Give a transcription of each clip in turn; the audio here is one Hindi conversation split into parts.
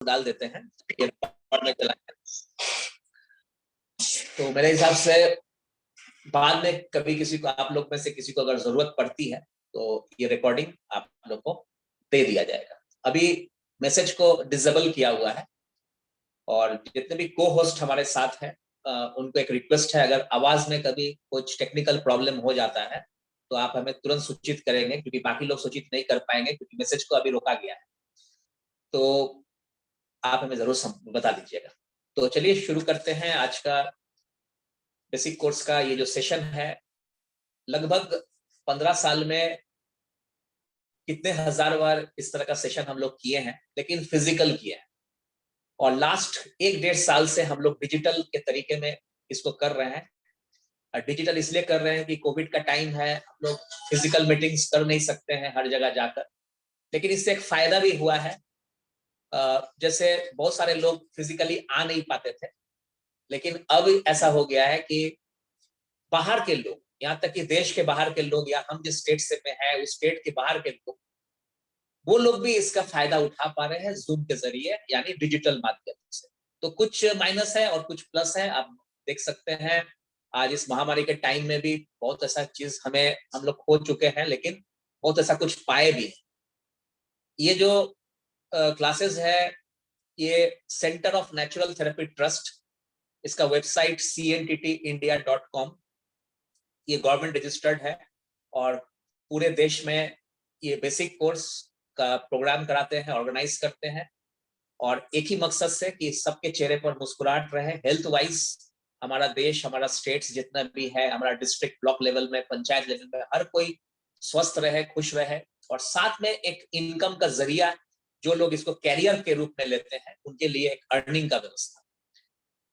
डाल देते हैं, ये रिकॉर्ड में चला है। तो मेरे हिसाब से बाद में कभी किसी को, आप लोग में से किसी को अगर जरूरत पड़ती है तो ये रिकॉर्डिंग आप लोग को दे दिया जाएगा। अभी मैसेज को डिसेबल किया हुआ है और जितने भी को होस्ट हमारे साथ हैं उनको एक रिक्वेस्ट है, अगर आवाज में कभी कुछ टेक्निकल प्रॉब्लम हो जाता है तो आप हमें तुरंत सूचित करेंगे, क्योंकि बाकी लोग सूचित नहीं कर पाएंगे क्योंकि मैसेज को अभी रोका गया है। तो आप हमें जरूर बता दीजिएगा। तो चलिए शुरू करते हैं आज का बेसिक कोर्स का ये जो सेशन है। लगभग 15 साल में कितने हजार बार इस तरह का सेशन हम लोग किए हैं, लेकिन फिजिकल किए हैं। और लास्ट 1-1.5 साल से हम लोग डिजिटल के तरीके में इसको कर रहे हैं। डिजिटल इसलिए कर रहे हैं कि कोविड का टाइम है, हम लोग फिजिकल मीटिंग्स कर नहीं सकते हैं हर जगह जाकर, लेकिन इससे एक फायदा भी हुआ है। जैसे बहुत सारे लोग फिजिकली आ नहीं पाते थे, लेकिन अब ऐसा हो गया है कि बाहर के लोग, यहाँ तक कि देश के बाहर के लोग, या हम जिस स्टेट से में है उस स्टेट के बाहर के लोग, वो लोग भी इसका फायदा उठा पा रहे हैं जूम के जरिए, यानी डिजिटल माध्यम से। तो कुछ माइनस है और कुछ प्लस है। आप देख सकते हैं आज इस महामारी के टाइम में भी बहुत ऐसा चीज हम लोग खो चुके हैं, लेकिन बहुत ऐसा कुछ पाए भी हैं। ये जो क्लासेस है, ये centre of natural therapy trust, इसका वेबसाइट cnttindia.com, ये गवर्नमेंट रजिस्टर्ड है और पूरे देश में ये बेसिक कोर्स का प्रोग्राम कराते हैं, ऑर्गेनाइज करते हैं, और एक ही मकसद से कि सबके चेहरे पर मुस्कुराहट रहे। हेल्थ वाइज हमारा देश, हमारा स्टेट्स जितना भी है, हमारा डिस्ट्रिक्ट, ब्लॉक लेवल में, पंचायत लेवल में, हर कोई स्वस्थ रहे, खुश रहे, और साथ में एक इनकम का जरिया, जो लोग इसको कैरियर के रूप में लेते हैं उनके लिए एक अर्निंग का व्यवस्था।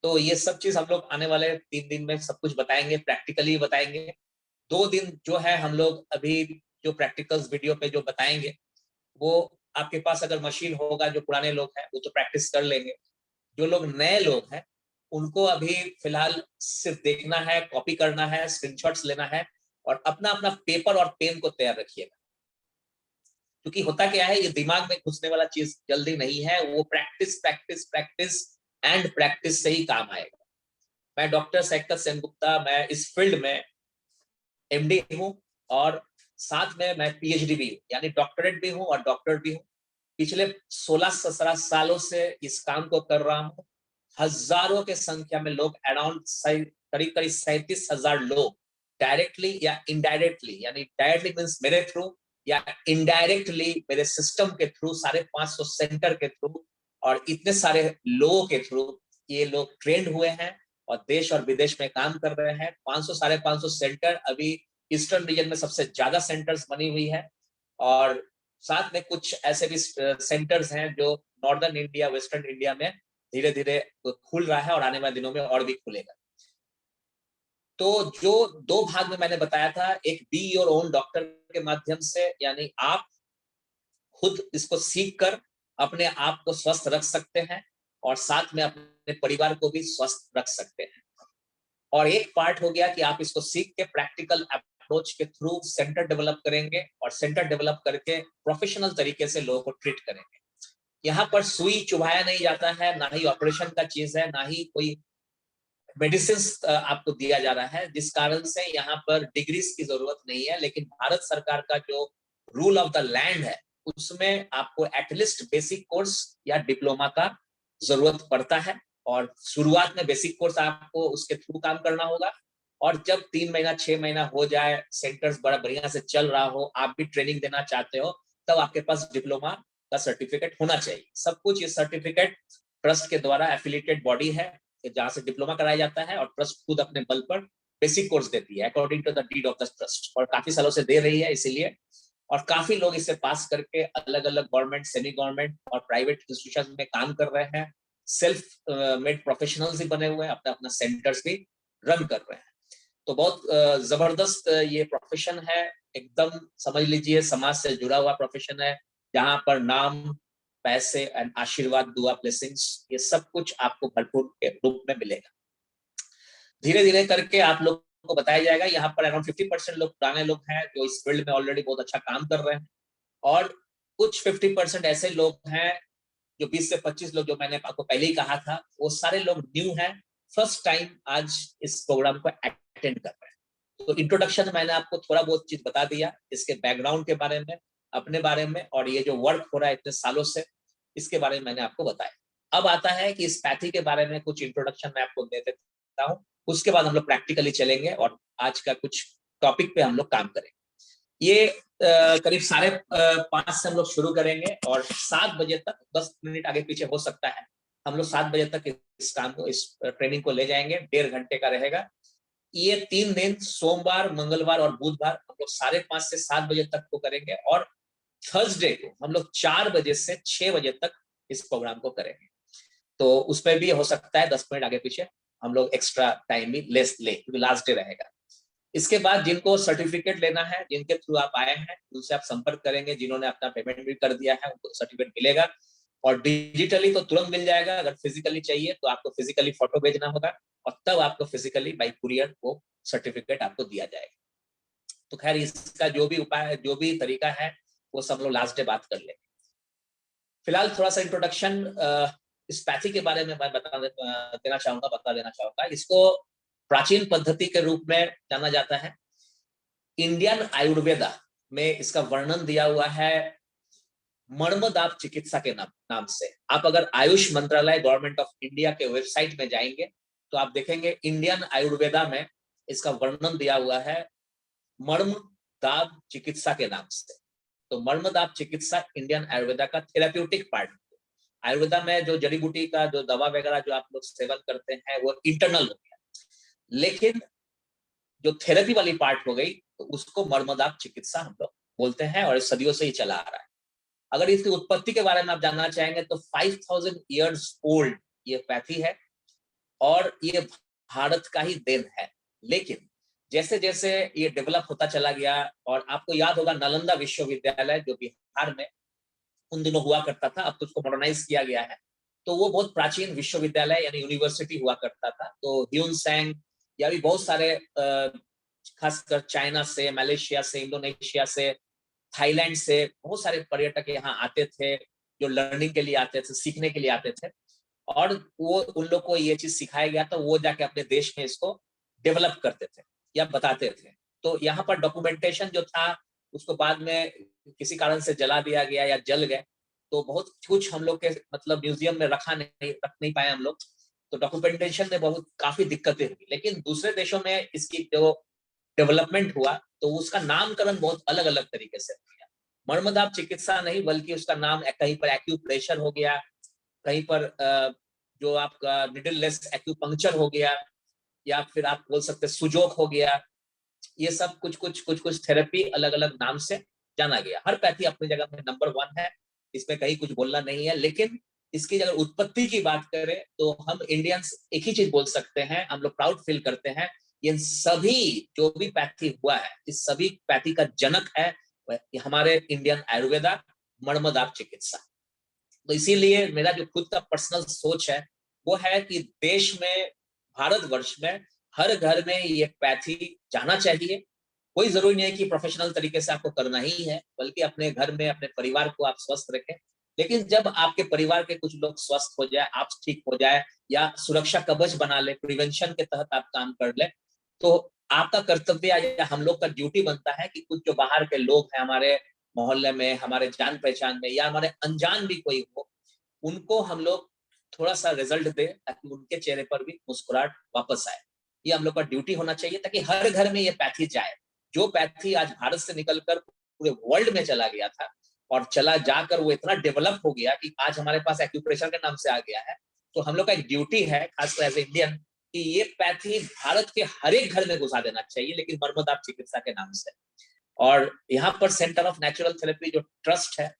तो ये सब चीज हम लोग आने वाले 3 दिन में सब कुछ बताएंगे, प्रैक्टिकली बताएंगे। 2 दिन जो है हम लोग अभी जो प्रैक्टिकल्स वीडियो पे जो बताएंगे, वो आपके पास अगर मशीन होगा, जो पुराने लोग हैं वो तो प्रैक्टिस कर लेंगे। जो लोग नए लोग हैं उनको अभी फिलहाल सिर्फ देखना है, कॉपी करना है, स्क्रीनशॉट्स लेना है, और अपना अपना पेपर और पेन को तैयार रखिएगा। क्योंकि होता क्या है, ये दिमाग में घुसने वाला चीज जल्दी नहीं है, वो practice practice practice and practice से ही काम आएगा। मैं डॉक्टर सैकत सेनगुप्ता, मैं इस फील्ड में एमडी हूँ, और साथ में मैं पीएचडी भी हूँ, यानी डॉक्टरेट भी हूँ और डॉक्टर भी हूँ। पिछले 16-17 सालों से इस काम को कर रहा हूँ। हजारों के संख्या में लोग, अराउंड करीब करीब 37,000 लोग डायरेक्टली या इनडायरेक्टली, यानी डायरेक्टली मीन्स मेरे थ्रू, या इनडायरेक्टली मेरे सिस्टम के थ्रू, 550 सेंटर के थ्रू, और इतने सारे लोगों के थ्रू ये लोग ट्रेंड हुए हैं और देश और विदेश में काम कर रहे हैं। 500 550 सेंटर, अभी ईस्टर्न रीजन में सबसे ज्यादा सेंटर्स बनी हुई है, और साथ में कुछ ऐसे भी सेंटर्स हैं जो नॉर्दर्न इंडिया, वेस्टर्न इंडिया में धीरे धीरे खुल रहा है और आने वाले दिनों में और भी खुलेगा। तो जो 2 भाग में मैंने बताया था, एक बी योर ओन डॉक्टर के माध्यम से, यानी आप खुद इसको सीख कर अपने आप को स्वस्थ रख सकते हैं और साथ में अपने परिवार को भी स्वस्थ रख सकते हैं। और एक पार्ट हो गया कि आप इसको सीख के प्रैक्टिकल अप्रोच के थ्रू सेंटर डेवलप करेंगे, और सेंटर डेवलप करके प्रोफेशनल तरीके से लोगों को ट्रीट करेंगे। यहाँ पर सुई चुभाया नहीं जाता है, ना ही ऑपरेशन का चीज है, ना ही कोई मेडिसिन आपको दिया जा रहा है, जिस कारण से यहाँ पर डिग्रीज की जरूरत नहीं है। लेकिन भारत सरकार का जो रूल ऑफ द लैंड है, उसमें आपको एटलीस्ट बेसिक कोर्स या डिप्लोमा का जरूरत पड़ता है, और शुरुआत में बेसिक कोर्स आपको उसके थ्रू काम करना होगा। और जब 3 महीना 6 महीना हो जाए, सेंटर्स बड़ा बढ़िया से चल रहा हो, आप भी ट्रेनिंग देना चाहते हो, तब आपके पास डिप्लोमा का सर्टिफिकेट होना चाहिए। सब कुछ ये सर्टिफिकेट ट्रस्ट के द्वारा एफिलिएटेड बॉडी है जहां से डिप्लोमा कराया जाता है, और ट्रस्ट खुद अपने बल पर बेसिक कोर्स देती है according to the deed of the trust, और काफी सालों से दे रही है इसीलिए। और काफी लोग इससे पास करके अलग अलग गवर्नमेंट, सेमी गवर्नमेंट और प्राइवेट इंस्टीट्यूशन में काम कर रहे हैं। सेल्फ मेड प्रोफेशनल्स भी बने हुए हैं, अपना अपना सेंटर्स भी रन कर रहे हैं। तो बहुत जबरदस्त ये प्रोफेशन है, एकदम समझ लीजिए समाज से जुड़ा हुआ प्रोफेशन है, जहां पर नाम, पैसे एंड आशीर्वाद, दुआ, ब्लेसिंग्स, ये सब कुछ आपको भरपूर के रूप में मिलेगा। धीरे धीरे करके आप लोग को बताया जाएगा। यहाँ पर अराउंड 50% लोग पुराने लोग हैं जो इस फील्ड में ऑलरेडी बहुत अच्छा काम कर रहे हैं, और कुछ 50% ऐसे लोग हैं जो 20 से 25 लोग जो मैंने आपको पहले ही कहा था, वो सारे लोग न्यू हैं, फर्स्ट टाइम आज इस प्रोग्राम को अटेंड कर रहे हैं। तो इंट्रोडक्शन मैंने आपको थोड़ा बहुत चीज बता दिया, इसके बैकग्राउंड के बारे में, अपने बारे में, और ये जो वर्क हो रहा है इतने सालों से, इसके बारे में मैंने आपको बताया। अब आता है कि इस पैथी के बारे में कुछ इंट्रोडक्शन मैं आपको दे देता हूँ, उसके बाद हम लोग प्रैक्टिकली चलेंगे और आज का कुछ टॉपिक पे हम लोग काम करेंगे। ये करीब 5:30 से हम लोग शुरू करेंगे और 7 बजे तक, 10 मिनट आगे पीछे हो सकता है, हम लोग 7 बजे तक इस काम को, इस ट्रेनिंग को ले जाएंगे। 1.5 घंटे का रहेगा ये। 3 दिन, सोमवार, मंगलवार और बुधवार, हम लोग 5:30 से 7 बजे तक को करेंगे और थर्सडे को हम लोग 4 बजे से 6 बजे तक इस प्रोग्राम को करेंगे। तो उसमें भी हो सकता है 10 मिनट आगे पीछे हम लोग एक्स्ट्रा टाइम भी ले, क्योंकि लास्ट डे रहेगा। इसके बाद जिनको सर्टिफिकेट लेना है, जिनके थ्रू आप आए हैं, उनसे आप संपर्क करेंगे। जिन्होंने अपना पेमेंट भी कर दिया है उनको सर्टिफिकेट मिलेगा, और डिजिटली तो तुरंत मिल जाएगा। अगर फिजिकली चाहिए तो आपको फिजिकली फोटो भेजना होगा, और तब आपको फिजिकली बाई कुरियर वो सर्टिफिकेट आपको दिया जाएगा। तो खैर, इसका जो भी उपाय है, जो भी तरीका है, वो सब लोग लास्ट डे बात कर लेंगे। फिलहाल थोड़ा सा इंट्रोडक्शन इस पैथी के बारे में मैं बता देना चाहूंगा। इसको प्राचीन पद्धति के रूप में जाना जाता है। इंडियन आयुर्वेदा में इसका वर्णन दिया हुआ है मर्मदाप चिकित्सा के नाम से। आप अगर आयुष मंत्रालय, गवर्नमेंट ऑफ इंडिया के वेबसाइट में जाएंगे तो आप देखेंगे इंडियन आयुर्वेदा में इसका वर्णन दिया हुआ है मर्मदाप चिकित्सा के नाम से। तो मर्मदाप चिकित्सा इंडियन आयुर्वेदा का थेराप्यूटिक पार्ट। आयुर्वेदा में जो जड़ी बूटी का जो दवा वगैरह जो आप लोग सेवन करते हैं वो इंटरनल हो गया, लेकिन जो थेरेपी वाली पार्ट हो गई तो उसको मर्मदाप चिकित्सा हम लोग बोलते हैं, और सदियों से ही चला आ रहा है। अगर इसकी उत्पत्ति के बारे में आप जानना चाहेंगे तो 5000 इयर्स ओल्ड ये पैथी है, और ये भारत का ही देन है। लेकिन जैसे जैसे ये डेवलप होता चला गया, और आपको याद होगा नालंदा विश्वविद्यालय जो बिहार में उन दिनों हुआ करता था, अब तो उसको मॉडर्नाइज किया गया है। तो वो बहुत प्राचीन विश्वविद्यालय यानी यूनिवर्सिटी हुआ करता था। तो ह्यूनसैंग या भी बहुत सारे खासकर चाइना से, मलेशिया से, इंडोनेशिया से, थाईलैंड से बहुत सारे पर्यटक यहाँ आते थे, जो लर्निंग के लिए आते थे, सीखने के लिए आते थे, और वो उन लोग को ये चीज सिखाया गया तो वो जाके अपने देश में इसको डेवलप करते थे या बताते थे। तो यहाँ पर डॉक्यूमेंटेशन जो था उसको बाद में किसी कारण से जला दिया गया या जल गए, तो बहुत कुछ हम लोग के मतलब म्यूजियम में रख नहीं पाए हम लोग। तो डॉक्यूमेंटेशन में बहुत काफी दिक्कतें हुई। लेकिन दूसरे देशों में इसकी जो डेवलपमेंट हुआ तो उसका नामकरण बहुत अलग अलग तरीके से हो गया। मर्मदाप चिकित्सा नहीं, बल्कि उसका नाम कहीं पर एक्यूप्रेशर हो गया, कहीं पर जो आपका निडल लेस एक्यूपंक्चर हो गया, या फिर आप बोल सकते सुजोक हो गया। ये सब कुछ थेरेपी अलग अलग नाम से जाना गया। हर पैथी अपनी जगह में नंबर 1 है, इसमें कहीं कुछ बोलना नहीं है। लेकिन इसकी अगर उत्पत्ति की बात करें तो हम इंडियंस एक ही चीज बोल सकते हैं, हम लोग प्राउड फील करते हैं, इन सभी जो भी पैथी हुआ है, इस सभी पैथी का जनक है हमारे इंडियन आयुर्वेदा, मर्मदाप चिकित्सा। तो इसीलिए मेरा जो खुद का पर्सनल सोच है वो है कि देश में, भारतवर्ष में हर घर में ये पैथी जाना चाहिए। कोई जरूरी नहीं है कि प्रोफेशनल तरीके से आपको करना ही है, बल्कि अपने घर में अपने परिवार को आप स्वस्थ रखें। लेकिन जब आपके परिवार के कुछ लोग स्वस्थ हो जाए, आप ठीक हो जाए, या सुरक्षा कवच बना ले, प्रिवेंशन के तहत आप काम कर ले, तो आपका कर्तव्य या हम लोग का ड्यूटी बनता है कि कुछ जो बाहर के लोग हैं हमारे मोहल्ले में, हमारे जान पहचान में, या हमारे अनजान भी कोई हो, उनको हम लोग थोड़ा सा रिजल्ट दे ताकि उनके चेहरे पर भी मुस्कुराहट वापस आए। ये हम लोग का ड्यूटी होना चाहिए, ताकि हर घर में ये पैथी जाए। जो पैथी आज भारत से निकलकर पूरे वर्ल्ड में चला गया था, और चला जाकर वो इतना डेवलप हो गया कि आज हमारे पास एक्यूप्रेशर के नाम से आ गया है। तो हम लोग का एक ड्यूटी है, खासकर एज ए इंडियन, कि ये पैथी भारत के हर एक घर में घुसा देना चाहिए, लेकिन मर्मदाप चिकित्सा के नाम से। और यहाँ पर सेंटर ऑफ नेचुरल थेरेपी जो ट्रस्ट है,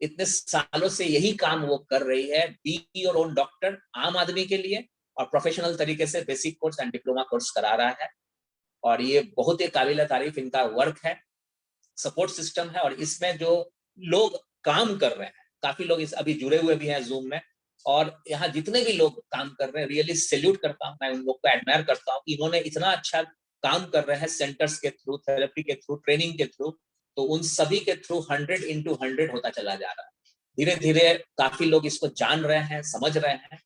इतने सालों से यही काम वो कर रही है, बी योर ओन डॉक्टर, आम आदमी के लिए, और प्रोफेशनल तरीके से basic course and diploma course करा रहा है। और ये बहुत ही काबिल तारीफ इनका वर्क है, सपोर्ट सिस्टम है। और इसमें जो लोग काम कर रहे हैं, काफी लोग इस अभी जुड़े हुए भी हैं जूम में, और यहाँ जितने भी लोग काम कर रहे हैं, रियली सैल्यूट करता हूँ, मैं उन लोग को एडमायर करता हूँ कि इन्होंने इतना अच्छा काम कर रहे हैं सेंटर्स के थ्रू, थेरेपी के थ्रू, ट्रेनिंग के थ्रू। तो उन सभी के थ्रू 100 into 100 होता चला जा रहा है। धीरे धीरे काफी लोग इसको जान रहे हैं, समझ रहे हैं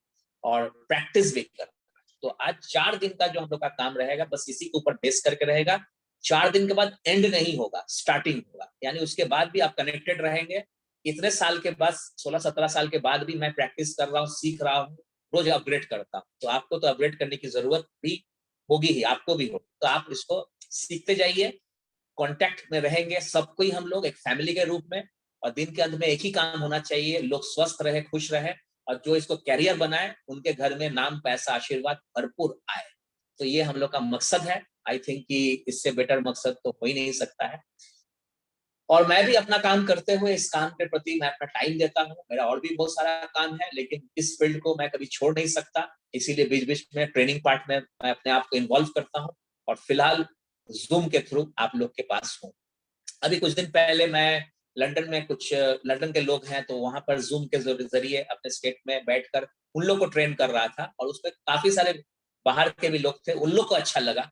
और प्रैक्टिस भी कर रहे हैं। तो आज 4 दिन का जो हम लोग का काम रहेगा बस इसी के ऊपर बेस करके रहेगा। 4 दिन के बाद एंड नहीं होगा, स्टार्टिंग होगा, यानी उसके बाद भी आप कनेक्टेड रहेंगे। इतने साल के बाद, 16-17 साल के बाद भी मैं प्रैक्टिस कर रहा हूँ, सीख रहा हूँ, रोज अपग्रेड करता हूँ। तो आपको तो अपग्रेड करने की जरूरत भी होगी ही, आपको भी होगी। तो आप इसको सीखते जाइए, कांटेक्ट में रहेंगे सबको ही हम लोग एक फैमिली के रूप में। और दिन के अंत में एक ही काम होना चाहिए, लोग स्वस्थ रहे, खुश रहे, और जो इसको कैरियर बनाए उनके घर में नाम, पैसा, आशीर्वाद भरपूर आए। तो ये हम लोग का मकसद है। आई थिंक कि इससे बेटर मकसद तो हो ही नहीं सकता है। और मैं भी अपना काम करते हुए इस काम के प्रति मैं अपना टाइम देता हूँ। मेरा और भी बहुत सारा काम है, लेकिन इस फील्ड को मैं कभी छोड़ नहीं सकता। इसीलिए बीच बीच में ट्रेनिंग पार्ट में मैं अपने आप को इन्वॉल्व करता हूँ। और फिलहाल जूम के थ्रू आप लोग के पास हूँ। अभी कुछ दिन पहले मैं लंदन में, कुछ लंदन के लोग हैं तो वहां पर जूम के जरिए अपने स्टेट में बैठकर उन लोग को ट्रेन कर रहा था। और उसमें काफी सारे बाहर के भी लोग थे, उन लोग को अच्छा लगा।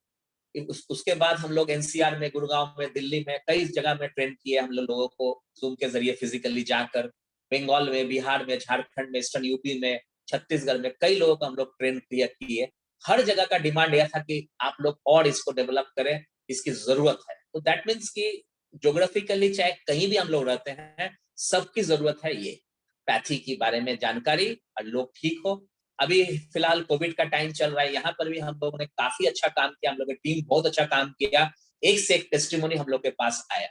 उसके बाद हम लोग एनसीआर में, गुड़गांव में, दिल्ली में, कई जगह में ट्रेन किए हम लोगों को जूम के जरिए फिजिकली जाकर। बंगाल में, बिहार में, झारखंड में, ईस्टर्न यूपी में, छत्तीसगढ़ में कई लोगों को हम लोग ट्रेन किए। हर जगह का डिमांड यह था कि आप लोग और इसको डेवलप करें, इसकी जरूरत है। तो दैट मीन्स कि ज्योग्राफिकली चाहे कहीं भी हम लोग रहते हैं, सबकी जरूरत है ये पैथी के बारे में जानकारी, और लोग ठीक हो। अभी फिलहाल कोविड का टाइम चल रहा है, यहाँ पर भी हम लोगों ने काफी अच्छा काम किया, हम लोग की टीम बहुत अच्छा काम किया। एक से एक टेस्टिमोनी हम लोग के पास आया।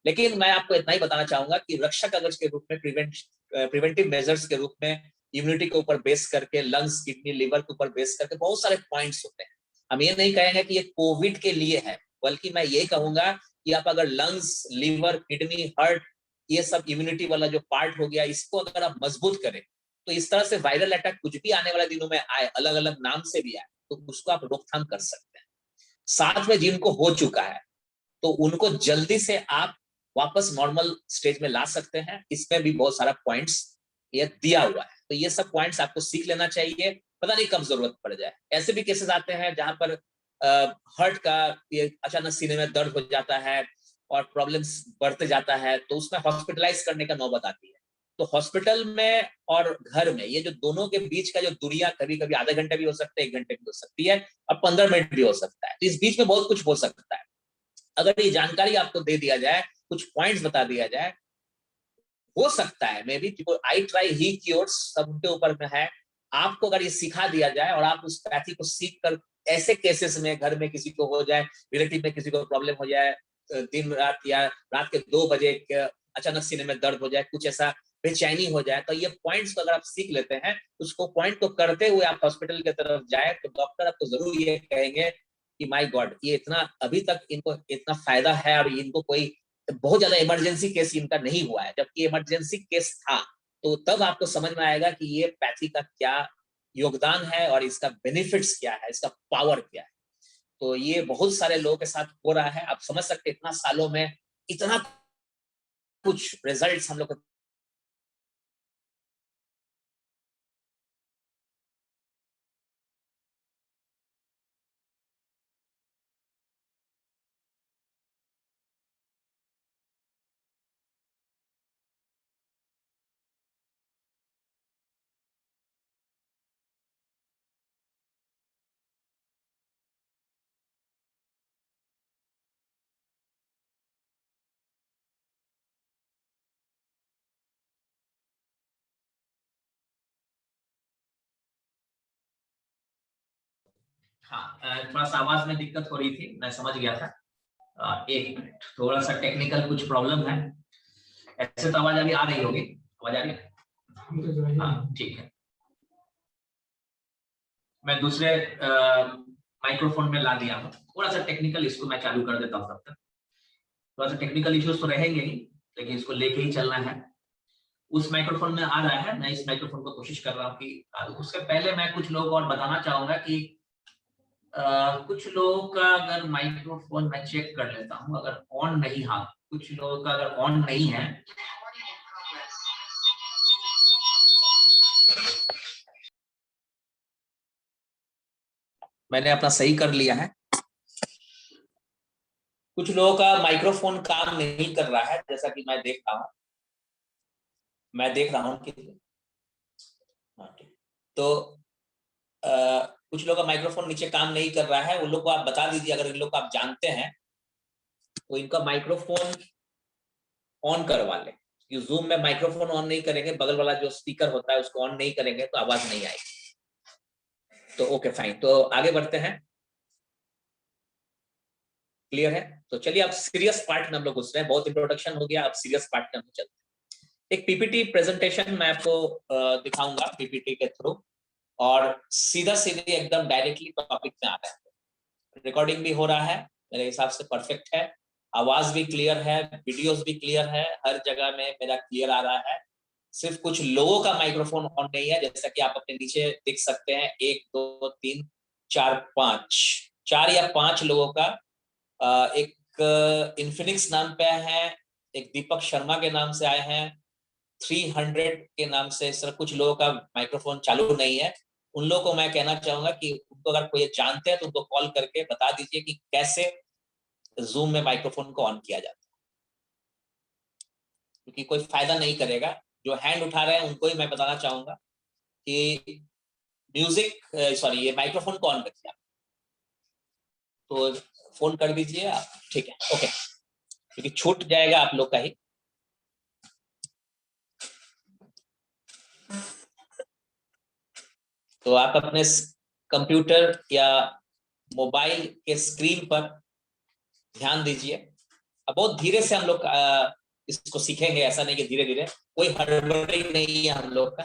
लेकिन मैं आपको इतना ही बताना चाहूंगा कि रक्षा कवच के रूप में, प्रिवेंटिव मेजर्स के रूप में, इम्यूनिटी के ऊपर बेस करके, लंग्स, किडनी, लिवर के ऊपर बेस करके बहुत सारे पॉइंट्स होते हैं। हम ये नहीं कहेंगे कि ये कोविड के लिए है, बल्कि मैं ये कहूंगा कि आप अगर लंग्स, लिवर, किडनी, हार्ट, ये सब इम्यूनिटी वाला जो पार्ट हो गया, इसको अगर आप मजबूत करें, तो इस तरह से वायरल अटैक कुछ भी आने वाले दिनों में आए, अलग अलग नाम से भी आए, तो उसको आप रोकथाम कर सकते हैं। साथ में जिनको हो चुका है तो उनको जल्दी से आप वापस नॉर्मल स्टेज में ला सकते हैं। इसमें भी बहुत सारा पॉइंट्स ये दिया हुआ है। तो ये सब पॉइंट्स आपको सीख लेना चाहिए, पता नहीं कब जरूरत पड़ जाए। ऐसे भी केसेस आते हैं जहां पर हार्ट का ये अचानक सीने में दर्द हो जाता है और प्रॉब्लम्स बढ़ते जाता है, तो उसमें हॉस्पिटलाइज करने का नौबत आती है। तो हॉस्पिटल में और घर में, ये जो दोनों के बीच का जो दूरियां कभी कभी आधे घंटे भी हो सकते हैं, 1 घंटे भी हो सकती है, और 15 मिनट भी हो सकता है। तो इस बीच में बहुत कुछ हो सकता है। अगर ये जानकारी आपको दे दिया जाए, कुछ पॉइंट्स बता दिया जाए, हो सकता है maybe I try he cures, सबके ऊपर में है। आपको अगर ये सिखा दिया जाए और आप उस पैथी को सीख कर ऐसे केसेस में, घर में किसी को हो जाए, रिलेटिव में किसी को प्रॉब्लम हो जाए, दिन रात या रात के 2 बजे अचानक सीने में दर्द हो जाए, कुछ ऐसा बेचैनी हो जाए, तो ये पॉइंट्स को अगर आप सीख लेते हैं, उसको पॉइंट को करते हुए आप हॉस्पिटल की तरफ जाए, तो डॉक्टर आपको जरूर ये कहेंगे कि माय गॉड, ये इतना अभी तक इनको इतना फायदा है और इनको कोई बहुत ज्यादा इमरजेंसी केस इनका नहीं हुआ है। जबकि इमरजेंसी केस था, तो तब आपको समझ में आएगा कि ये पैथी का क्या योगदान है और इसका बेनिफिट्स क्या है, इसका पावर क्या है। तो ये बहुत सारे लोगों के साथ हो रहा है। आप समझ सकते इतना सालों में इतना कुछ रिजल्ट्स हम लोग को। हाँ, थोड़ा सा आवाज में दिक्कत हो रही थी, मैं समझ गया था। 1 मिनट, थोड़ा सा टेक्निकल कुछ प्रॉब्लम है। ऐसे तो आवाज अभी आ रही होगी, आवाज आ रही है? हाँ, ठीक है। मैं दूसरे माइक्रोफोन में ला दिया हूँ। थोड़ा सा टेक्निकल, इसको मैं चालू कर देता हूँ तब तक। थोड़ा सा टेक्निकल इश्यूज तो रहेंगे ही, लेकिन इसको लेके ही चलना है। उस माइक्रोफोन में आ रहा है, मैं इस माइक्रोफोन को कोशिश कर रहा हूँ कि उससे पहले मैं कुछ लोग और बताना चाहूंगा कि कुछ लोगों का अगर माइक्रोफोन मैं चेक कर लेता हूँ, अगर ऑन नहीं, हाँ, कुछ लोगों का अगर ऑन नहीं है, मैंने अपना सही कर लिया है। कुछ लोगों का माइक्रोफोन काम नहीं कर रहा है, जैसा कि मैं देख रहा हूँ। मैं देख रहा हूँ कि हाँ ठीक। तो कुछ लोगों का माइक्रोफोन नीचे काम नहीं कर रहा है, उन लोग को आप बता दीजिए, अगर इन लोग को आप जानते हैं तो इनका माइक्रोफोन ऑन करवा लें। कि जूम में माइक्रोफोन ऑन नहीं करेंगे, बगल वाला जो स्पीकर होता है उसको ऑन नहीं करेंगे तो आवाज नहीं आएगी। तो ओके फाइन, तो आगे बढ़ते हैं। क्लियर है? तो चलिए अब सीरियस पार्ट में हम लोग घुस रहे हैं। बहुत इंट्रोडक्शन हो गया, अब सीरियस पार्ट में हम चलते हैं। एक पीपीटी प्रेजेंटेशन मैं आपको दिखाऊंगा पीपीटी के थ्रू, और सीधा सीधे एकदम डायरेक्टली टॉपिक में आ रहा है। रिकॉर्डिंग भी हो रहा है, मेरे हिसाब से परफेक्ट है, आवाज भी क्लियर है, वीडियोस भी क्लियर है, हर जगह में मेरा क्लियर आ रहा है। सिर्फ कुछ लोगों का माइक्रोफोन ऑन नहीं है, जैसा कि आप अपने नीचे देख सकते हैं, 1 2 3 4 5, 4 या 5 लोगों का एक इन्फिनिक्स नाम पे है, एक दीपक शर्मा के नाम से आए हैं, 300 के नाम से। इस तरह कुछ लोगों का माइक्रोफोन चालू नहीं है। उन लोगों को मैं कहना चाहूंगा कि उनको अगर कोई जानते हैं तो उनको कॉल करके बता दीजिए कि कैसे जूम में माइक्रोफोन को ऑन किया जाता है, क्योंकि कोई फायदा नहीं करेगा। जो हैंड उठा रहे हैं उनको ही मैं बताना चाहूंगा कि म्यूजिक सॉरी ये माइक्रोफोन को ऑन रखिए आप। तो फोन कर दीजिए आप, ठीक है, ओके, क्योंकि छूट जाएगा आप लोग का ही। तो आप अपने कंप्यूटर या मोबाइल के स्क्रीन पर ध्यान दीजिए। अब बहुत धीरे से हम लोग इसको सीखेंगे, ऐसा नहीं कि धीरे धीरे, कोई हड़बड़ी नहीं है हम लोग का,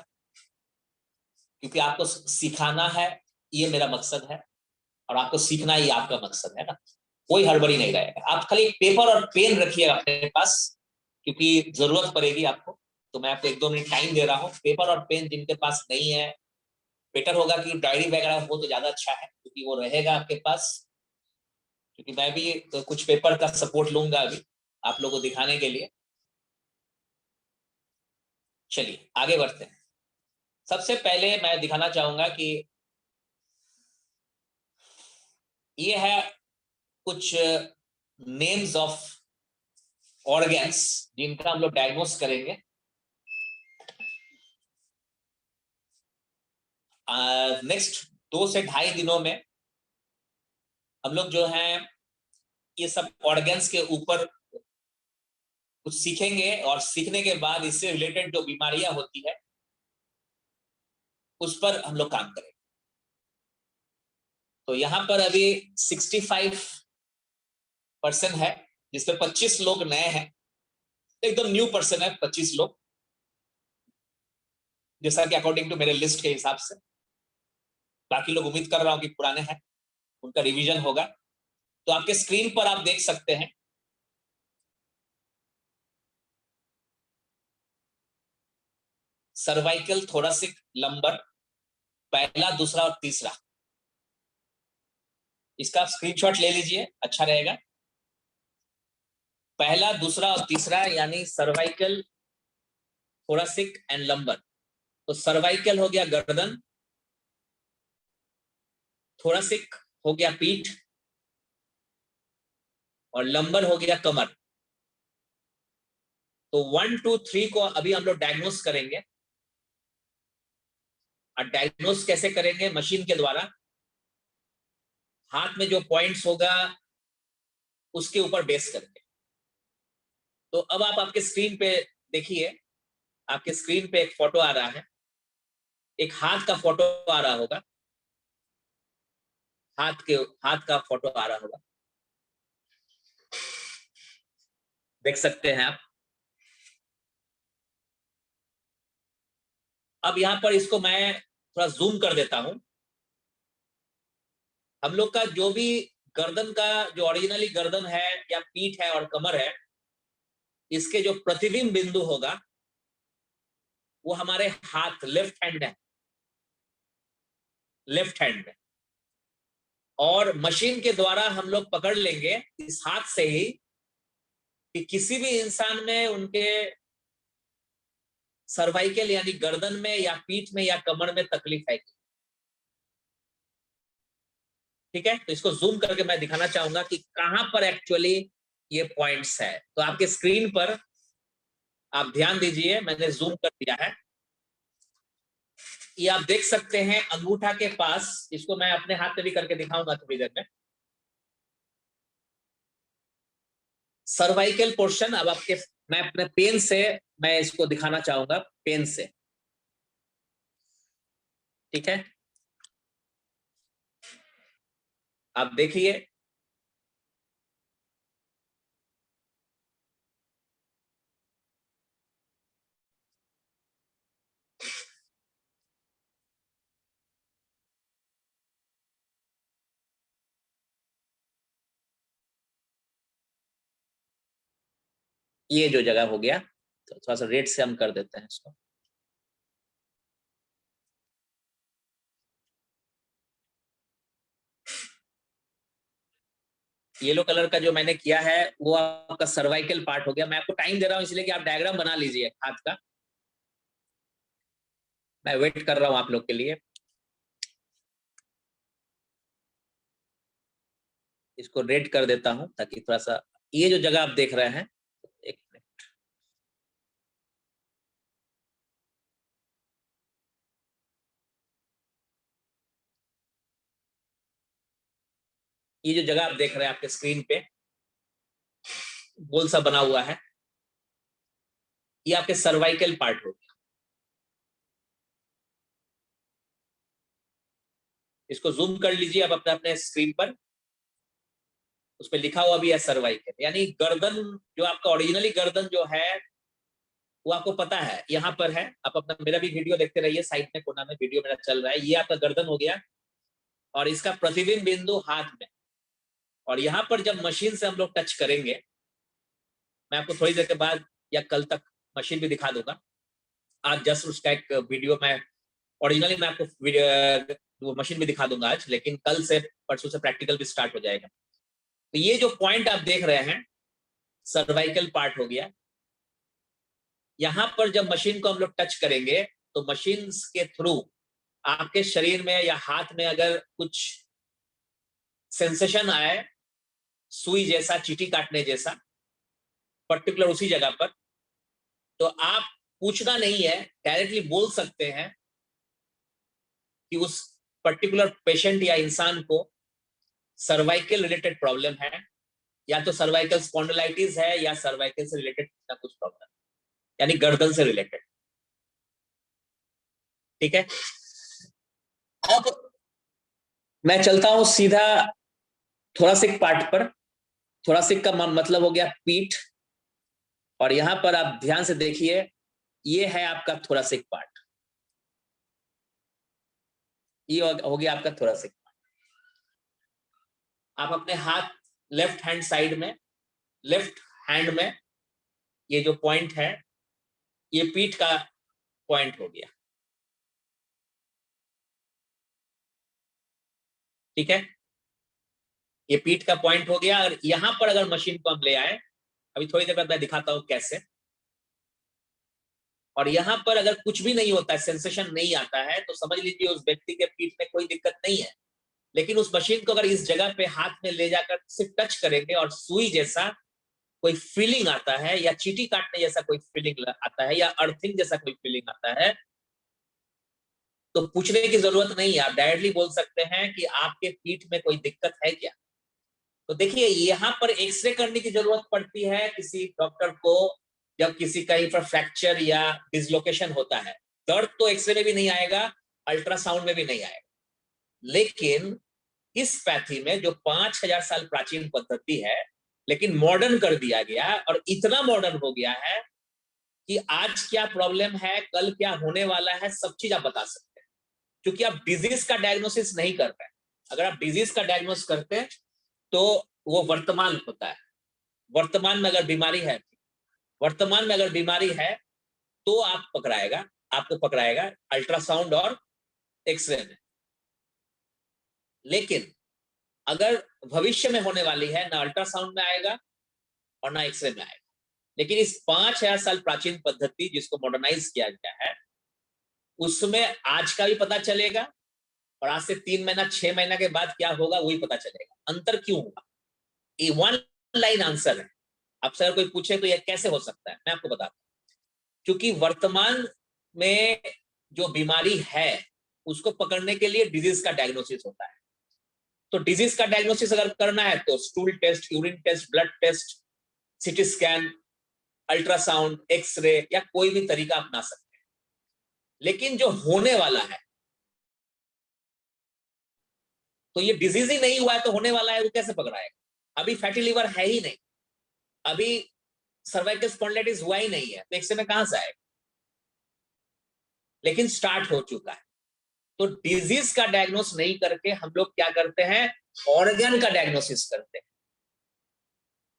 क्योंकि आपको सिखाना है, ये मेरा मकसद है, और आपको सीखना ही आपका मकसद है ना। कोई हड़बड़ी नहीं रहेगा। आप खाली पेपर और पेन रखिए अपने पास, क्योंकि जरूरत पड़ेगी आपको। तो मैं आपको 1 2 मिनट टाइम दे रहा हूँ। पेपर और पेन जिनके पास नहीं है, बेटर होगा कि डायरी वगैरह हो तो ज्यादा अच्छा है, क्योंकि वो रहेगा आपके पास। क्योंकि मैं भी तो कुछ पेपर का सपोर्ट लूंगा अभी आप लोगों को दिखाने के लिए। चलिए आगे बढ़ते हैं। सबसे पहले मैं दिखाना चाहूंगा कि ये है कुछ नेम्स ऑफ ऑर्गन्स जिनका हम लोग डायग्नोस करेंगे। नेक्स्ट 2 से 2.5 दिनों में हम लोग जो है ये सब ऑर्गन्स के ऊपर कुछ सीखेंगे, और सीखने के बाद इससे रिलेटेड जो बीमारियां होती है उस पर हम लोग काम करेंगे। तो यहाँ पर अभी 65% है, जिसमें 25 लोग नए हैं, एकदम न्यू पर्सन है 25 लोग, जैसा कि अकॉर्डिंग टू मेरे लिस्ट के हिसाब से। बाकी लोग उम्मीद कर रहा हूं कि पुराने हैं, उनका रिवीजन होगा। तो आपके स्क्रीन पर आप देख सकते हैं सर्वाइकल, थोरासिक, लंबर, पहला, दूसरा और तीसरा। इसका आप स्क्रीनशॉट ले लीजिए, अच्छा रहेगा। पहला, दूसरा और तीसरा यानी सर्वाइकल, थोरासिक एंड लंबर। तो सर्वाइकल हो गया गर्दन, थोरासिक हो गया पीठ, और लंबर हो गया कमर। तो 1 2 3 को अभी हम लोग डायग्नोस करेंगे। और डायग्नोस कैसे करेंगे? मशीन के द्वारा। हाथ में जो पॉइंट्स होगा उसके ऊपर बेस करके। तो अब आप आपके स्क्रीन पे देखिए, आपके स्क्रीन पे एक फोटो आ रहा है, एक हाथ का फोटो आ रहा होगा, हाथ का फोटो आ रहा होगा, देख सकते हैं आप। अब यहाँ पर इसको मैं थोड़ा जूम कर देता हूं। हम लोग का जो भी गर्दन का जो ओरिजिनली गर्दन है या पीठ है और कमर है, इसके जो प्रतिबिंब बिंदु होगा वो हमारे हाथ, लेफ्ट हैंड है, लेफ्ट हैंड में। और मशीन के द्वारा हम लोग पकड़ लेंगे इस हाथ से ही कि किसी भी इंसान में उनके सर्वाइकल यानी गर्दन में या पीठ में या कमर में तकलीफ है। ठीक है, तो इसको जूम करके मैं दिखाना चाहूंगा कि कहां पर एक्चुअली ये पॉइंट्स है। तो आपके स्क्रीन पर आप ध्यान दीजिए, मैंने जूम कर दिया है। ये आप देख सकते हैं अंगूठा के पास, इसको मैं अपने हाथ में भी करके दिखाऊंगा थोड़ी देर में। सर्वाइकल पोर्शन, अब आपके, मैं अपने पेन से मैं इसको दिखाना चाहूंगा, पेन से, ठीक है। आप देखिए, ये जो जगह हो गया, तो थोड़ा सा रेड से हम कर देते हैं इसको। येलो कलर का जो मैंने किया है वो आपका सर्वाइकल पार्ट हो गया। मैं आपको टाइम दे रहा हूं इसलिए कि आप डायग्राम बना लीजिए हाथ का। मैं वेट कर रहा हूं आप लोग के लिए। इसको रेड कर देता हूं ताकि थोड़ा सा, ये जो जगह आप देख रहे हैं, एक मिनट, ये जो जगह आप देख रहे हैं आपके स्क्रीन पे गोल सा बना हुआ है, ये आपके सर्वाइकल पार्ट हो गया। इसको जूम कर लीजिए अब अपने अपने स्क्रीन पर। उस पर लिखा हुआ भी है सर्वाइकल, यानी गर्दन, जो आपका ओरिजिनली गर्दन जो है वो आपको पता है यहाँ पर है। आप अपना, मेरा भी वीडियो देखते रहिए, साइड में कोना में वीडियो मेरा चल रहा है। ये आपका गर्दन हो गया और इसका प्रतिबिंब बिंदु हाथ में। और यहाँ पर जब मशीन से हम लोग टच करेंगे, मैं आपको थोड़ी देर के बाद या कल तक मशीन भी दिखा दूंगा। आज जस्ट उसका एक वीडियो मैं, ओरिजिनली मैं आपको वो मशीन भी दिखा दूंगा आज, लेकिन कल से परसों से प्रैक्टिकल भी स्टार्ट हो जाएगा। तो ये जो पॉइंट आप देख रहे हैं सर्वाइकल पार्ट हो गया। यहाँ पर जब मशीन को हम लोग टच करेंगे तो मशीन के थ्रू आपके शरीर में या हाथ में अगर कुछ सेंसेशन आए, सुई जैसा, चींटी काटने जैसा, पर्टिकुलर उसी जगह पर, तो आप पूछना नहीं है, डायरेक्टली बोल सकते हैं कि उस पर्टिकुलर पेशेंट या इंसान को सर्वाइकल रिलेटेड प्रॉब्लम है, या तो सर्वाइकल स्पॉन्डिलाइटिस है या सर्वाइकल से रिलेटेड कुछ प्रॉब्लम, यानी गर्दन से रिलेटेड, ठीक है। अब मैं चलता हूं सीधा थोरासिक पार्ट पर। थोरासिक का मतलब हो गया पीठ, और यहां पर आप ध्यान से देखिए, ये है आपका थोरासिक पार्ट, ये हो गया आपका थोरासिक। आप अपने हाथ लेफ्ट हैंड साइड में, लेफ्ट हैंड में ये जो पॉइंट है, ये पीठ का पॉइंट हो गया, ठीक है। ये पीठ का पॉइंट हो गया, और यहां पर अगर मशीन को हम ले आए, अभी थोड़ी देर बाद मैं दिखाता हूं कैसे, और यहां पर अगर कुछ भी नहीं होता है, सेंसेशन नहीं आता है, तो समझ लीजिए उस व्यक्ति के पीठ में कोई दिक्कत नहीं है। लेकिन उस मशीन को अगर इस जगह पे हाथ में ले जाकर सिर्फ टच करेंगे और सुई जैसा कोई फीलिंग आता है, या चींटी काटने जैसा कोई फीलिंग आता है, या अर्थिंग जैसा कोई फीलिंग आता है, तो पूछने की जरूरत नहीं है, आप डायरेक्टली बोल सकते हैं कि आपके पीठ में कोई दिक्कत है क्या। तो देखिए, यहाँ पर एक्सरे करने की जरूरत पड़ती है किसी डॉक्टर को जब किसी कहीं पर फ्रैक्चर या डिसलोकेशन होता है। दर्द तो एक्सरे में भी नहीं आएगा, अल्ट्रासाउंड में भी नहीं आएगा। लेकिन इस पैथी में जो 5000 साल प्राचीन पद्धति है, लेकिन मॉडर्न कर दिया गया, और इतना मॉडर्न हो गया है कि आज क्या प्रॉब्लम है, कल क्या होने वाला है, सब चीज आप बता सकते हैं। क्योंकि आप डिजीज का डायग्नोसिस नहीं कर रहे हैं। अगर आप डिजीज का डायग्नोस करते हैं तो वो वर्तमान होता है। वर्तमान में अगर बीमारी है, वर्तमान में अगर बीमारी है, तो आप पकड़ाएगा, आपको पकड़ाएगा अल्ट्रासाउंड और एक्सरे में। लेकिन अगर भविष्य में होने वाली है, ना अल्ट्रासाउंड में आएगा और ना एक्सरे में आएगा। लेकिन इस 5000 साल प्राचीन पद्धति जिसको मॉडर्नाइज किया गया है, उसमें आज का भी पता चलेगा, और आज से 3 महीना 6 महीना के बाद क्या होगा वही पता चलेगा। अंतर क्यों होगा, ये वन लाइन आंसर है। आपसे अगर कोई पूछे तो ये कैसे हो सकता है, मैं आपको बताता हूं। क्योंकि वर्तमान में जो बीमारी है उसको पकड़ने के लिए डिजीज का डायग्नोसिस होता है। तो डिजीज का डायग्नोसिस अगर करना है तो stool test, urine test, blood test, CT scan, ultrasound, X ray या कोई भी तरीका अपना सकते हैं। लेकिन जो होने वाला है, तो ये डिजीज ही नहीं हुआ है तो होने वाला है वो कैसे पकड़ाएगा? अभी फैटी लिवर है ही नहीं, अभी सर्वाइकल स्पॉन्डिलाइटिस हुआ ही नहीं है, तो एक्सरे में कहां से आएगा? लेकिन स्टार्ट हो चुका है। तो डिजीज का डायग्नोस नहीं करके हम लोग क्या करते हैं? ऑर्गन का डायग्नोसिस करते हैं।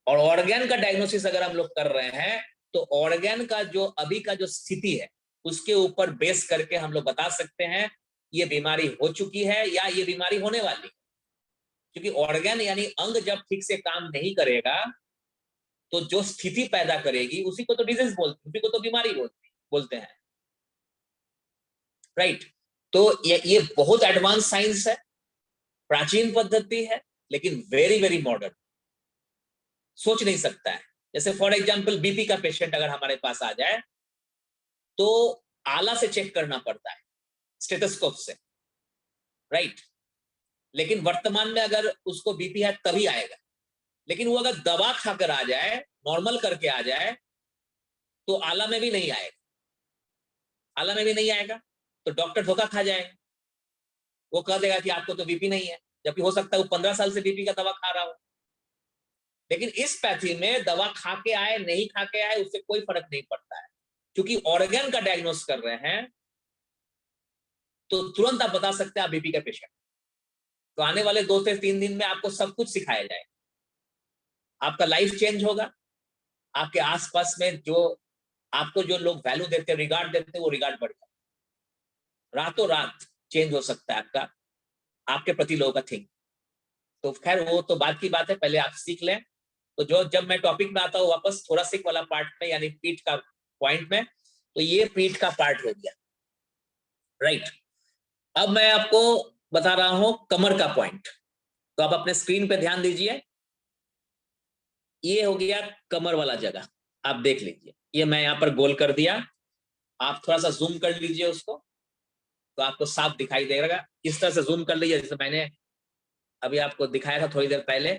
और ऑर्गन का डायग्नोसिस अगर हम लोग कर रहे हैं तो ऑर्गन का जो अभी का जो स्थिति है उसके ऊपर बेस करके हम लोग बता सकते हैं ये बीमारी हो चुकी है या ये बीमारी होने वाली है। क्योंकि ऑर्गन यानी अंग जब ठीक से काम नहीं करेगा तो जो स्थिति पैदा करेगी उसी को तो डिजीज बोलते हैं, उसी को तो बीमारी बोलते हैं, राइट? तो ये बहुत एडवांस साइंस है, प्राचीन पद्धति है, लेकिन वेरी वेरी मॉडर्न। सोच नहीं सकता है। जैसे फॉर एग्जांपल बीपी का पेशेंट अगर हमारे पास आ जाए तो आला से चेक करना पड़ता है, स्टेथोस्कोप से, राइट? लेकिन वर्तमान में अगर उसको बीपी है तभी आएगा। लेकिन वो अगर दवा खाकर आ जाए, नॉर्मल करके आ जाए, तो आला में भी नहीं आएगा। आला में भी नहीं आएगा तो डॉक्टर धोखा खा जाएगा। वो कह देगा कि आपको तो बीपी नहीं है, जबकि हो सकता है वो 15 साल से बीपी का दवा खा रहा हो। लेकिन इस पैथी में दवा खा के आए नहीं खा के आए उससे कोई फर्क नहीं पड़ता है, क्योंकि ऑर्गन का डायग्नोस कर रहे हैं तो तुरंत आप बता सकते हैं आप बीपी का पेशेंट। तो आने वाले 2 से 3 दिन में आपको सब कुछ सिखाया जाएगा, आपका लाइफ चेंज होगा, आपके आसपास में जो आपको जो लोग वैल्यू देते हैं, रिगार्ड देते हैं, वो रिगार्ड बढ़ जाए। रातों रात चेंज हो सकता है आपके प्रति लोगों का थिंक। तो खैर वो तो बात की बात है, पहले आप सीख लें। तो जो जब मैं टॉपिक में आता हूँ वापस थोरासिक वाला पार्ट में यानी पीठ का पॉइंट में, तो ये पीठ का पार्ट हो गया, राइट? अब मैं आपको बता रहा हूं कमर का पॉइंट। तो आप अपने स्क्रीन पे ध्यान दीजिए, ये हो गया कमर वाला जगह, आप देख लीजिए। ये मैं यहाँ पर गोल कर दिया, आप थोड़ा सा जूम कर लीजिए उसको तो आपको साफ दिखाई देगा। इस तरह से जूम कर लीजिए जैसे मैंने अभी आपको दिखाया था थोड़ी देर पहले,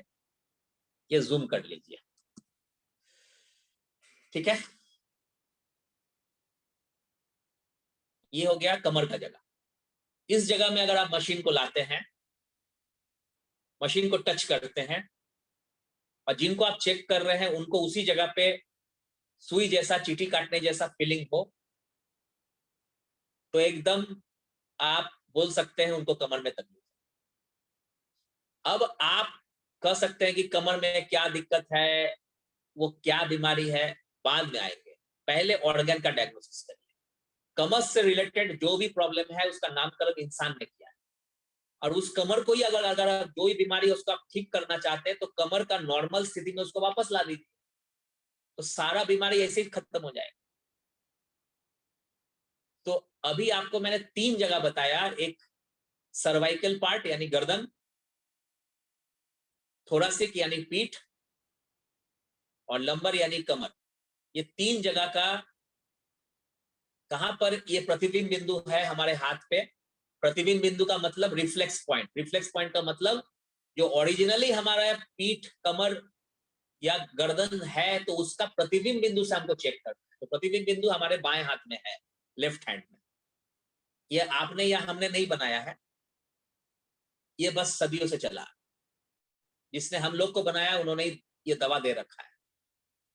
ये जूम कर लीजिए, ठीक है? ये हो गया कमर का जगह। इस जगह में अगर आप मशीन को लाते हैं, मशीन को टच करते हैं और जिनको आप चेक कर रहे हैं उनको उसी जगह पे सुई जैसा, चींटी काटने जैसा फीलिंग हो, तो एकदम आप बोल सकते हैं उनको कमर में तकलीफ। अब आप कह सकते हैं कि कमर में क्या दिक्कत है, वो क्या बीमारी है, बाद में आएंगे। पहले ऑर्गन का डायग्नोसिस करिए। कमर से रिलेटेड जो भी प्रॉब्लम है उसका नामकरण इंसान ने किया है, और उस कमर को ही अगर जो भी बीमारी है उसको आप ठीक करना चाहते हैं तो कमर का नॉर्मल स्थिति में उसको वापस ला दीजिए, तो सारा बीमारी ऐसे ही खत्म हो जाएगा। तो अभी आपको मैंने 3 जगह बताया, एक सर्वाइकल पार्ट यानी गर्दन, थोरासिक यानी पीठ, और लंबर यानी कमर। ये 3 जगह का कहां पर ये प्रतिबिंब बिंदु है हमारे हाथ पे। प्रतिबिंब बिंदु का मतलब रिफ्लेक्स पॉइंट। रिफ्लेक्स पॉइंट का मतलब जो ओरिजिनली हमारा पीठ, कमर या गर्दन है तो उसका प्रतिबिंब बिंदु से हमको चेक करना है। तो प्रतिबिंब बिंदु हमारे बाएं हाथ में है, लेफ्ट हैंड में। ये आपने या हमने नहीं बनाया है, ये बस सदियों से चला। जिसने हम लोग को बनाया उन्होंने ये दवा दे रखा है,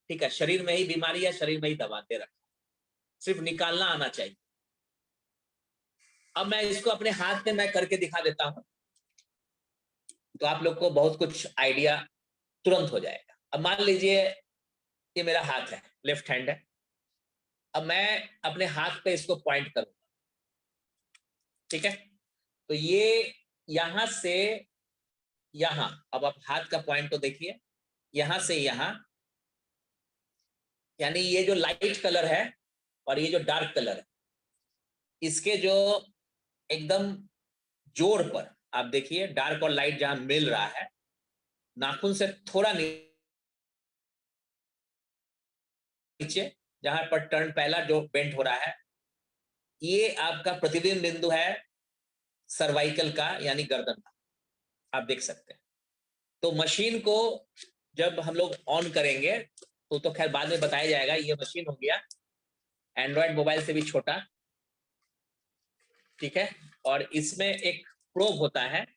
ठीक है? शरीर में ही बीमारी है, शरीर में ही दवा दे रखा है, सिर्फ निकालना आना चाहिए। अब मैं इसको अपने हाथ में मैं करके दिखा देता हूं तो आप लोग को बहुत कुछ आइडिया तुरंत हो जाएगा। अब मान लीजिए ये मेरा हाथ है, लेफ्ट हैंड है। अब मैं अपने हाथ पे इसको पॉइंट करूंगा, ठीक है? तो ये यहां से यहां, अब आप हाथ का पॉइंट तो देखिए, यहां से यहां, यानी ये जो लाइट कलर है और ये जो डार्क कलर है, इसके जो एकदम जोड़ पर आप देखिए डार्क और लाइट जहां मिल रहा है, नाखून से थोड़ा नीचे जहां पर टर्न पहला जो बेंट हो रहा है, ये आपका प्रतिबिंब बिंदु है सर्वाइकल का, यानी गर्दन का, आप देख सकते हैं। तो मशीन को जब हम लोग ऑन करेंगे तो खैर बाद में बताया जाएगा। ये मशीन हो गया एंड्रॉयड मोबाइल से भी छोटा, ठीक है। और इसमें एक प्रोब होता है,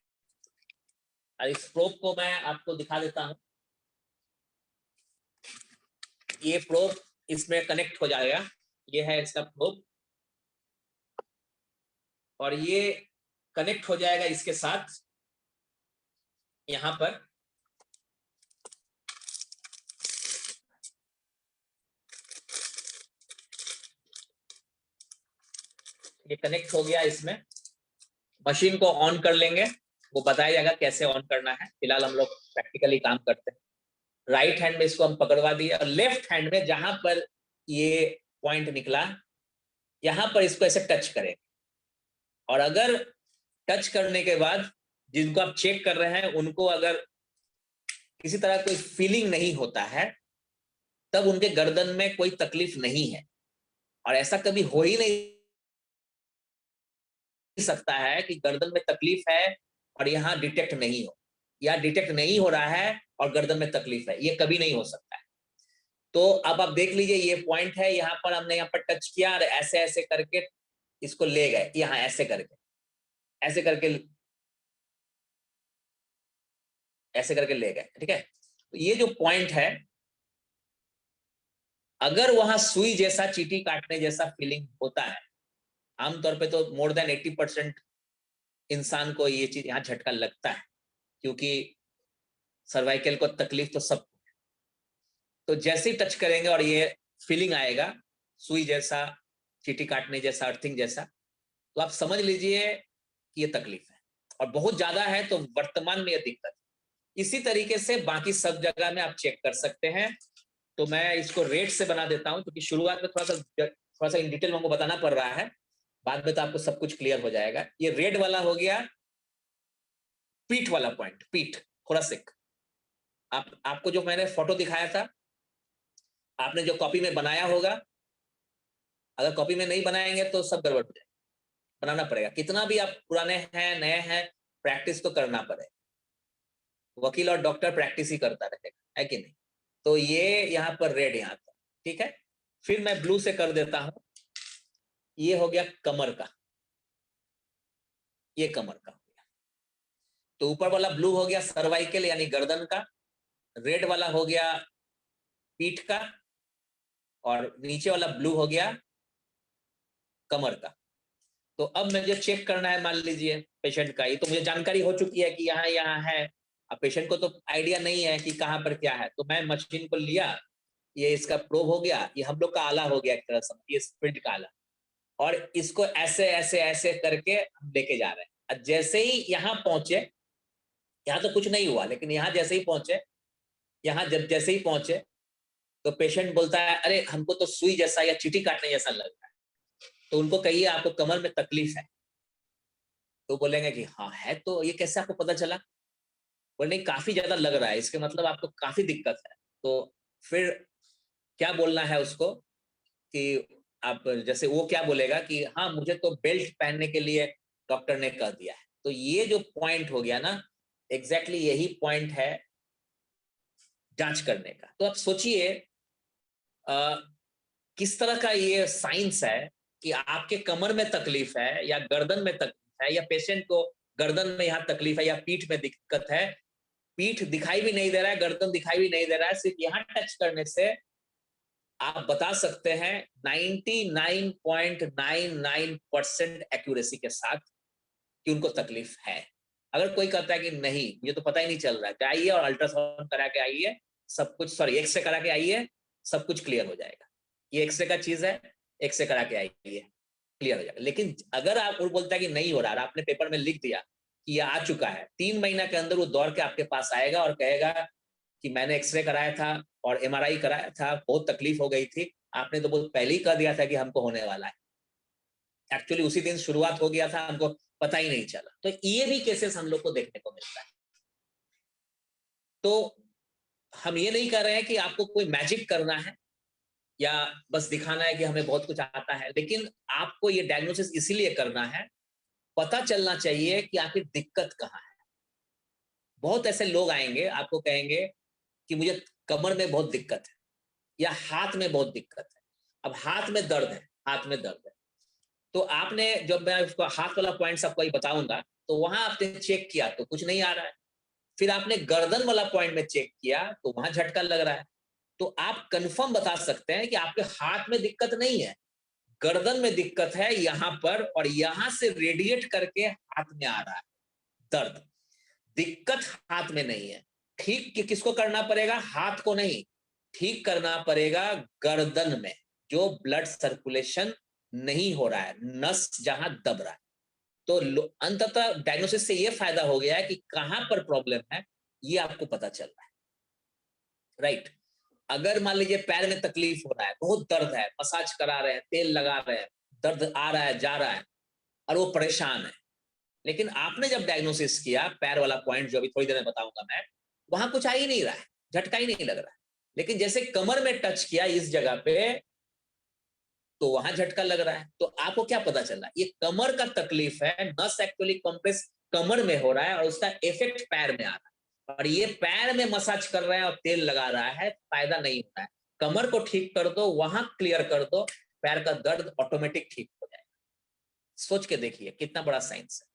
और इस प्रोब को मैं आपको दिखा देता हूं। ये प्रोब इसमें कनेक्ट हो जाएगा, ये है इसका प्रोब, और ये कनेक्ट हो जाएगा इसके साथ यहां पर। ये कनेक्ट हो गया इसमें। मशीन को ऑन कर लेंगे, वो बताया जाएगा कैसे ऑन करना है। फिलहाल हम लोग प्रैक्टिकली काम करते हैं। राइट हैंड में इसको हम पकड़वा दिए, और लेफ्ट हैंड में जहां पर ये पॉइंट निकला, यहां पर इसको ऐसे टच करें। और अगर टच करने के बाद जिनको आप चेक कर रहे हैं उनको अगर किसी तरह कोई फीलिंग नहीं होता है, तब उनके गर्दन में कोई तकलीफ नहीं है। और ऐसा कभी हो ही नहीं सकता है कि गर्दन में तकलीफ है और यहाँ डिटेक्ट नहीं हो, या डिटेक्ट नहीं हो रहा है और गर्दन में तकलीफ है, ये कभी नहीं हो सकता है। तो अब आप देख लीजिए, ये पॉइंट है, यहाँ पर हमने यहाँ पर टच किया और ऐसे ऐसे करके इसको ले गए, यहाँ ऐसे करके, ऐसे करके, ऐसे करके ले गए, ठीक है। तो ये जो पॉइंट है, अगर वहां सुई जैसा, चींटी काटने जैसा फीलिंग होता है, आमतौर पे तो मोर देन 80% इंसान को ये चीज यहाँ झटका लगता है, क्योंकि सर्वाइकल को तकलीफ तो सब। तो जैसे ही टच करेंगे और ये फीलिंग आएगा सुई जैसा, चींटी काटने जैसा, अर्थिंग जैसा, तो आप समझ लीजिए कि ये तकलीफ है, और बहुत ज्यादा है तो वर्तमान में ये दिक्कत है। इसी तरीके से बाकी सब जगह में आप चेक कर सकते हैं। तो मैं इसको रेट से बना देता हूं, क्योंकि शुरुआत में थोड़ा सा इन डिटेल हमको बताना पड़ रहा है, बाद में तो आपको सब कुछ क्लियर हो जाएगा। ये रेड वाला हो गया पीठ वाला पॉइंट, पीठ थोरासिक। आपको जो मैंने फोटो दिखाया था, आपने जो कॉपी में बनाया होगा, अगर कॉपी में नहीं बनाएंगे तो सब गड़बड़ हो जाएगा, बनाना पड़ेगा। कितना भी आप पुराने हैं नए हैं, प्रैक्टिस तो करना पड़ेगा। वकील और डॉक्टर प्रैक्टिस ही करता रहेगा, है कि नहीं। तो ये यहाँ पर रेड यहाँ पर, ठीक है। फिर मैं ब्लू से कर देता हूं। ये हो गया कमर का, ये कमर का हो गया। तो ऊपर वाला ब्लू हो गया सर्वाइकल यानी गर्दन का, रेड वाला हो गया पीठ का, और नीचे वाला ब्लू हो गया कमर का। तो अब मुझे चेक करना है, मान लीजिए पेशेंट का, ये तो मुझे जानकारी हो चुकी है कि यहाँ यहाँ है। अब पेशेंट को तो आइडिया नहीं है कि कहाँ पर क्या है, तो मैं मशीन को लिया, ये इसका प्रोब हो गया, ये हम लोग का आला हो गया एक तरह से, ये स्प्रिंट का आला, और इसको ऐसे ऐसे ऐसे करके हम लेके जा रहे हैं। और जैसे ही यहाँ पहुंचे, यहाँ तो कुछ नहीं हुआ, लेकिन यहाँ जैसे ही पहुंचे, यहाँ जब जैसे ही पहुंचे, तो पेशेंट बोलता है अरे हमको तो सुई जैसा या चींटी काटने जैसा लग रहा है। तो उनको कहिए आपको कमर में तकलीफ है, तो बोलेंगे कि हाँ है। तो ये कैसे आपको पता चला? बोले नहीं काफी ज्यादा लग रहा है, इसके मतलब आपको काफी दिक्कत है। तो फिर क्या बोलना है उसको कि आप, जैसे वो क्या बोलेगा कि हाँ मुझे तो बेल्ट पहनने के लिए डॉक्टर ने कह दिया है। तो ये जो पॉइंट हो गया ना, एग्जैक्टली यही पॉइंट है जांच करने का। तो आप सोचिए किस तरह का ये साइंस है कि आपके कमर में तकलीफ है या गर्दन में तकलीफ है, या पेशेंट को गर्दन में यहाँ तकलीफ है या पीठ में दिक्कत है। पीठ दिखाई भी नहीं दे रहा है, गर्दन दिखाई भी नहीं दे रहा है, सिर्फ यहाँ टच करने से आप बता सकते हैं 99.99% एक्यूरेसी के साथ कि उनको तकलीफ है। अगर कोई कहता है कि नहीं मुझे तो पता ही नहीं चल रहा है, जाइए और अल्ट्रासाउंड करा के आइए, सब कुछ, सॉरी एक्सरे करा के आइए, सब कुछ क्लियर हो जाएगा। ये एक्सरे का चीज है, एक्सरे करा के आइए, क्लियर हो जाएगा। लेकिन अगर आप वो बोलता है कि नहीं हो रहा, आपने पेपर में लिख दिया कि ये आ चुका है, 3 महीना के अंदर वो दौड़ के आपके पास आएगा और कहेगा कि मैंने एक्सरे कराया था और एमआरआई कराया था, बहुत तकलीफ हो गई थी, आपने तो बहुत पहले ही कह दिया था कि हमको होने वाला है, एक्चुअली उसी दिन शुरुआत हो गया था, हमको पता ही नहीं चला। तो ये भी केसेस हम लोग को देखने को मिलता है। तो हम ये नहीं कर रहे हैं कि आपको कोई मैजिक करना है या बस दिखाना है कि हमें बहुत कुछ आता है, लेकिन आपको ये डायग्नोसिस इसीलिए करना है, पता चलना चाहिए कि आखिर दिक्कत कहाँ है। बहुत ऐसे लोग आएंगे, आपको कहेंगे कि मुझे कमर में बहुत दिक्कत है या हाथ में बहुत दिक्कत है। अब हाथ में दर्द है, हाथ में दर्द है, तो आपने, जब मैं उसको हाथ वाला पॉइंट्स आपको अभी बताऊंगा, तो वहां आपने चेक किया तो कुछ नहीं आ रहा है। फिर आपने गर्दन वाला पॉइंट में चेक किया तो वहां झटका लग रहा है। तो आप कंफर्म बता सकते हैं कि आपके हाथ में दिक्कत नहीं है, गर्दन में दिक्कत है यहाँ पर, और यहां से रेडिएट करके हाथ में आ रहा है दर्द। दिक्कत हाथ में नहीं है। ठीक किसको करना पड़ेगा? हाथ को नहीं, ठीक करना पड़ेगा गर्दन में, जो ब्लड सर्कुलेशन नहीं हो रहा है, नस जहां दब रहा है। तो अंततः डायग्नोसिस से ये फायदा हो गया है कि कहां पर प्रॉब्लम है ये आपको पता चल रहा है, राइट। अगर मान लीजिए पैर में तकलीफ हो रहा है, बहुत दर्द है, मसाज करा रहे हैं, तेल लगा रहे हैं, दर्द आ रहा है जा रहा है, और वो परेशान है, लेकिन आपने जब डायग्नोसिस किया पैर वाला पॉइंट, जो अभी थोड़ी देर में बताऊंगा मैं, वहां कुछ आ ही नहीं रहा है, झटका ही नहीं लग रहा है। लेकिन जैसे कमर में टच किया इस जगह पे, तो वहां झटका लग रहा है। तो आपको क्या पता चल रहा है? ये कमर का तकलीफ है, नस एक्चुअली कंप्रेस कमर में हो रहा है और उसका इफेक्ट पैर में आ रहा है, और ये पैर में मसाज कर रहा है और तेल लगा रहा है, फायदा नहीं होता है। कमर को ठीक कर दो, वहां क्लियर कर दो, पैर का दर्द ऑटोमेटिक ठीक हो जाएगा। सोच के देखिए कितना बड़ा साइंस है।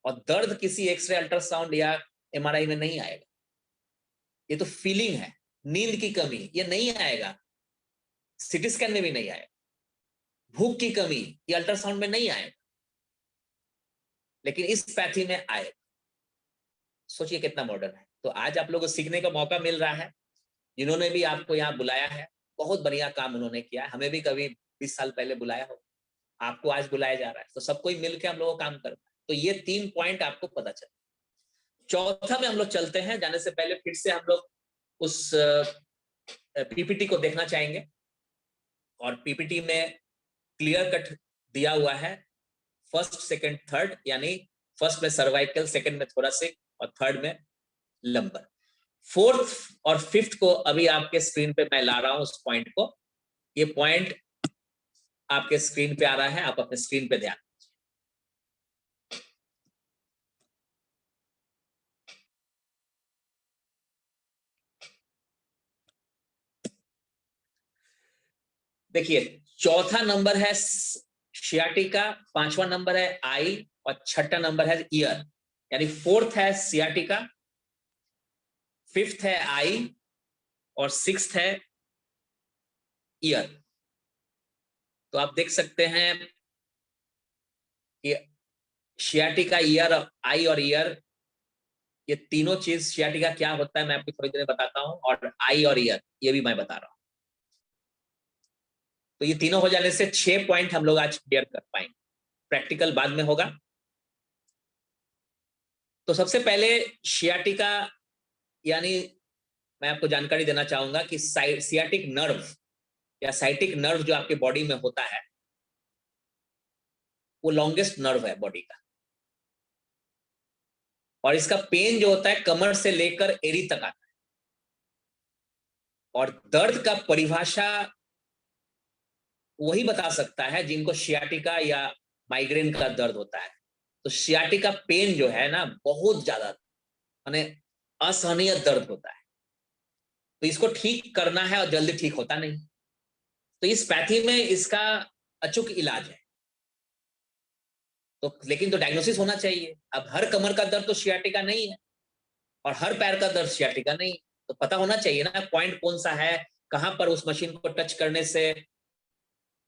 और दर्द किसी एक्सरे, अल्ट्रासाउंड या एमआरआई में नहीं आएगा, ये तो फीलिंग है। नींद की कमी ये नहीं आएगा, सीटी स्कैन में भी नहीं आएगा। भूख की कमी ये अल्ट्रासाउंड में नहीं आएगा, लेकिन इस पैथी में आएगा। सोचिए कितना मॉडर्न है। तो आज आप लोगों को सीखने का मौका मिल रहा है। जिन्होंने भी आपको यहाँ बुलाया है, बहुत बढ़िया काम उन्होंने किया है। हमें भी कभी 20 साल पहले बुलाया हो, आपको आज बुलाया जा रहा है, तो सबको ही मिलकर हम लोगों को काम करना है। तो ये 3 पॉइंट आपको पता चल। चौथा में हम लोग चलते हैं, जाने से पहले फिर से हम लोग उस पीपीटी को देखना चाहेंगे। और पीपीटी में क्लियर कट दिया हुआ है, फर्स्ट सेकंड थर्ड, यानी फर्स्ट में सर्वाइकल, सेकंड में थोरैसिक और थर्ड में लंबर। फोर्थ और फिफ्थ को अभी आपके स्क्रीन पे मैं ला रहा हूं उस पॉइंट को। ये पॉइंट आपके स्क्रीन पे आ रहा है, आप अपने स्क्रीन पे ध्यान। देखिए, चौथा नंबर है सियाटिका, पांचवा नंबर है आई, और छठा नंबर है ईयर। यानी फोर्थ है सियाटिका, फिफ्थ है आई, और सिक्स्थ है ईयर। तो आप देख सकते हैं कि सियाटिका, ईयर, आई और ईयर, ये तीनों चीज, सियाटिका क्या होता है मैं आपको थोड़ी देर में बताता हूं, और आई और ईयर ये भी मैं बता रहा हूं। तो ये तीनों हो जाने से 6 पॉइंट हम लोग आज क्लियर कर पाएंगे। प्रैक्टिकल बाद में होगा। तो सबसे पहले सियाटिका, यानी मैं आपको जानकारी देना चाहूंगा कि सियाटिक नर्व या साइटिक नर्व जो आपके बॉडी में होता है, वो लॉन्गेस्ट नर्व है बॉडी का। और इसका पेन जो होता है कमर से लेकर एड़ी तक आता है। और दर्द का परिभाषा वही बता सकता है जिनको सियाटिका या माइग्रेन का दर्द होता है। तो सियाटिका पेन जो है ना, बहुत ज्यादा माने असहनीय दर्द होता है। तो इसको ठीक करना है और जल्दी ठीक होता नहीं। तो इस पैथी में इसका अचूक इलाज है। तो लेकिन तो डायग्नोसिस होना चाहिए। अब हर कमर का दर्द तो सियाटिका नहीं है, और हर पैर का दर्द सियाटिका नहीं। तो पता होना चाहिए ना पॉइंट कौन सा है, कहां पर उस मशीन को टच करने से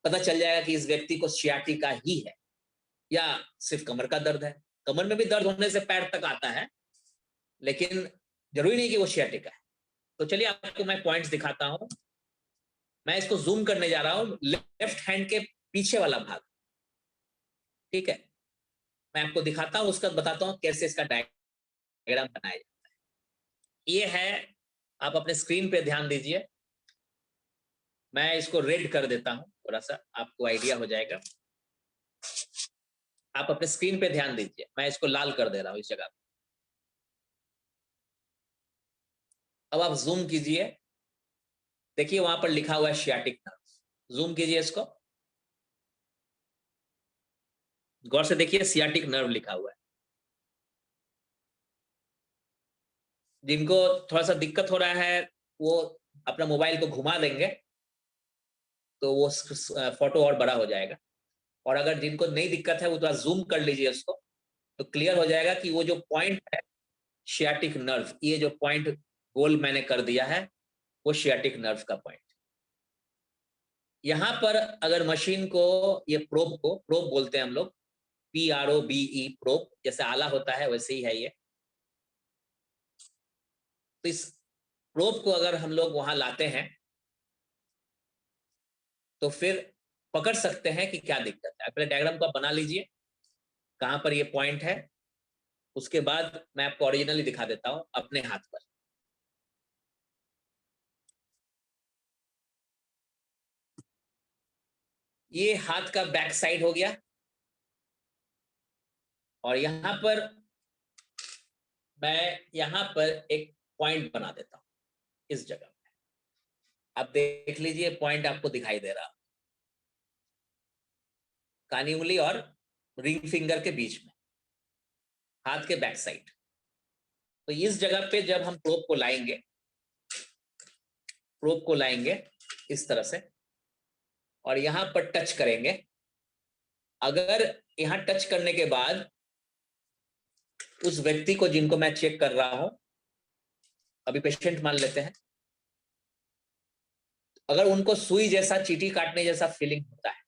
पता चल जाएगा कि इस व्यक्ति को सियाटिका ही है या सिर्फ कमर का दर्द है। कमर में भी दर्द होने से पैर तक आता है, लेकिन जरूरी नहीं कि वो सियाटिका है। तो चलिए आपको मैं पॉइंट्स दिखाता हूं। मैं इसको जूम करने जा रहा हूं, लेफ्ट हैंड के पीछे वाला भाग, ठीक है। मैं आपको दिखाता हूं, उसका बताता हूं कैसे इसका डायग्राम बनाया जाता है। ये है, आप अपने स्क्रीन पे ध्यान दीजिए। मैं इसको रेड कर देता हूं, थोड़ा सा आपको आइडिया हो जाएगा। आप अपने स्क्रीन पे ध्यान दीजिए, मैं इसको लाल कर दे रहा हूं इस जगह। अब आप जूम कीजिए, देखिए वहां पर लिखा हुआ है सियाटिक नर्व। जूम कीजिए इसको, गौर से देखिए सियाटिक नर्व लिखा हुआ है। जिनको थोड़ा सा दिक्कत हो रहा है वो अपना मोबाइल को घुमा देंगे तो वो फोटो और बड़ा हो जाएगा, और अगर जिनको नहीं दिक्कत है वो थोड़ा जूम कर लीजिए उसको, तो क्लियर हो जाएगा कि वो जो पॉइंट है शियाटिक नर्व, ये जो पॉइंट गोल मैंने कर दिया है वो शियाटिक नर्व का पॉइंट। यहां पर अगर मशीन को, ये प्रोब बोलते हैं हम लोग, PROBE प्रोब, जैसे आला होता है वैसे ही है ये। तो इस प्रोब को अगर हम लोग वहां लाते हैं तो फिर पकड़ सकते हैं कि क्या दिक्कत है। पहले डायग्राम को आप बना लीजिए कहां पर ये पॉइंट है, उसके बाद मैं आपको ओरिजिनली दिखा देता हूं अपने हाथ पर। ये हाथ का बैक साइड हो गया, और यहां पर मैं यहां पर एक पॉइंट बना देता हूं इस जगह पे। आप देख लीजिए पॉइंट आपको दिखाई दे रहा, कानी उंगली और रिंग फिंगर के बीच में, हाथ के बैक साइड। तो इस जगह पे जब हम प्रोब को लाएंगे इस तरह से और यहां पर टच करेंगे, अगर यहां टच करने के बाद उस व्यक्ति को जिनको मैं चेक कर रहा हूं, अभी पेशेंट मान लेते हैं, अगर उनको सुई जैसा, चींटी काटने जैसा फीलिंग होता है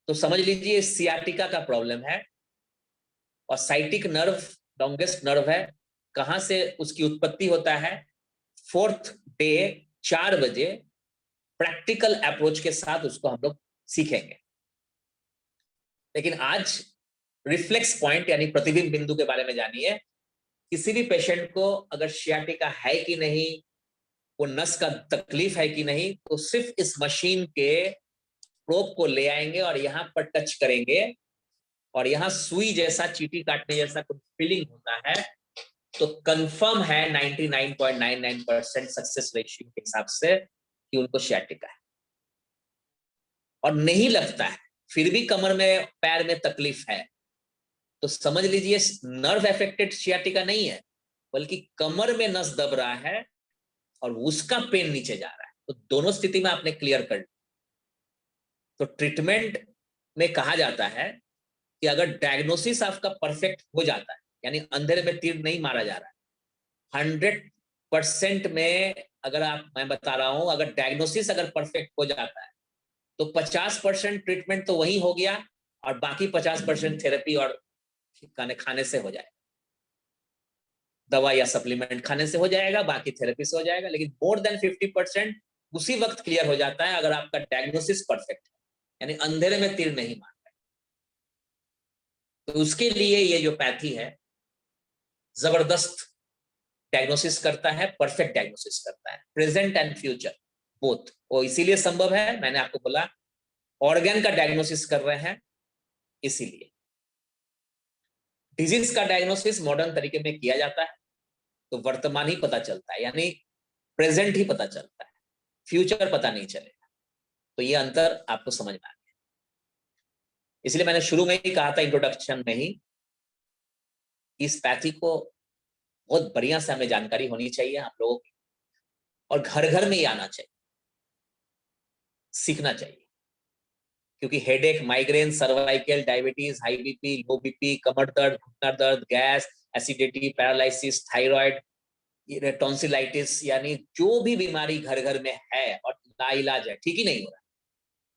तो समझ लीजिए सियाटिका का प्रॉब्लम है। और साइटिक नर्व लॉन्गेस्ट नर्व है, कहां से उसकी उत्पत्ति होता है, 4th डे 4 बजे प्रैक्टिकल अप्रोच के साथ उसको हम लोग सीखेंगे। लेकिन आज रिफ्लेक्स पॉइंट यानी प्रतिबिंब बिंदु के बारे में जानिए। किसी भी पेशेंट को अगर शियाटिका है कि नहीं, वो नस का तकलीफ है कि नहीं, तो सिर्फ इस मशीन के प्रोब को ले आएंगे और यहां पर टच करेंगे और यहां सुई जैसा, चींटी काटने जैसा कुछ फीलिंग होता है, तो कंफर्म है 99.99% सक्सेस रेशियो के हिसाब से कि उनको शियाटिका है। और नहीं लगता है फिर भी कमर में, पैर में तकलीफ है, तो समझ लीजिए नर्व अफेक्टेड शियाटिका नहीं है, बल्कि कमर में नस दब रहा है और उसका पेन नीचे जा रहा है। तो दोनों स्थिति में आपने क्लियर कर लिया। तो ट्रीटमेंट में कहा जाता है कि अगर डायग्नोसिस आपका परफेक्ट हो जाता है, यानी अंधेरे में तीर नहीं मारा जा रहा है, 100% में, अगर मैं बता रहा हूं, अगर डायग्नोसिस अगर परफेक्ट हो जाता है तो 50% ट्रीटमेंट तो वही हो गया और बाकी 50% थेरेपी और खाने से हो जाएगा, दवा या सप्लीमेंट खाने से हो जाएगा, बाकी थेरेपी से हो जाएगा। लेकिन मोर देन 50% उसी वक्त क्लियर हो जाता है अगर आपका डायग्नोसिस परफेक्ट है, यानी अंधेरे में तीर नहीं मारता। तो उसके लिए ये जो पैथी है जबरदस्त डायग्नोसिस करता है, परफेक्ट डायग्नोसिस करता है, प्रेजेंट एंड फ्यूचर बोथ। वो इसीलिए संभव है, मैंने आपको बोला ऑर्गन का डायग्नोसिस कर रहे हैं इसीलिए। डिजीज का डायग्नोसिस मॉडर्न तरीके में किया जाता है तो वर्तमान ही पता चलता है, यानी प्रेजेंट ही पता चलता है, फ्यूचर पता नहीं चलेगा। तो ये अंतर आपको समझ में आ गया। इसलिए मैंने शुरू में ही कहा था, इंट्रोडक्शन में ही, इस पैथी को बहुत बढ़िया से हमें जानकारी होनी चाहिए हम लोगों की, और घर घर में ही आना चाहिए, सीखना चाहिए। क्योंकि headache, migraine, cervical, diabetes, high BP, low BP, कमर दर्द, घुटना दर्द, gas, acidity, paralysis, thyroid, tonsillitis, यानी जो भी बीमारी घर घर में है और लाइलाज है, ठीक ही नहीं हो रहा,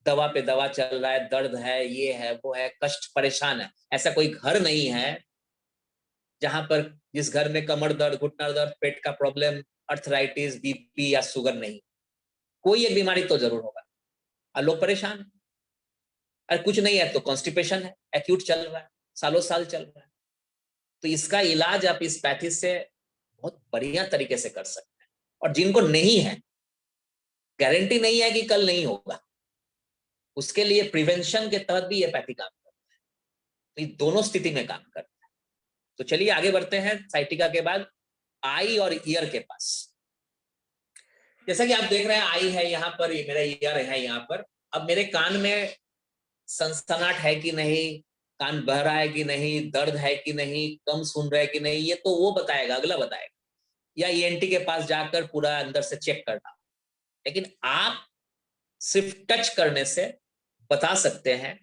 दवा पे दवा चल रहा है, दर्द है, ये है, वो है, कष्ट, परेशान है, ऐसा कोई घर नहीं है जहां पर, जिस घर में कमर दर्द, घुटना दर्द, पेट का प्रॉब्लम, अर्थराइटिस, बीपी या शुगर नहीं, कोई एक बीमारी तो जरूर होगा। और लोग परेशान है, अरे कुछ नहीं है तो कॉन्स्टिपेशन है, एक्यूट चल रहा है, सालों साल चल रहा है। तो इसका इलाज आप इस पैथी से बहुत बढ़िया तरीके से कर सकते हैं। और जिनको नहीं है, गारंटी नहीं है कि कल नहीं होगा, उसके लिए प्रिवेंशन के तहत भी ये पैथी काम करता है। तो ये दोनों स्थिति में काम करता है। तो चलिए आगे बढ़ते हैं साइटिका के बाद आई और ईयर के पास। जैसा कि आप देख रहे हैं, आई है यहाँ पर, ये मेरा ईयर है यहाँ पर। अब मेरे कान में सनसनाहट है कि नहीं, कान बह रहा है कि नहीं, दर्द है कि नहीं, कम सुन रहा है कि नहीं, ये तो वो बताएगा, अगला बताएगा, या ईएनटी के पास जाकर पूरा अंदर से चेक करना। लेकिन आप सिर्फ टच करने से बता सकते हैं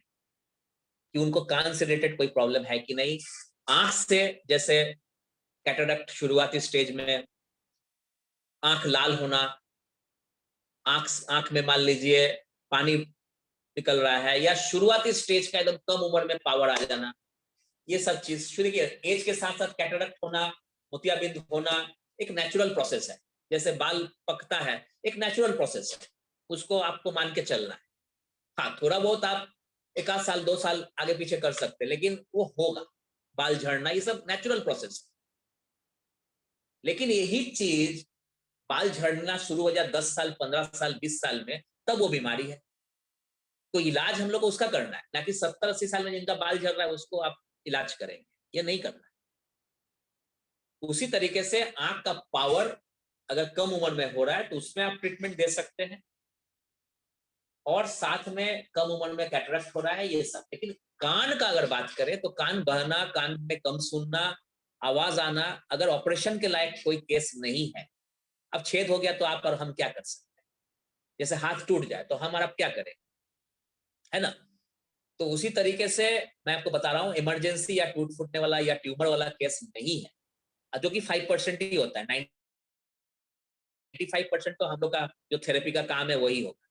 कि उनको कान से रिलेटेड कोई प्रॉब्लम है कि नहीं। आंख से, जैसे कैटरेक्ट शुरुआती स्टेज में आंख लाल होना, आंख में मान लीजिए पानी निकल रहा है, या शुरुआती स्टेज का एकदम कम उम्र में पावर आ जाना, ये सब चीज शुरू की एज के साथ साथ कैटरेक्ट होना, मोतियाबिंद होना एक नेचुरल प्रोसेस है। जैसे बाल पकता है, एक नेचुरल प्रोसेस है, उसको आपको मान के चलना है। हाँ, थोड़ा बहुत आप 1 आध साल 2 साल आगे पीछे कर सकते हैं, लेकिन वो होगा। बाल झड़ना ये सब नेचुरल प्रोसेस है। लेकिन यही चीज बाल झड़ना शुरू हो जाए 10 साल 15 साल 20 साल में, तब वो बीमारी है। तो इलाज हम लोग को उसका करना है, ना कि 70-80 साल में जिनका बाल झड़ रहा है उसको आप इलाज करेंगे, ये नहीं करना है। उसी तरीके से आंख का पावर अगर कम उम्र में हो रहा है तो उसमें आप ट्रीटमेंट दे सकते हैं, और साथ में कम उम्र में कैटरेक्ट हो रहा है ये सब। लेकिन कान का अगर बात करें तो कान बहना, कान में कम सुनना, आवाज आना, अगर ऑपरेशन के लायक कोई केस नहीं है, अब छेद हो गया तो आप और हम क्या कर सकते हैं? जैसे हाथ टूट जाए तो हम और आप क्या करें, है ना? तो उसी तरीके से मैं आपको बता रहा हूं, इमरजेंसी या टूट फूटने वाला या ट्यूमर वाला केस नहीं है, जो कि 5% ही होता है। 95% तो हम लोग का जो थेरेपी का काम है वही होगा,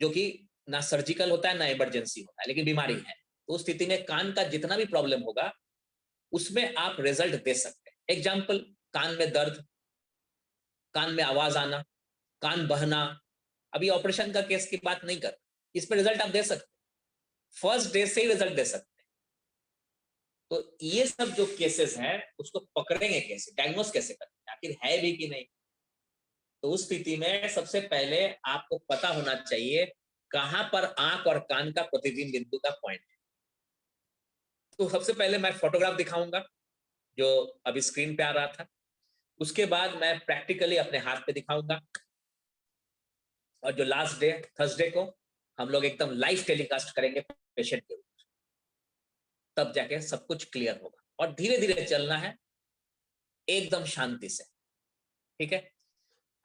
जो कि ना सर्जिकल होता है ना इमरजेंसी होता है, लेकिन बीमारी है। तो उस स्थिति में कान का जितना भी प्रॉब्लम होगा उसमें आप रिजल्ट दे सकते हैं। एग्जाम्पल, कान में दर्द, कान में आवाज आना, कान बहना, अभी ऑपरेशन का केस की बात नहीं कर, इस पर रिजल्ट आप दे सकते हैं, फर्स्ट डे से ही रिजल्ट दे सकते हैं। तो ये सब जो केसेस हैं उसको पकड़ेंगे कैसे, डायग्नोस कैसे करेंगे, आखिर है भी कि नहीं। तो उस स्थिति में सबसे पहले आपको पता होना चाहिए कहां पर आंख और कान का प्रतिबिंब बिंदु का पॉइंट है। तो सबसे पहले मैं फोटोग्राफ दिखाऊंगा जो अभी स्क्रीन पे आ रहा था, उसके बाद मैं प्रैक्टिकली अपने हाथ पे दिखाऊंगा, और जो लास्ट डे थर्सडे को हम लोग एकदम लाइव टेलीकास्ट करेंगे पेशेंट के ऊपर, तब जाके सब कुछ क्लियर होगा। और धीरे धीरे चलना है, एकदम शांति से, ठीक है?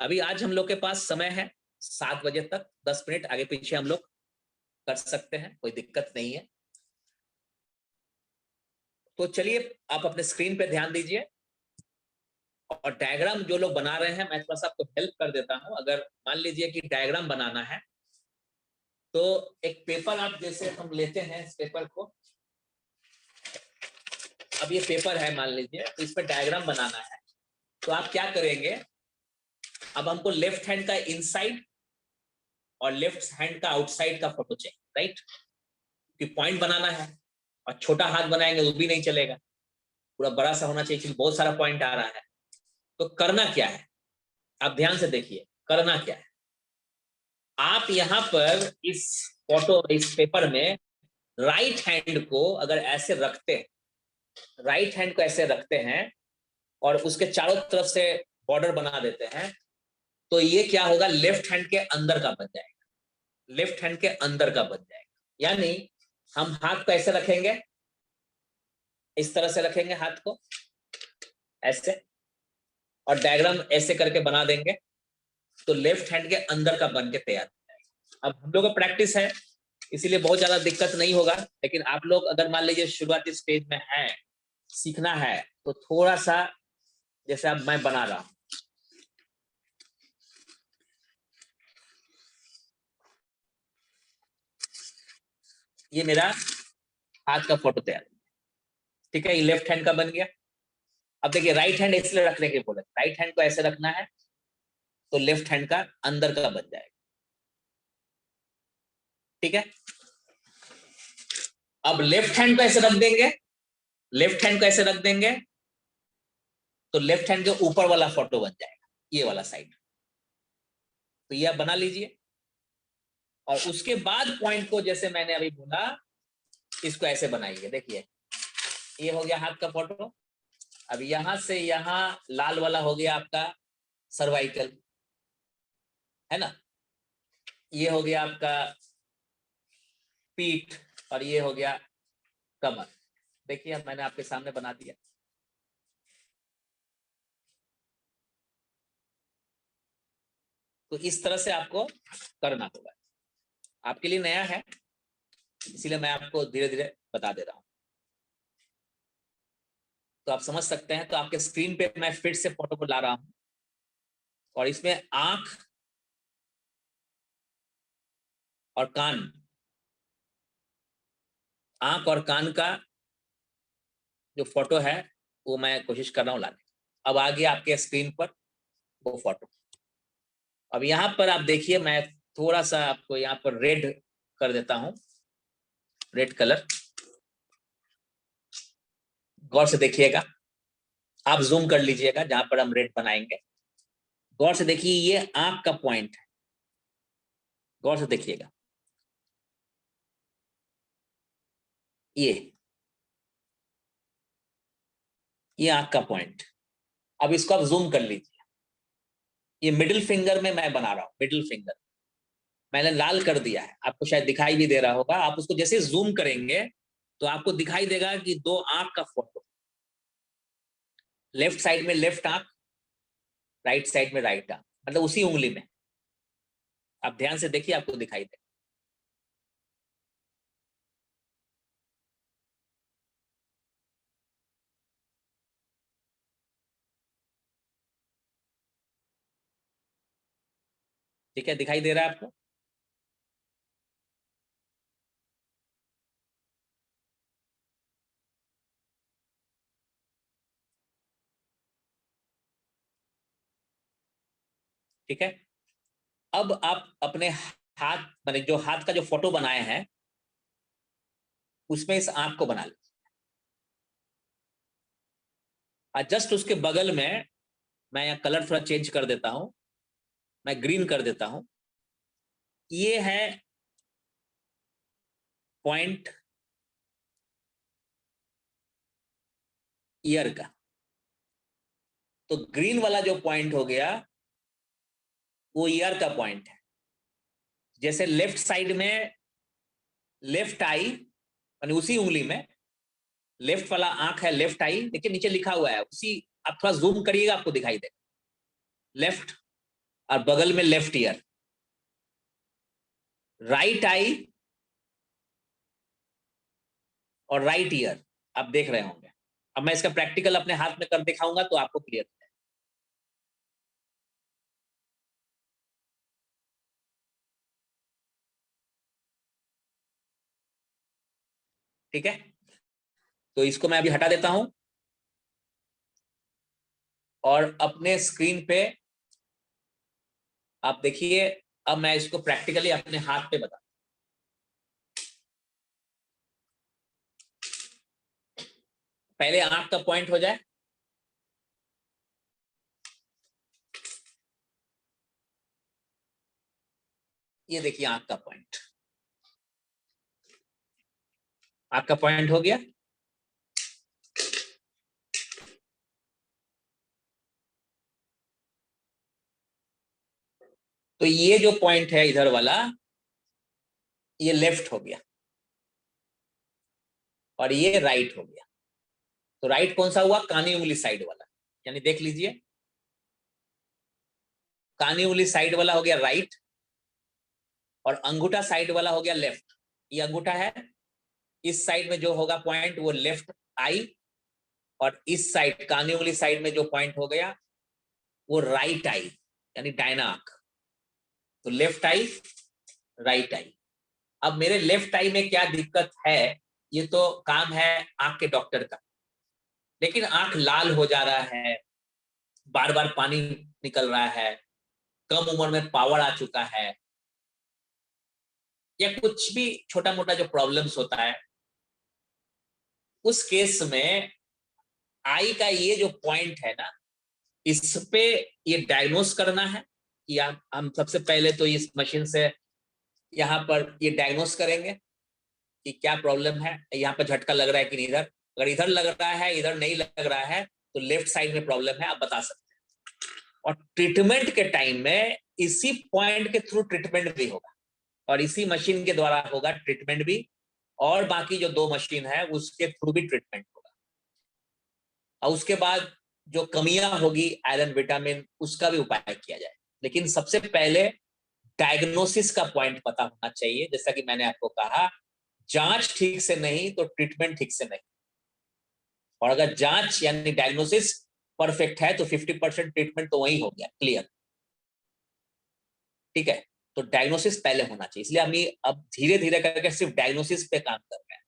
अभी आज हम लोग के पास समय है 7 बजे तक, 10 मिनट आगे पीछे हम लोग कर सकते हैं, कोई दिक्कत नहीं है। तो चलिए आप अपने स्क्रीन पे ध्यान दीजिए, और डायग्राम जो लोग बना रहे हैं मैं थोड़ा सा आपको हेल्प कर देता हूं। अगर मान लीजिए कि डायग्राम बनाना है तो एक पेपर आप, जैसे हम लेते हैं इस पेपर को, अब ये पेपर है मान लीजिए, तो इस पर डायग्राम बनाना है। तो आप क्या करेंगे, अब हमको लेफ्ट हैंड का इनसाइड और लेफ्ट हैंड का आउटसाइड का फोटो चाहिए, राइट? कि पॉइंट बनाना है, और छोटा हाथ बनाएंगे वो भी नहीं चलेगा, पूरा बड़ा सा होना चाहिए क्योंकि बहुत सारा पॉइंट आ रहा है। तो करना क्या है, आप ध्यान से देखिए, करना क्या है। आप यहाँ पर इस फोटो, इस पेपर में राइट हैंड को अगर ऐसे रखते हैं, राइट हैंड को ऐसे रखते हैं और उसके चारों तरफ से बॉर्डर बना देते हैं, तो ये क्या होगा, लेफ्ट हैंड के अंदर का बन जाएगा, लेफ्ट हैंड के अंदर का बन जाएगा। यानी हम हाथ को ऐसे रखेंगे, इस तरह से रखेंगे हाथ को ऐसे, और डायग्राम ऐसे करके बना देंगे, तो लेफ्ट हैंड के अंदर का बन के तैयार हो जाएगा। अब हम लोग का प्रैक्टिस है इसीलिए बहुत ज्यादा दिक्कत नहीं होगा, लेकिन आप लोग अगर मान लीजिए शुरुआती स्टेज में है, सीखना है, तो थोड़ा सा, जैसे अब मैं बना रहा हूं, ये मेरा हाथ का फोटो तैयार, ठीक है? ये लेफ्ट हैंड का बन गया। अब देखिए राइट हैंड इसलिए रखने के बोले, राइट हैंड को ऐसे रखना है तो लेफ्ट हैंड का अंदर का बन जाएगा, ठीक है? अब लेफ्ट हैंड को ऐसे रख देंगे, लेफ्ट हैंड को ऐसे रख देंगे तो लेफ्ट हैंड के ऊपर वाला फोटो बन जाएगा, ये वाला साइड। तो ये आप बना लीजिए, और उसके बाद पॉइंट को जैसे मैंने अभी बोला, इसको ऐसे बनाइए। देखिए ये हो गया हाथ का फोटो। अब यहां से यहां लाल वाला हो गया आपका सर्वाइकल, है ना। ये हो गया आपका पीठ और ये हो गया कमर। देखिए मैंने आपके सामने बना दिया। तो इस तरह से आपको करना होगा, आपके लिए नया है इसीलिए मैं आपको धीरे धीरे बता दे रहा हूं। तो आप समझ सकते हैं। तो आपके स्क्रीन पे मैं फिर से फोटो को ला रहा हूं और इसमें आंख और कान, आंख और कान का जो फोटो है वो मैं कोशिश कर रहा हूं लाने। अब आ गया आपके स्क्रीन पर वो फोटो। अब यहाँ पर आप देखिए, मैं थोड़ा सा आपको यहाँ पर रेड कर देता हूं, रेड कलर। गौर से देखिएगा, आप जूम कर लीजिएगा जहां पर हम रेड बनाएंगे। गौर से देखिए, ये आंख का पॉइंट है, गौर से देखिएगा। ये आंख का पॉइंट। अब इसको आप जूम कर लीजिए। ये मिडिल फिंगर में मैं बना रहा हूं, मिडिल फिंगर मैंने लाल कर दिया है, आपको शायद दिखाई भी दे रहा होगा। आप उसको जैसे जूम करेंगे तो आपको दिखाई देगा कि दो आंख का फोटो, लेफ्ट साइड में लेफ्ट आंख, राइट साइड में राइट आंख, मतलब उसी उंगली में। आप ध्यान से देखिए, आपको दिखाई देगा। ठीक है, दिखाई दे रहा है आपको। ठीक है, अब आप अपने हाथ, मैंने जो हाथ का जो फोटो बनाए हैं उसमें इस आंख को बना लीजिए। और जस्ट उसके बगल में मैं यहाँ कलर थोड़ा चेंज कर देता हूं, मैं ग्रीन कर देता हूं। ये है पॉइंट ईयर का। तो ग्रीन वाला जो पॉइंट हो गया वो ईयर का पॉइंट है। जैसे लेफ्ट साइड में लेफ्ट आई, यानी उसी उंगली में लेफ्ट वाला आंख है, लेफ्ट आई, देखिए नीचे लिखा हुआ है उसी। आप थोड़ा जूम करिएगा, आपको दिखाई देगा लेफ्ट, और बगल में लेफ्ट ईयर, राइट आई और राइट ईयर। आप देख रहे होंगे। अब मैं इसका प्रैक्टिकल अपने हाथ में कर दिखाऊंगा तो आपको क्लियर है। ठीक है, तो इसको मैं अभी हटा देता हूं और अपने स्क्रीन पे आप देखिए। अब मैं इसको प्रैक्टिकली अपने हाथ पे बता, पहले आंख का पॉइंट हो जाए। ये देखिए आंख का पॉइंट, आंख का पॉइंट हो गया। तो ये जो पॉइंट है इधर वाला, ये लेफ्ट हो गया और ये राइट हो गया। तो राइट कौन सा हुआ? कानी उंगली साइड वाला, यानी देख लीजिए, कानी उंगली साइड वाला हो गया राइट और अंगूठा साइड वाला हो गया लेफ्ट। ये अंगूठा है, इस साइड में जो होगा पॉइंट वो लेफ्ट आई, और इस साइड कानी उंगली साइड में जो पॉइंट हो गया वो राइट आई, यानी डायना आंख। तो लेफ्ट आई, राइट आई। अब मेरे लेफ्ट आई में क्या दिक्कत है, ये तो काम है आंख के डॉक्टर का। लेकिन आंख लाल हो जा रहा है, बार बार पानी निकल रहा है, कम उम्र में पावर आ चुका है, या कुछ भी छोटा मोटा जो प्रॉब्लम्स होता है, उस केस में आई का ये जो पॉइंट है ना, इस पे ये डायग्नोस करना है कि हम सबसे पहले तो इस मशीन से यहाँ पर ये डायग्नोस करेंगे कि क्या प्रॉब्लम है। यहाँ पर झटका लग रहा है कि नहीं, इधर अगर इधर लग रहा है, इधर नहीं लग रहा है, तो लेफ्ट साइड में प्रॉब्लम है, आप बता सकते हैं। और ट्रीटमेंट के टाइम में इसी पॉइंट के थ्रू ट्रीटमेंट भी होगा और इसी मशीन के द्वारा होगा ट्रीटमेंट भी, और बाकी जो 2 मशीन है उसके थ्रू भी ट्रीटमेंट होगा। और उसके बाद जो कमियां होगी आयरन विटामिन उसका भी उपाय किया जाए। लेकिन सबसे पहले डायग्नोसिस का पॉइंट पता होना चाहिए। जैसा कि मैंने आपको कहा, जांच ठीक से नहीं तो ट्रीटमेंट ठीक से नहीं, और अगर जांच यानी डायग्नोसिस परफेक्ट है तो 50% ट्रीटमेंट तो वही हो गया क्लियर। ठीक है, तो डायग्नोसिस पहले होना चाहिए, इसलिए हम अब धीरे धीरे करके सिर्फ डायग्नोसिस पे काम कर रहे हैं।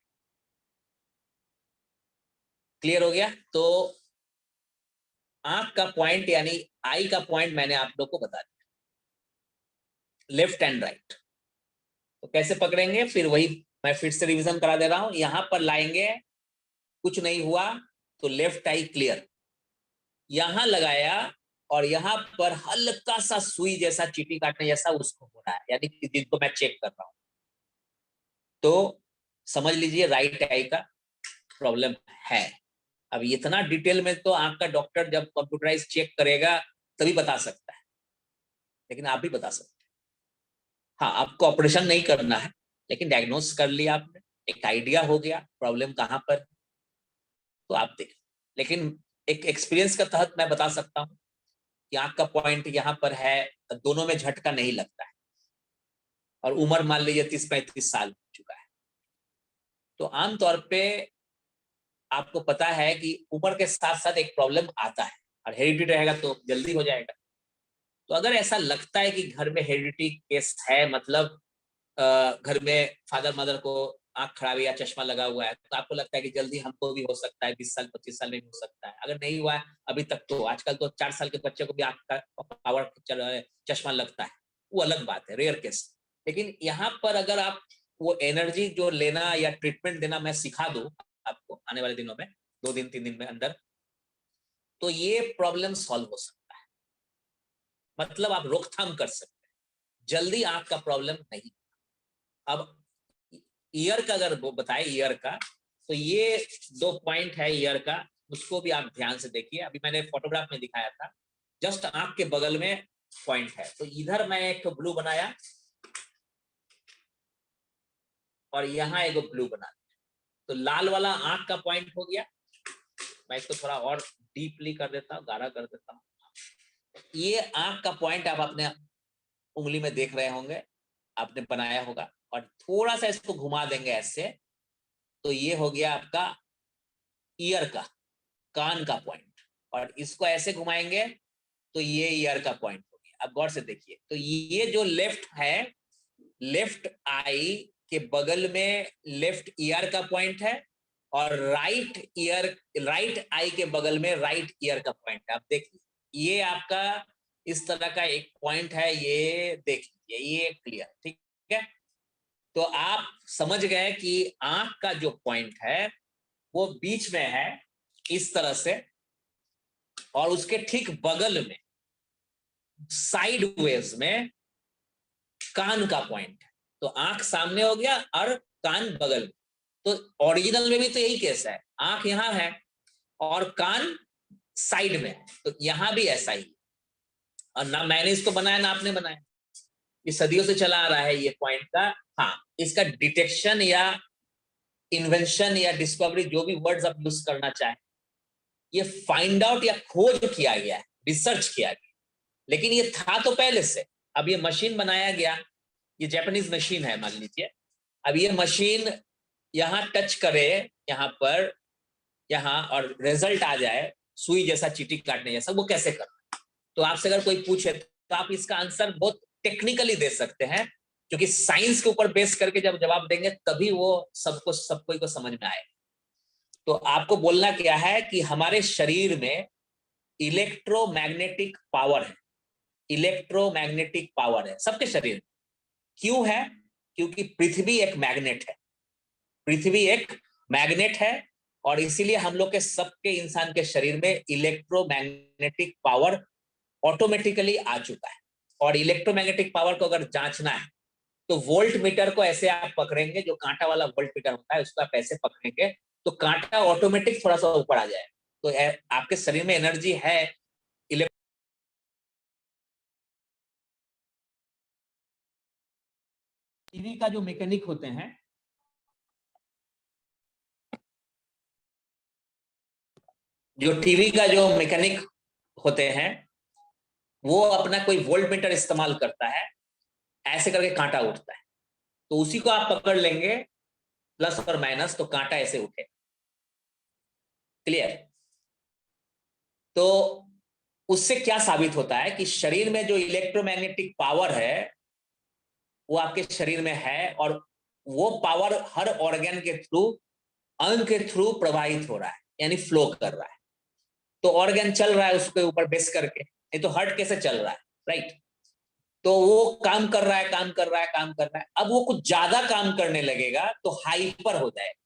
क्लियर हो गया? तो आंख का पॉइंट यानी आई का पॉइंट मैंने आप लोग को बता दिया, लेफ्ट एंड राइट। तो कैसे पकड़ेंगे, फिर वही मैं फिर से रिवीजन करा दे रहा हूं। यहां पर लाएंगे, कुछ नहीं हुआ तो लेफ्ट आई क्लियर, यहां लगाया और यहां पर हल्का सा सुई जैसा, चींटी काटने जैसा उसको हो रहा है, यानी कि जिनको मैं चेक कर रहा हूं, तो समझ लीजिए राइट आई का प्रॉब्लम है। अब इतना डिटेल में तो आंख का डॉक्टर जब कंप्यूटराइज चेक करेगा तभी बता सकता है, लेकिन आप भी बता सकते हैं। हाँ, आपको ऑपरेशन नहीं करना है, लेकिन डायग्नोस कर लिया आपने, एक आइडिया हो गया प्रॉब्लम कहाँ पर, तो आप देख। लेकिन एक एक्सपीरियंस के तहत मैं बता सकता हूँ कि आंख का पॉइंट यहाँ पर है, दोनों में झटका नहीं लगता है, और उम्र मान लीजिए 30-35 साल हो चुका है। तो आमतौर पे आपको पता है कि उम्र के साथ साथ एक प्रॉब्लम आता है, और हेरिडिटी रहेगा तो जल्दी हो जाएगा। तो अगर ऐसा लगता है कि घर में हेरिडिटी केस है, मतलब घर में फादर मदर को आंख खराब या चश्मा लगा हुआ है, तो आपको लगता है कि जल्दी हमको भी हो सकता है, 20 साल 25 साल में भी हो सकता है। अगर नहीं हुआ है अभी तक, तो आजकल तो 4 साल के बच्चे को भी आंख का पावर चश्मा लगता है, वो अलग बात है, रेयर केस। लेकिन यहाँ पर अगर आप वो एनर्जी जो लेना या ट्रीटमेंट देना मैं सिखा दूं आपको आने वाले दिनों में, 2 दिन 3 दिन में अंदर, तो ये प्रॉब्लम सॉल्व हो सकता है। मतलब आप रोकथाम कर सकते हैं, जल्दी आंख का प्रॉब्लम नहीं। अब ईयर का अगर वो बताए, ईयर का, तो ये 2 पॉइंट है ईयर का, उसको भी आप ध्यान से देखिए। अभी मैंने फोटोग्राफ में दिखाया था, जस्ट आंख के बगल में पॉइंट है। तो इधर मैं एक ब्लू बनाया और यहाँ एक ब्लू बना दिया, तो लाल वाला आंख का पॉइंट हो गया। मैं इसको थोड़ा और डीपली कर देता हूँ, गाढ़ा कर देता हूँ। ये आंख का पॉइंट आप अपने उंगली में देख रहे होंगे, आपने बनाया होगा, और थोड़ा सा इसको घुमा देंगे ऐसे, तो ये हो गया आपका ईयर का, कान का पॉइंट। और इसको ऐसे घुमाएंगे तो ये ईयर का पॉइंट हो गया। अब गौर से देखिए, तो ये जो लेफ्ट है, लेफ्ट आई के बगल में लेफ्ट ईयर का पॉइंट है, और राइट ईयर, राइट आई के बगल में राइट ईयर का पॉइंट है। आप देखिए, ये आपका इस तरह का एक पॉइंट है, ये देख लीजिए, ये क्लियर, ठीक है। तो आप समझ गए कि आंख का जो पॉइंट है वो बीच में है इस तरह से, और उसके ठीक बगल में साइड वेज में कान का पॉइंट है। तो आंख सामने हो गया और कान बगल में। तो ओरिजिनल में भी तो यही केस है, आंख यहां है और कान साइड में है, तो यहां भी ऐसा ही। और ना मैंने इसको बनाया ना आपने बनाया, ये सदियों से चला आ रहा है ये पॉइंट का। हाँ, इसका डिटेक्शन या इन्वेंशन या डिस्कवरी, जो भी वर्ड्स आप यूज करना चाहें, ये फाइंड आउट या खोज किया गया है, रिसर्च किया गया, लेकिन ये था तो पहले से। अब ये मशीन बनाया गया, ये जापानीज मशीन है मान लीजिए। अब ये मशीन यहाँ टच करे, यहाँ पर, यहाँ, और रिजल्ट आ जाए सुई जैसा, चींटी काटने जैसा, वो कैसे करना। तो आपसे अगर कोई पूछे तो आप इसका आंसर बहुत टेक्निकली दे सकते हैं, क्योंकि साइंस के ऊपर बेस करके जब जवाब देंगे तभी वो सब कोई को समझ में आए। तो आपको बोलना क्या है कि हमारे शरीर में इलेक्ट्रोमैग्नेटिक पावर है, इलेक्ट्रोमैग्नेटिक पावर है सबके शरीर में। क्यों है? क्योंकि पृथ्वी एक मैग्नेट है, पृथ्वी एक मैग्नेट है, और इसीलिए हम लोग के सबके इंसान के शरीर में इलेक्ट्रोमैग्नेटिक पावर ऑटोमेटिकली आ चुका है। और इलेक्ट्रोमैग्नेटिक पावर को अगर जांचना है तो वोल्ट मीटर को ऐसे आप पकड़ेंगे, जो कांटा वाला वोल्ट मीटर होता है उसको आप ऐसे पकड़ेंगे तो कांटा ऑटोमेटिक थोड़ा सा ऊपर आ जाए। तो आपके शरीर में एनर्जी है, टीवी का जो मैकेनिक होते हैं, जो टीवी का जो मैकेनिक होते हैं, वो अपना कोई वोल्ट मीटर इस्तेमाल करता है, ऐसे करके कांटा उठता है, तो उसी को आप पकड़ लेंगे प्लस और माइनस, तो कांटा ऐसे उठे। क्लियर? तो उससे क्या साबित होता है कि शरीर में जो इलेक्ट्रोमैग्नेटिक पावर है वो आपके शरीर में है, और वो पावर हर ऑर्गन के थ्रू, अंग के थ्रू प्रवाहित हो रहा है, यानी फ्लो कर रहा है। तो ऑर्गन चल रहा है उसके ऊपर बेस करके, नहीं तो हार्ट कैसे चल रहा है, राइट? तो वो काम कर रहा है, काम कर रहा है, काम कर रहा है। अब वो कुछ ज्यादा काम करने लगेगा तो हाइपर हो जाएगा,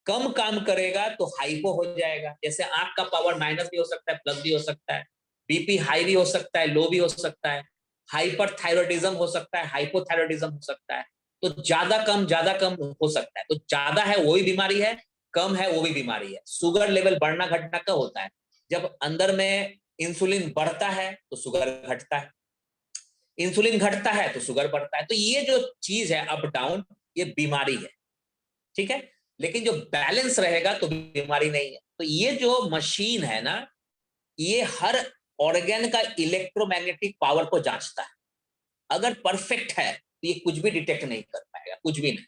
कम काम करेगा तो हाइपो हो जाएगा। जैसे आंख का पावर माइनस भी हो सकता है, प्लस भी हो सकता है, बीपी हाई भी हो सकता है, लो भी हो सकता है, हाइपर थायरॉयडिज्म हो सकता है, हाइपोथायरॉयडिज्म हो सकता है। तो ज्यादा कम हो सकता है। तो ज्यादा है वो भी बीमारी है, कम है वो भी बीमारी है। शुगर लेवल बढ़ना घटना कब होता है? जब अंदर में इंसुलिन बढ़ता है तो शुगर घटता है, इंसुलिन घटता है तो शुगर बढ़ता है। तो ये जो चीज है अप डाउन, ये बीमारी है, ठीक है? लेकिन जो बैलेंस रहेगा तो बीमारी नहीं है। तो ये जो मशीन है ना, ये हर ऑर्गन का इलेक्ट्रोमैग्नेटिक पावर को जांचता है। अगर परफेक्ट है तो ये कुछ भी डिटेक्ट नहीं कर पाएगा, कुछ भी नहीं,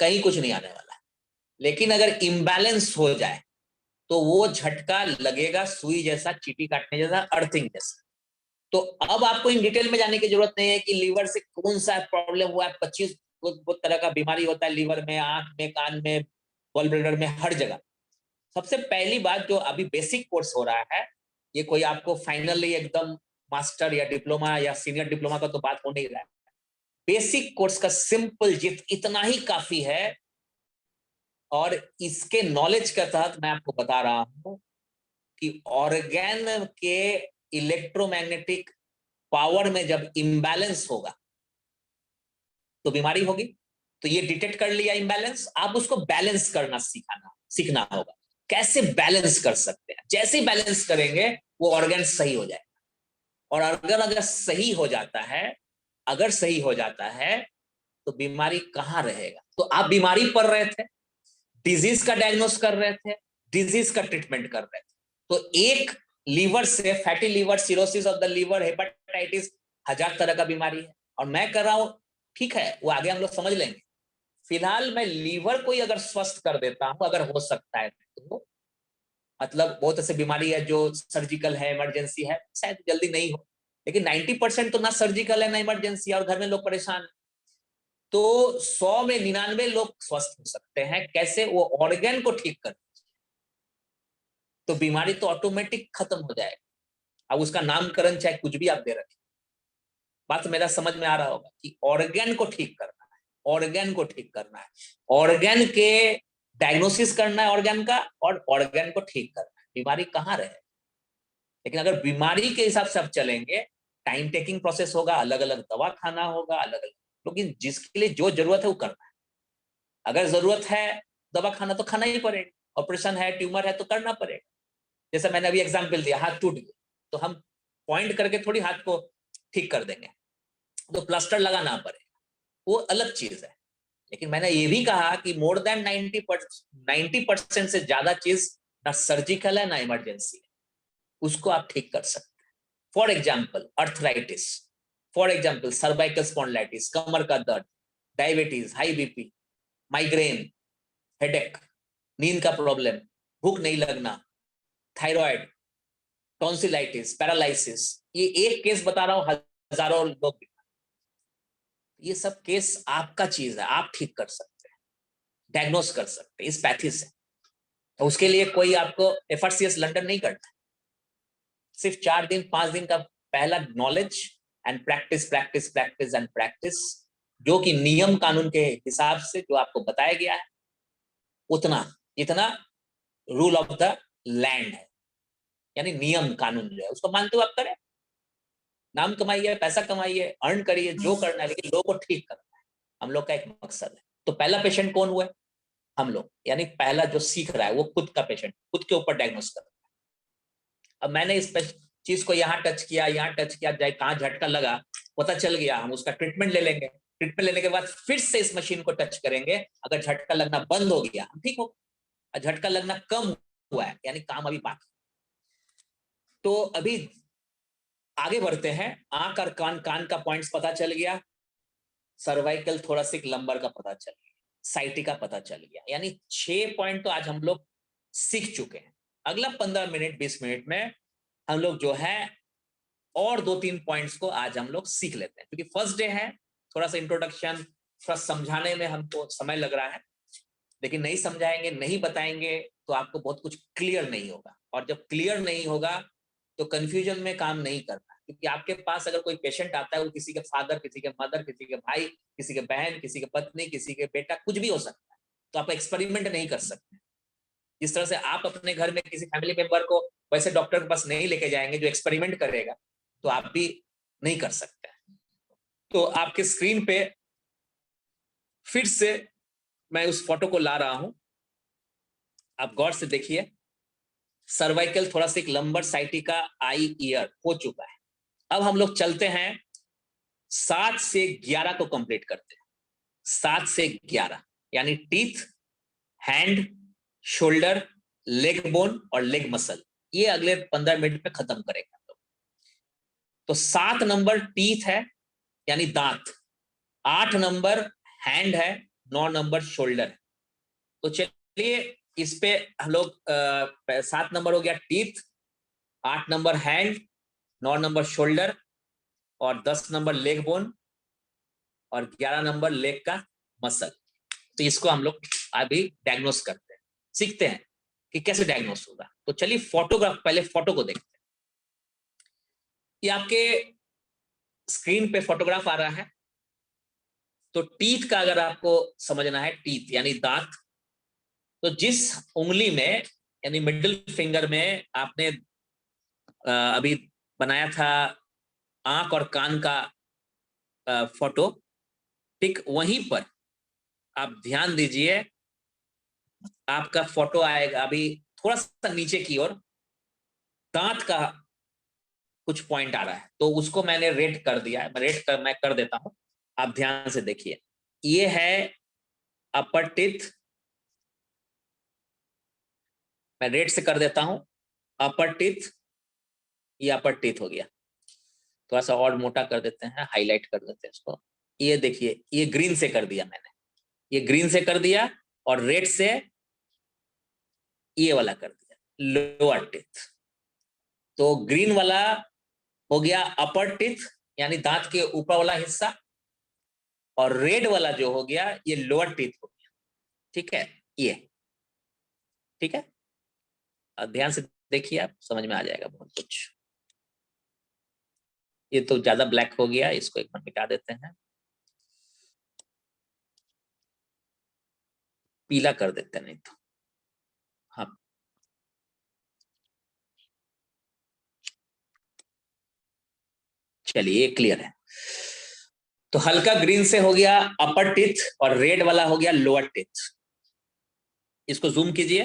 कहीं कुछ नहीं आने वाला है। लेकिन अगर इम्बैलेंस हो जाए तो वो झटका लगेगा, सुई जैसा, चीटी काटने जैसा, अर्थिंग जैसा। तो अब आपको इन डिटेल में जाने की जरूरत नहीं है कि लीवर से कौन सा प्रॉब्लम हुआ है। 25 तरह का बीमारी होता है लीवर में, आंख में, कान में, गॉल ब्लैडर में, हर जगह। सबसे पहली बात जो अभी बेसिक कोर्स हो रहा है, ये कोई आपको फाइनली एकदम मास्टर या डिप्लोमा या सीनियर डिप्लोमा का तो बात हो नहीं रहा है। बेसिक कोर्स का सिंपल जित इतना ही काफी है। और इसके नॉलेज के तहत मैं आपको बता रहा हूं कि ऑर्गेन के इलेक्ट्रोमैग्नेटिक पावर में जब इम्बैलेंस होगा तो बीमारी होगी। तो ये डिटेक्ट कर लिया इम्बैलेंस, आप उसको बैलेंस करना सीखना होगा। कैसे बैलेंस कर सकते हैं? जैसे बैलेंस करेंगे वो ऑर्गन सही हो जाएगा। और अगर सही हो जाता है, अगर सही हो जाता है तो बीमारी कहां रहेगा? तो आप बीमारी पड़ रहे थे, डिजीज का डायग्नोस कर रहे थे, डिजीज का ट्रीटमेंट कर रहे थे। तो एक लीवर से, fatty liver, cirrhosis of the liver, hepatitis, 1000 तरह का बीमारी है। और मैं कर रहा हूं, ठीक है, वो आगे हम लोग समझ लेंगे। फिलहाल मैं लीवर को ही अगर स्वस्थ कर देता हूं, अगर हो सकता है तो, मतलब बहुत ऐसी बीमारी है जो सर्जिकल है, इमरजेंसी है, शायद जल्दी नहीं हो, लेकिन 90% तो ना सर्जिकल है ना इमरजेंसी है, और घर में लोग परेशान है। तो 100 में 99 लोग स्वस्थ हो सकते हैं। कैसे? वो ऑर्गन को ठीक कर, तो बीमारी तो ऑटोमेटिक खत्म हो जाएगा। अब उसका नामकरण चाहे कुछ भी आप दे रखें, बात मेरा समझ में आ रहा होगा कि ऑर्गन को ठीक करना है, ऑर्गन को ठीक करना है, ऑर्गन के डायग्नोसिस करना है ऑर्गन का, और ऑर्गन को ठीक करना है, बीमारी कहाँ रहे। लेकिन अगर बीमारी के हिसाब से आप चलेंगे, टाइम टेकिंग प्रोसेस होगा, अलग अलग दवा खाना होगा, अलग अलग, लेकिन जिसके लिए जो जरूरत है वो करना है। अगर जरूरत है दवा खाना तो खाना ही पड़ेगा, ऑपरेशन है, ट्यूमर है तो करना पड़ेगा। जैसे मैंने अभी एग्जाम्पल दिया, हाथ टूट गया तो हम पॉइंट करके थोड़ी हाथ को ठीक कर देंगे, तो प्लास्टर लगाना पड़ेगा, वो अलग चीज है। लेकिन मैंने ये भी कहा कि मोर देन 90% से ज्यादा चीज ना सर्जिकल है ना इमरजेंसी है, उसको आप ठीक कर सकते हैं। For example arthritis, for example cervical spondylitis, कमर का दर्द, diabetes, high BP, migraine, headache, नींद का प्रॉब्लम, भूख नहीं लगना, थायराइड, टॉन्सिलाइटिस, पैरालिसिस, ये एक केस बता रहा हूं, हजारों लोग। ये सब केस आपका चीज है, आप ठीक कर सकते हैं, डायग्नोस कर सकते हैं इस पैथी से। तो उसके लिए कोई आपको एफआरसीएस लंदन नहीं करता, सिर्फ 4 दिन 5 दिन का पहला knowledge and practice, practice, practice and practice, जो कि नियम कानून के हिसाब से जो आपको बताया गया है, उतना जितना रूल ऑफ द लैंड है, यानी नियम कानून जो है उसको मानते हुए आप करें। नाम कमाइए, पैसा कमाइए, अर्न करिए, जो करना है, लेकिन लोगों को ठीक करना है, हम लोग का एक मकसद है। तो पहला पेशेंट कौन हुआ? हम लोग, यानी पहला जो सीख रहा है वो खुद का पेशेंट, खुद के ऊपर डायग्नोस कर। अब मैंने इस चीज को यहाँ टच किया, यहाँ टच किया, जाए कहाँ झटका लगा पता चल गया, हम उसका ट्रीटमेंट ले लेंगे। ट्रीटमेंट लेने के बाद फिर से इस मशीन को टच करेंगे, अगर झटका लगना बंद हो गया ठीक हो, झटका लगना कम हुआ है यानी काम अभी बाकी। तो अभी आगे बढ़ते हैं। आंख और कान का पॉइंट्स पता चल गया, सर्वाइकल थोरासिक लंबर का पता चल गया, साइटिका पता चल गया, यानी 6 पॉइंट तो आज हम लोग सीख चुके हैं। अगला 15 मिनट 20 मिनट में हम लोग जो है और 2-3 पॉइंट्स को आज हम लोग सीख लेते हैं, क्योंकि फर्स्ट डे है, थोड़ा सा इंट्रोडक्शन, थोड़ा समझाने में हमको समय लग रहा है, लेकिन नहीं समझाएंगे, नहीं बताएंगे तो आपको बहुत कुछ क्लियर नहीं होगा, और जब क्लियर नहीं होगा तो कंफ्यूजन में काम नहीं करना, क्योंकि आपके पास अगर कोई पेशेंट आता है, वो किसी के फादर, किसी के मदर, किसी के भाई, किसी के बहन, किसी के पत्नी, किसी के बेटा, कुछ भी हो सकता है, तो आप एक्सपेरिमेंट नहीं कर सकते। जिस तरह से आप अपने घर में किसी फैमिली मेंबर को वैसे डॉक्टर के पास नहीं लेके जाएंगे जो एक्सपेरिमेंट करेगा, तो आप भी नहीं कर सकते। तो आपके स्क्रीन पे फिर से मैं उस फोटो को ला रहा हूं, आप गौर से देखिए। Cervical thoracic lumbar sciatica eye ear हो चुका है। अब हम लोग चलते हैं 7 से 11 को कंप्लीट करते हैं। 7 से 11 यानी teeth, hand, shoulder, leg bone और लेग मसल, ये अगले 15 मिनट में खत्म करेंगे हम लोग। तो 7 नंबर टीथ है यानी दांत, 8 नंबर हैंड है, 9 नंबर शोल्डर है। तो चलिए इस पे हम लोग 7 नंबर हो गया teeth, 8 number hand, 9 number shoulder और 10 नंबर लेग बोन और 11 नंबर लेग का मसल। तो इसको हम लोग अभी डायग्नोस करते हैं, सीखते हैं कि कैसे डायग्नोस होगा। तो चलिए फोटोग्राफ, पहले फोटो को देखते हैं। ये आपके स्क्रीन पे फोटोग्राफ आ रहा है। तो टीथ का अगर आपको समझना है, टीथ यानी दांत, तो जिस उंगली में यानी मिडिल फिंगर में आपने अभी बनाया था आंख और कान का फोटो, ठीक वहीं पर आप ध्यान दीजिए, आपका फोटो आएगा अभी थोड़ा सा नीचे की ओर, दांत का कुछ पॉइंट आ रहा है, तो उसको मैंने रेड कर दिया है। मैं कर देता हूं, आप ध्यान से देखिए। ये है अपर टीथ, मैं रेड से कर देता हूं अपर टीथ, ये अपर टीथ हो गया। थोड़ा सा और मोटा कर देते हैं, हाईलाइट कर देते हैं इसको। ये देखिए, ये ग्रीन से कर दिया मैंने, ये ग्रीन से कर दिया, और रेड से ये वाला कर दिया, लोअर टीथ। तो ग्रीन वाला हो गया अपर टीथ यानी दांत के ऊपर वाला हिस्सा, और रेड वाला जो हो गया ये लोअर टीथ हो गया। ठीक है, ये ठीक है, ध्यान से देखिए, आप समझ में आ जाएगा बहुत कुछ। ये तो ज्यादा ब्लैक हो गया, इसको एक बार मिटा देते हैं, पीला कर देते हैं नहीं तो। हाँ, चलिए क्लियर है। तो हल्का ग्रीन से हो गया अपर टीथ और रेड वाला हो गया लोअर टीथ। इसको जूम कीजिए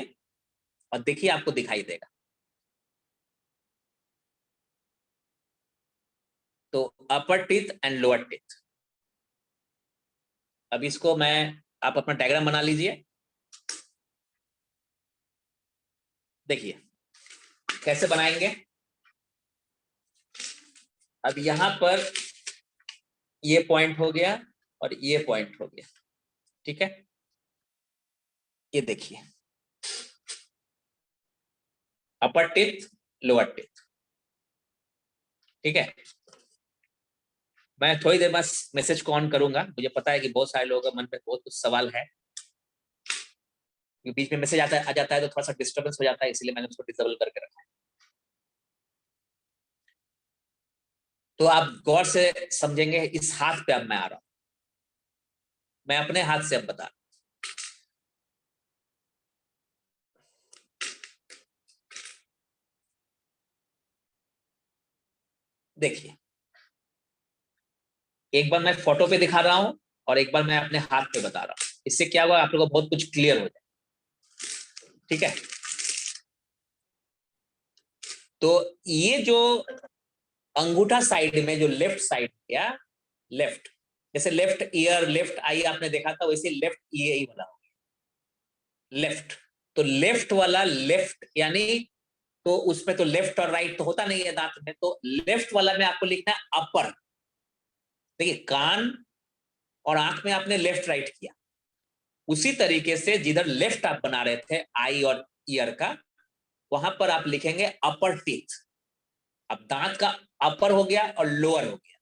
और देखिए, आपको दिखाई देगा। तो अपर टीथ एंड लोअर टीथ। अब इसको मैं, आप अपना डायग्राम बना लीजिए। देखिए कैसे बनाएंगे। अब यहां पर ये पॉइंट हो गया और ये पॉइंट हो गया, ठीक है। ये देखिए, अपर टीथ, लोअर टीथ, ठीक है। मैं थोड़ी देर बाद मैसेज को ऑन करूंगा, मुझे पता है कि बहुत सारे लोगों के मन में बहुत कुछ सवाल है, बीच में मैसेज आ जाता है तो थोड़ा सा डिस्टर्बेंस हो जाता है, इसलिए मैंने उसको डिसेबल करके रखा है। तो आप गौर से समझेंगे। इस हाथ पे अब मैं आ रहा हूं, मैं अपने हाथ से अब बता रहा हूं। देखिए, एक बार मैं फोटो पे दिखा रहा हूं और एक बार मैं अपने हाथ पे बता रहा हूं। इससे क्या होगा, आप लोगों को बहुत कुछ क्लियर हो जाए, ठीक है। तो ये जो अंगूठा साइड में जो लेफ्ट साइड या लेफ्ट, जैसे लेफ्ट ईयर लेफ्ट आई आपने देखा था, वैसे लेफ्ट ई वाला हो गया लेफ्ट। तो लेफ्ट वाला लेफ्ट यानी, तो उसमें तो लेफ्ट और राइट तो होता नहीं है दांत में, तो लेफ्ट वाला में आपको लिखना है अपर। देखिए कान और आंख में आपने लेफ्ट राइट किया, उसी तरीके से जिधर लेफ्ट आप बना रहे थे आई और ईयर का, वहां पर आप लिखेंगे अपर टीथ। अब दांत का अपर हो गया और लोअर हो गया,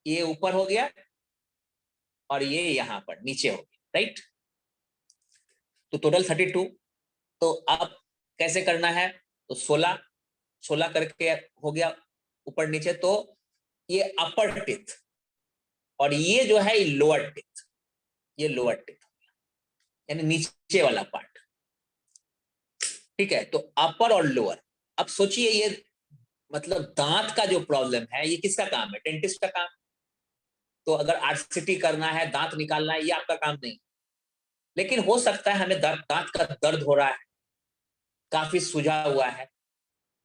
ये ऊपर हो गया और ये यहां पर नीचे हो गया, राइट। तो टोटल 32। तो अब कैसे करना है, तो 16 16 करके हो गया ऊपर नीचे, तो ये अपर टीथ और ये जो है लोअर टीथ, ये लोअर टीथ हो गया, यानी नीचे वाला पार्ट। ठीक है, तो अपर और लोअर। अब सोचिए ये मतलब दांत का जो प्रॉब्लम है ये किसका काम है, डेंटिस्ट का काम। तो अगर आरसीटी करना है, दांत निकालना है, ये आपका काम नहीं। लेकिन हो सकता है हमें दांत का दर्द हो रहा है, काफी सूजा हुआ है,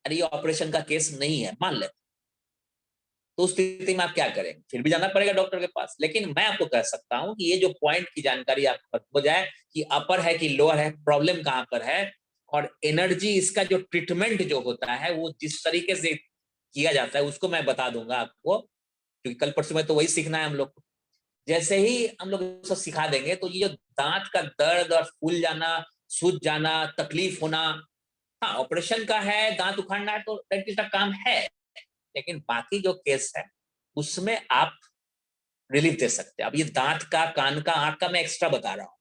अरे ये ऑपरेशन का केस नहीं है मान ले, तो उस स्थिति में आप क्या करेंगे, फिर भी जाना पड़ेगा डॉक्टर के पास। लेकिन मैं आपको कह सकता हूं कि ये जो पॉइंट की जानकारी आपको हो जाए कि अपर है कि लोअर है, प्रॉब्लम कहां पर है, और एनर्जी इसका जो ट्रीटमेंट जो होता है वो जिस तरीके से किया जाता है उसको मैं बता दूंगा आपको, क्योंकि कल परसों में तो वही सीखना है हम लोग को। जैसे ही हम लोग उसको सिखा देंगे तो ये जो दांत का दर्द और फूल जाना, सूज जाना, तकलीफ होना, हाँ ऑपरेशन का है, दांत उखाड़ना है तो डेंटिस्ट का काम है। लेकिन बाकी जो केस है उसमें आप रिलीफ दे सकते हैं। अब ये दांत का, कान का, आंख का मैं एक्स्ट्रा बता रहा हूँ।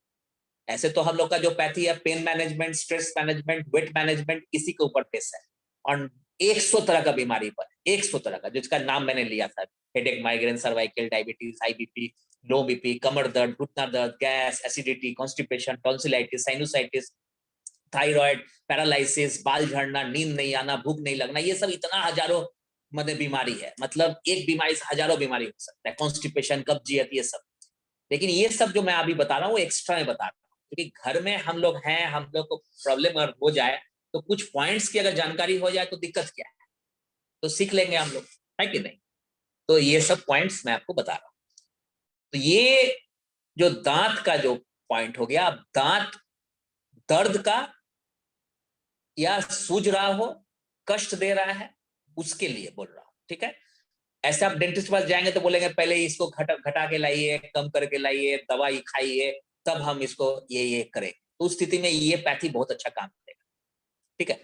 ऐसे तो हम लोग का जो पैथी है, pain management, stress management, weight management, इसी के ऊपर बेस है। और 100 तरह का बीमारी पर, 100 तरह का, जिसका नाम मैंने लिया था, headache, migraine, cervical, diabetes, high BP, low BP, कमर दर्द, घुटना दर्द, gas, acidity, constipation, tonsillitis, sinusitis, thyroid, paralysis, बाल झड़ना, नींद नहीं आना, भूख नहीं लगना, ये सब इतना हजारों मतलब बीमारी है। मतलब एक बीमारी से हजारों बीमारी हो सकता है, कॉन्स्टिपेशन, कब्जियत, ये सब। लेकिन ये सब जो मैं अभी बता रहा हूँ वो एक्स्ट्रा में बता रहा हूँ, क्योंकि घर में हम लोग हैं, हम लोग को प्रॉब्लम अगर हो जाए तो कुछ पॉइंट्स की अगर जानकारी हो जाए तो दिक्कत क्या है, तो सीख लेंगे हम लोग, है कि नहीं। तो ये सब पॉइंट्स मैं आपको बता रहा हूँ। तो ये जो दांत का जो पॉइंट हो गया, अब दांत दर्द का या सूज रहा हो, कष्ट दे रहा है, उसके लिए बोल रहा हूँ, ठीक है। ऐसे आप डेंटिस्ट के पास जाएंगे तो बोलेंगे पहले इसको घटा के लाइए, कम करके लाइए, दवाई खाइए, तब हम इसको ये करें। तो उस स्थिति में ये पैथी बहुत अच्छा काम करेगा, ठीक है।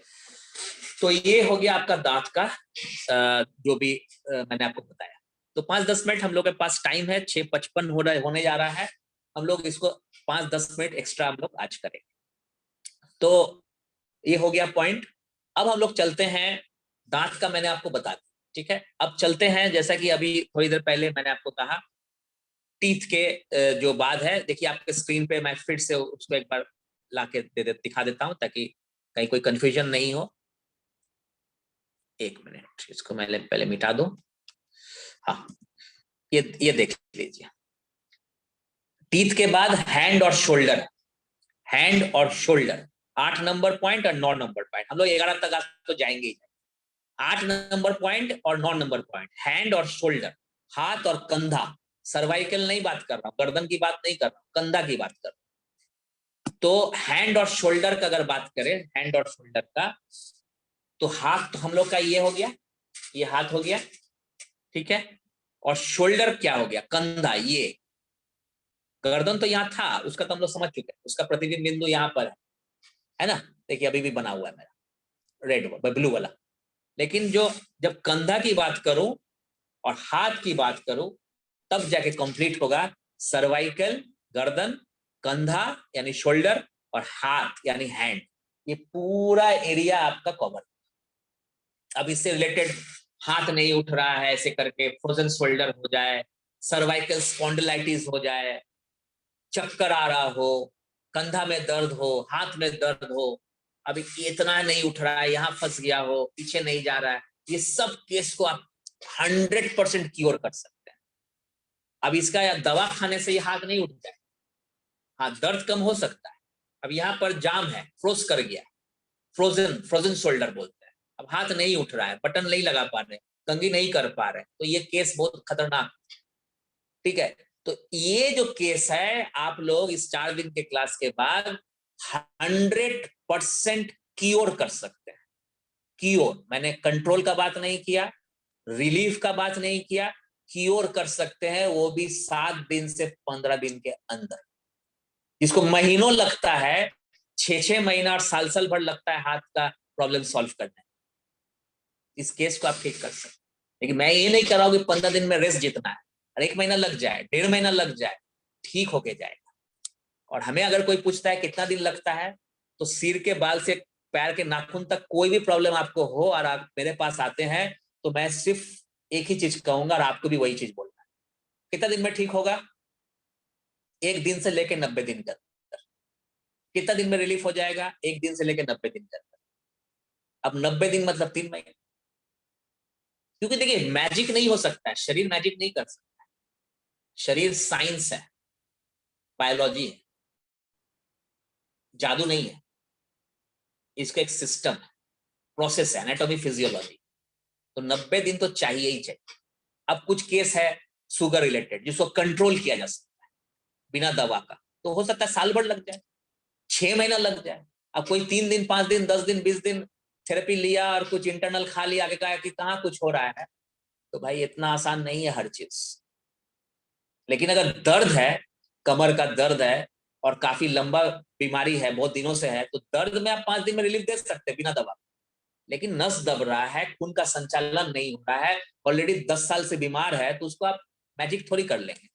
तो ये हो गया आपका दांत का जो भी मैंने आपको बताया। तो 5-10 मिनट हम लोग के पास टाइम है, 6:55 होने जा रहा है, हम लोग इसको 5-10 मिनट एक्स्ट्रा हम लोग आज करेंगे। तो ये हो गया पॉइंट। अब हम लोग चलते हैं, दांत का मैंने आपको बता दिया, ठीक है। अब चलते हैं, जैसा कि अभी थोड़ी देर पहले मैंने आपको कहा, टीथ के जो बाद है, देखिए आपके स्क्रीन पे मैं फिर से उसको एक बार लाके दिखा देता हूं ताकि कहीं कोई कंफ्यूजन नहीं हो। एक मिनट, इसको मैं पहले मिटा दूं। हाँ, ये देख लीजिए, टीथ के बाद हैंड और शोल्डर, हैंड और शोल्डर 8 नंबर पॉइंट और 9 नंबर पॉइंट, हम लोग 11 तक आज तो जाएंगे ही। 8 नंबर पॉइंट और 9 नंबर पॉइंट, हैंड और शोल्डर, हाथ और कंधा। सर्वाइकल नहीं बात कर रहा हूं, गर्दन की बात नहीं कर रहा हूं, कंधा की बात कर रहा हूं। तो हैंड और शोल्डर का अगर बात करें, हैंड और शोल्डर का, तो हाथ तो हम लोग का ये हो गया, ये हाथ हो गया, ठीक है। और शोल्डर क्या हो गया, कंधा। ये गर्दन तो यहाँ था, उसका तो हम लोग समझ चुके हैं, उसका प्रतिबिंब बिंदु यहाँ पर है ना। देखिए अभी भी बना हुआ है मेरा रेड ब्लू वाला। लेकिन जो जब कंधा की बात करूं और हाथ की बात करूं, तब जाके कंप्लीट होगा सर्वाइकल, गर्दन, कंधा यानी शोल्डर, और हाथ यानी हैंड। ये पूरा एरिया आपका कवर। अब इससे रिलेटेड हाथ नहीं उठ रहा है ऐसे करके, फ्रोजन शोल्डर हो जाए, सर्वाइकल स्पॉन्डिलाइटिस हो जाए, चक्कर आ रहा हो, कंधा में दर्द हो, हाथ में दर्द हो, अभी इतना नहीं उठ रहा है, यहाँ फंस गया हो, पीछे नहीं जा रहा है, ये सब केस को आप 100% क्योर कर सकते हैं। अब इसका दवा खाने से ये हाथ नहीं उठता है, हाँ दर्द कम हो सकता है। अब यहाँ पर जाम है, फ्रोज कर गया, फ्रोजन शोल्डर बोलते हैं। अब हाथ नहीं उठ रहा है, बटन नहीं लगा पा रहे, कंघी नहीं कर पा रहे, तो ये केस बहुत खतरनाक, ठीक है। तो ये जो केस है आप लोग इस 4 दिन के क्लास के बाद 100% क्योर कर सकते हैं। क्योर, मैंने कंट्रोल का बात नहीं किया, रिलीफ का बात नहीं किया, क्योर कर सकते हैं, वो भी 7 दिन से 15 दिन के अंदर। जिसको महीनों लगता है, 6-6 महीना और साल भर लगता है हाथ का प्रॉब्लम सॉल्व करने, इस केस को आप ठीक कर सकते हैं। लेकिन मैं ये नहीं कर रहा हूं कि 15 दिन में रेस्ट जितना है, और 1 महीना लग जाए, 1.5 महीना लग जाए, ठीक होके जाएगा। और हमें अगर कोई पूछता है कितना दिन लगता है, तो सिर के बाल से पैर के नाखून तक कोई भी प्रॉब्लम आपको हो और आप मेरे पास आते हैं, तो मैं सिर्फ एक ही चीज कहूंगा और आपको भी वही चीज बोलना है। कितना दिन में ठीक होगा? 1 दिन से लेकर 90 दिन तक। कितना दिन में रिलीफ हो जाएगा? 1 दिन से लेकर 90 दिन तक। अब 90 दिन मतलब 3 महीने। क्योंकि देखिए मैजिक नहीं हो सकता है, शरीर मैजिक नहीं कर सकता है। शरीर साइंस है, बायोलॉजी है, जादू नहीं है। इसका एक सिस्टम है, प्रोसेस है, एनाटॉमी फिजियोलॉजी। तो 90 दिन तो चाहिए ही चाहिए। अब कुछ केस है शुगर रिलेटेड जिसको कंट्रोल किया जा सकता है बिना दवा का, तो हो सकता है साल भर लग जाए, 6 महीना लग जाए। अब कोई 3 दिन, 5 दिन, 10 दिन, 20 दिन थेरेपी लिया और कुछ इंटरनल खा लिया, आगे कहा कि कहाँ कुछ हो रहा है, तो भाई इतना आसान नहीं है हर चीज। लेकिन अगर दर्द है, कमर का दर्द है और काफी लंबा बीमारी है, बहुत दिनों से है, तो दर्द में आप 5 दिन में रिलीफ दे सकते हैं बिना दवा। लेकिन नस दब रहा है, खून का संचालन नहीं हो रहा है, ऑलरेडी 10 साल से बीमार है, तो उसको आप मैजिक थोड़ी कर लेंगे।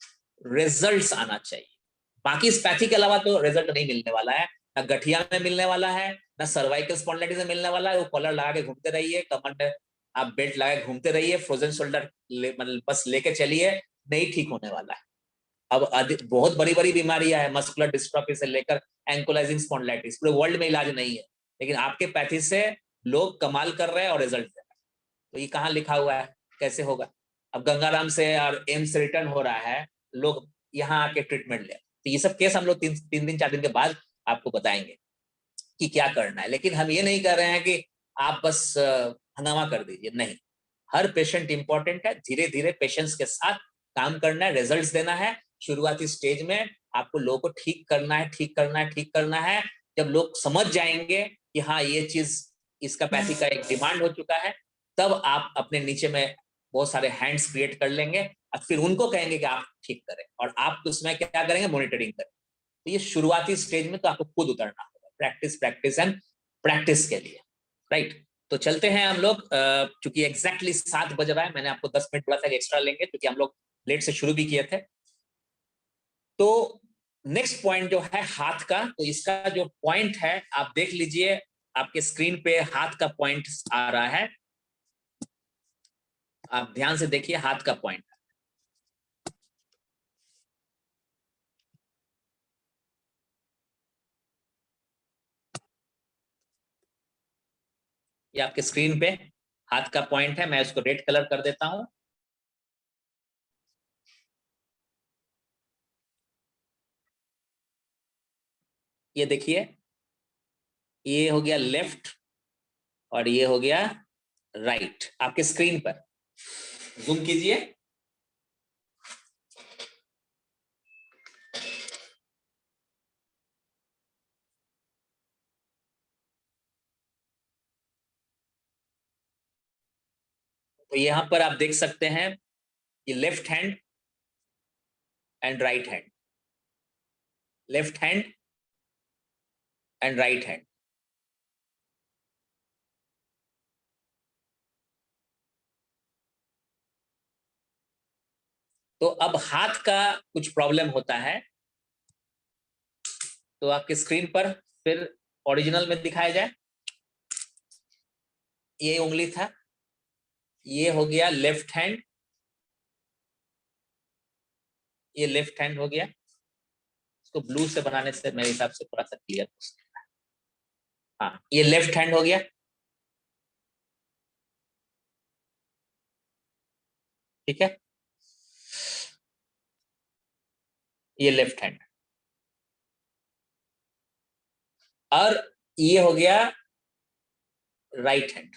रिजल्ट्स आना चाहिए। बाकी इस पैथी के अलावा तो रिजल्ट नहीं मिलने वाला है, ना गठिया में मिलने वाला है, ना सर्वाइकल स्पॉन्डिलाइटिस में मिलने वाला है। वो कॉलर लगा के घूमते रहिए, कमर में आप बेल्ट लगा के घूमते रहिए, फ्रोजन शोल्डर मतलब बस लेके चलिए, नहीं ठीक होने वाला है। अब बहुत बड़ी बड़ी बीमारियां है, मस्कुलर डिस्ट्रॉफी से लेकर एंकोलाइजिंग स्पॉन्डिलाइटिस, पूरे वर्ल्ड में इलाज नहीं है, लेकिन आपके पैथी से लोग कमाल कर रहे हैं और रिजल्ट दे रहे हैं। तो ये कहाँ लिखा हुआ है, कैसे होगा? अब गंगाराम से और एम्स से रिटर्न हो रहा है, लोग यहाँ आके ट्रीटमेंट ले। तो ये सब केस हम लोग 3 दिन 4 दिन के बाद आपको बताएंगे कि क्या करना है। लेकिन हम ये नहीं कर रहे हैं कि आप बस हंगामा कर दीजिए, नहीं। हर पेशेंट इंपॉर्टेंट है, धीरे धीरे पेशेंट्स के साथ काम करना है, रिजल्ट्स देना है। शुरुआती स्टेज में आपको लोगों को ठीक करना है, ठीक करना है, ठीक करना है। जब लोग समझ जाएंगे कि हाँ ये चीज इसका पैथी का एक डिमांड हो चुका है, तब आप अपने नीचे में बहुत सारे हैंड्स क्रिएट कर लेंगे और फिर उनको कहेंगे कि आप ठीक करें, और आप उसमें क्या करेंगे, मॉनिटरिंग करें। तो ये शुरुआती स्टेज में तो आपको खुद उतरना होगा, प्रैक्टिस प्रैक्टिस एंड प्रैक्टिस के लिए, राइट। तो चलते हैं हम लोग, क्योंकि एग्जैक्टली 7 बज रहा है, मैंने आपको 10 मिनट बोला था एक्स्ट्रा लेंगे क्योंकि हम लोग लेट से शुरू भी किए थे। तो नेक्स्ट पॉइंट जो है हाथ का, तो इसका जो पॉइंट है आप देख लीजिए, आपके स्क्रीन पे हाथ का पॉइंट आ रहा है, आप ध्यान से देखिए हाथ का पॉइंट। ये आपके स्क्रीन पे हाथ का पॉइंट है, मैं उसको रेड कलर कर देता हूं। ये देखिए, ये हो गया लेफ्ट और ये हो गया राइट आपके स्क्रीन पर। जूम कीजिए। तो यहां पर आप देख सकते हैं ये left hand and right hand, left hand and right hand. तो अब हाथ का कुछ प्रॉब्लम होता है, तो आपके स्क्रीन पर फिर ओरिजिनल में दिखाया जाए। ये उंगली था, ये हो गया लेफ्ट हैंड, ये लेफ्ट हैंड हो गया। इसको ब्लू से बनाने से मेरे हिसाब से थोड़ा सा क्लियर हो सकता है। हाँ, ये लेफ्ट हैंड हो गया, ठीक है। ये लेफ्ट हैंड, और ये हो गया राइट हैंड,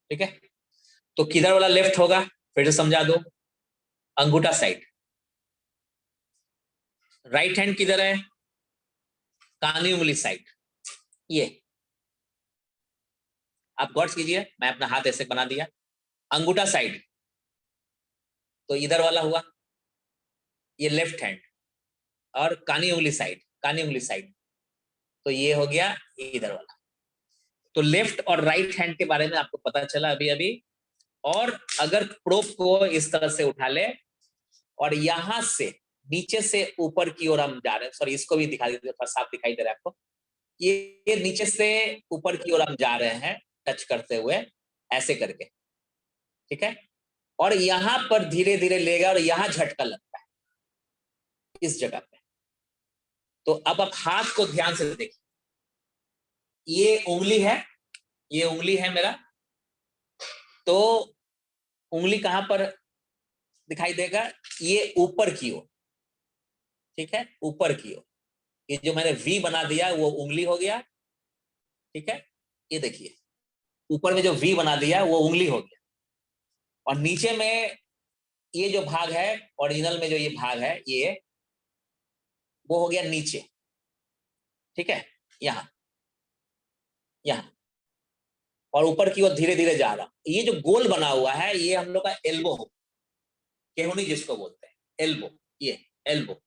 ठीक है। तो किधर वाला लेफ्ट होगा, फिर से समझा दो, अंगूठा साइड। राइट हैंड किधर है, कानी उंगली साइड। ये आप गौर कीजिए, मैं अपना हाथ ऐसे बना दिया, अंगूठा साइड तो इधर वाला हुआ, ये लेफ्ट हैंड, और कानी उंगली साइड, कानी उंगली साइड तो ये हो गया इधर वाला। तो लेफ्ट और राइट हैंड के बारे में आपको पता चला अभी अभी। और अगर प्रोब को इस तरह से उठा ले और यहां से नीचे से ऊपर की ओर हम जा रहे हैं, सॉरी इसको भी दिखा दीजिए, थोड़ा साफ दिखाई दे रहा है आपको, ये नीचे से ऊपर की ओर हम जा रहे हैं टच करते हुए ऐसे करके, ठीक है। और यहां पर धीरे धीरे लेगा और यहां झटका लगता है इस जगह पे। तो अब आप हाथ को ध्यान से देखिए, ये उंगली है, ये उंगली है मेरा, तो उंगली कहां पर दिखाई देगा, ये ऊपर की ओर, ठीक है, ऊपर की ओर। ये जो मैंने वी बना दिया वो उंगली हो गया, ठीक है। ये देखिए ऊपर में जो वी बना दिया वो उंगली हो गया, और नीचे में ये जो भाग है ओरिजिनल में, जो ये भाग है ये, वो हो गया नीचे, ठीक है, यहां यहां, और ऊपर की ओर धीरे धीरे जा रहा। ये जो गोल बना हुआ है ये हम लोग का एल्बो हो, केहुनी जिसको बोलते हैं, एल्बो, ये एल्बो।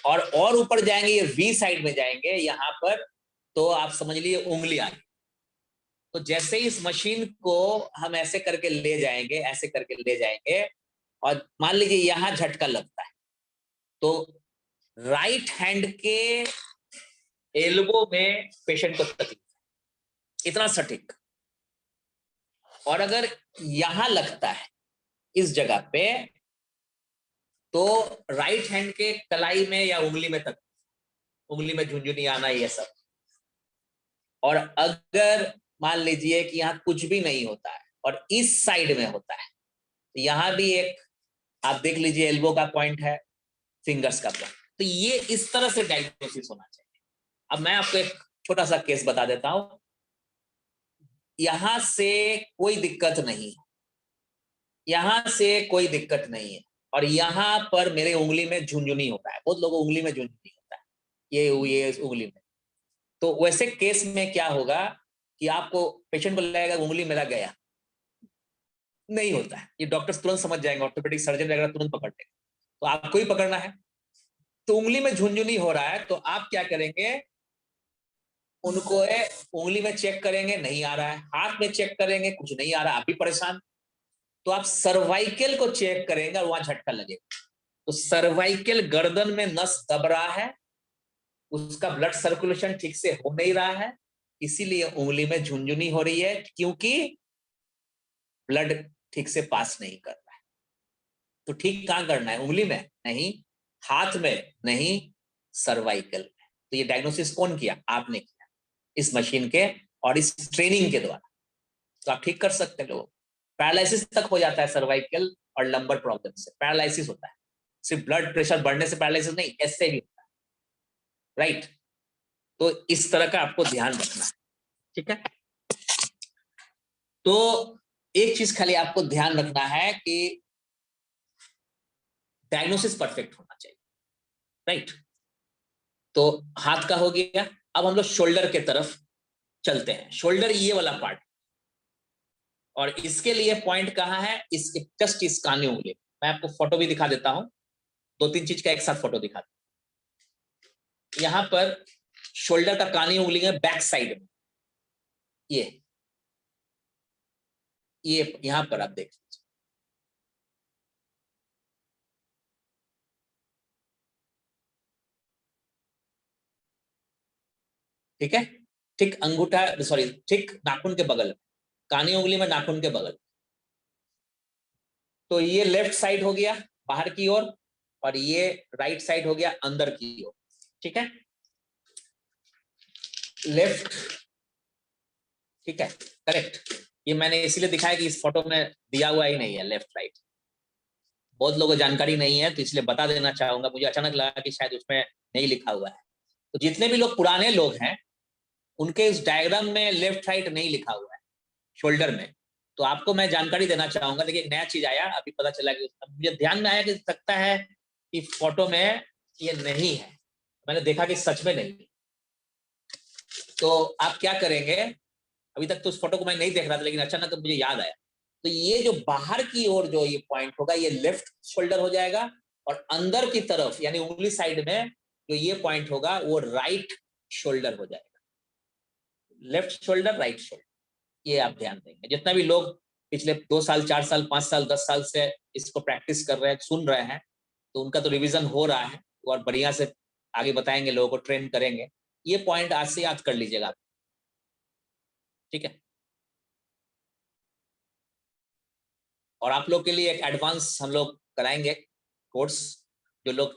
और ऊपर जाएंगे, ये वी साइड में जाएंगे यहां पर, तो आप समझ लीजिए उंगली आ गई। तो जैसे ही इस मशीन को हम ऐसे करके ले जाएंगे, ऐसे करके ले जाएंगे, और मान लीजिए यहां झटका लगता है, तो राइट हैंड के एल्बो में पेशेंट को तकलीफ, इतना सटीक। और अगर यहां लगता है इस जगह पे, तो राइट हैंड के कलाई में या उंगली में तक, उंगली में झुंझुनी आना, ये सब। और अगर मान लीजिए कि यहाँ कुछ भी नहीं होता है और इस साइड में होता है, तो यहां भी एक आप देख लीजिए एल्बो का पॉइंट है, फिंगर्स का पॉइंट, तो ये इस तरह से डायग्नोसिस होना चाहिए। अब मैं आपको एक छोटा सा केस बता देता हूं, यहां से कोई दिक्कत नहीं, यहां से कोई दिक्कत नहीं है, और यहां पर मेरे उंगली में झुंझुनी होता है, बहुत लोगों उंगली में झुंझुनी होता है, ये उंगली में। तो वैसे केस में क्या होगा कि आपको पेशेंट को लगेगा उंगली मेरा गया, नहीं होता है, ये डॉक्टर्स तुरंत समझ जाएंगे, ऑर्थोपेडिक सर्जन वगैरह तुरंत पकड़ लेंगे। तो आपको ही पकड़ना है, तो उंगली में झुंझुनी हो रहा है, तो आप क्या करेंगे, उनको उंगली में चेक करेंगे, नहीं आ रहा है, हाथ में चेक करेंगे, कुछ नहीं आ रहा, आप भी परेशान। तो आप सर्वाइकल को चेक करेंगे और वहां झटका लगेगा। तो सर्वाइकल गर्दन में नस दब रहा है, उसका ब्लड सर्कुलेशन ठीक से हो नहीं रहा है, इसीलिए उंगली में झुंझुनी हो रही है, क्योंकि ब्लड ठीक से पास नहीं कर रहा है। तो ठीक कहां करना है, उंगली में नहीं, हाथ में नहीं, सर्वाइकल में। तो ये डायग्नोसिस कौन किया, आपने किया, इस मशीन के और इस ट्रेनिंग के द्वारा। तो आप ठीक कर सकते हैं लोग। पैरालिसिस तक हो जाता है सर्वाइकल और लंबर प्रॉब्लम से, पैरालिसिस होता है, सिर्फ ब्लड प्रेशर बढ़ने से पैरालिसिस नहीं, ऐसे भी होता है, राइट। तो इस तरह का आपको ध्यान रखना है, ठीक है। तो एक चीज खाली आपको ध्यान रखना है कि डायग्नोसिस परफेक्ट होना चाहिए, राइट। तो हाथ का हो गया, अब हम लोग शोल्डर के तरफ चलते हैं। शोल्डर ये वाला पार्ट, और इसके लिए पॉइंट कहाँ है, इस जस्ट इस कानी उंगली। मैं आपको फोटो भी दिखा देता हूं, दो तीन चीज का एक साथ फोटो दिखा देता। यहां पर शोल्डर का कानी उंगली है बैक साइड में, ये यहां पर आप देख लीजिए, ठीक है। ठीक अंगूठा, सॉरी, ठीक नाखून के बगल में, कानी उंगली में नाखून के बगल। तो ये लेफ्ट साइड हो गया बाहर की ओर, और ये राइट साइड हो गया अंदर की ओर, ठीक है, लेफ्ट, ठीक है, करेक्ट। ये मैंने इसलिए दिखाया कि इस फोटो में दिया हुआ ही नहीं है लेफ्ट राइट, बहुत लोगों को जानकारी नहीं है, तो इसलिए बता देना चाहूंगा। मुझे अचानक लगा कि शायद उसमें नहीं लिखा हुआ है। तो जितने भी लोग पुराने लोग हैं, उनके इस डायग्राम में लेफ्ट राइट नहीं लिखा हुआ है शोल्डर में, तो आपको मैं जानकारी देना चाहूंगा, देखिए एक नया चीज आया, अभी पता चला कि मुझे ध्यान में आया कि सकता है कि फोटो में ये नहीं है, मैंने देखा कि सच में नहीं। तो आप क्या करेंगे, अभी तक तो उस फोटो को मैं नहीं देख रहा था, लेकिन अचानक तो मुझे याद आया, तो ये जो बाहर की ओर जो ये पॉइंट होगा ये लेफ्ट शोल्डर हो जाएगा, और अंदर की तरफ यानी उंगली साइड में जो ये पॉइंट होगा वो राइट शोल्डर हो जाएगा। लेफ्ट शोल्डर राइट शोल्डर, ये आप ध्यान देंगे। जितना भी लोग पिछले 2 साल 4 साल 5 साल 10 साल से इसको प्रैक्टिस कर रहे हैं, सुन रहे हैं, तो उनका तो रिवीजन हो रहा है और बढ़िया से आगे बताएंगे, लोगों को ट्रेन करेंगे। ये पॉइंट आज से याद कर लीजिएगा, ठीक है। और आप लोग के लिए एक एडवांस हम लोग कराएंगे कोर्स, जो लोग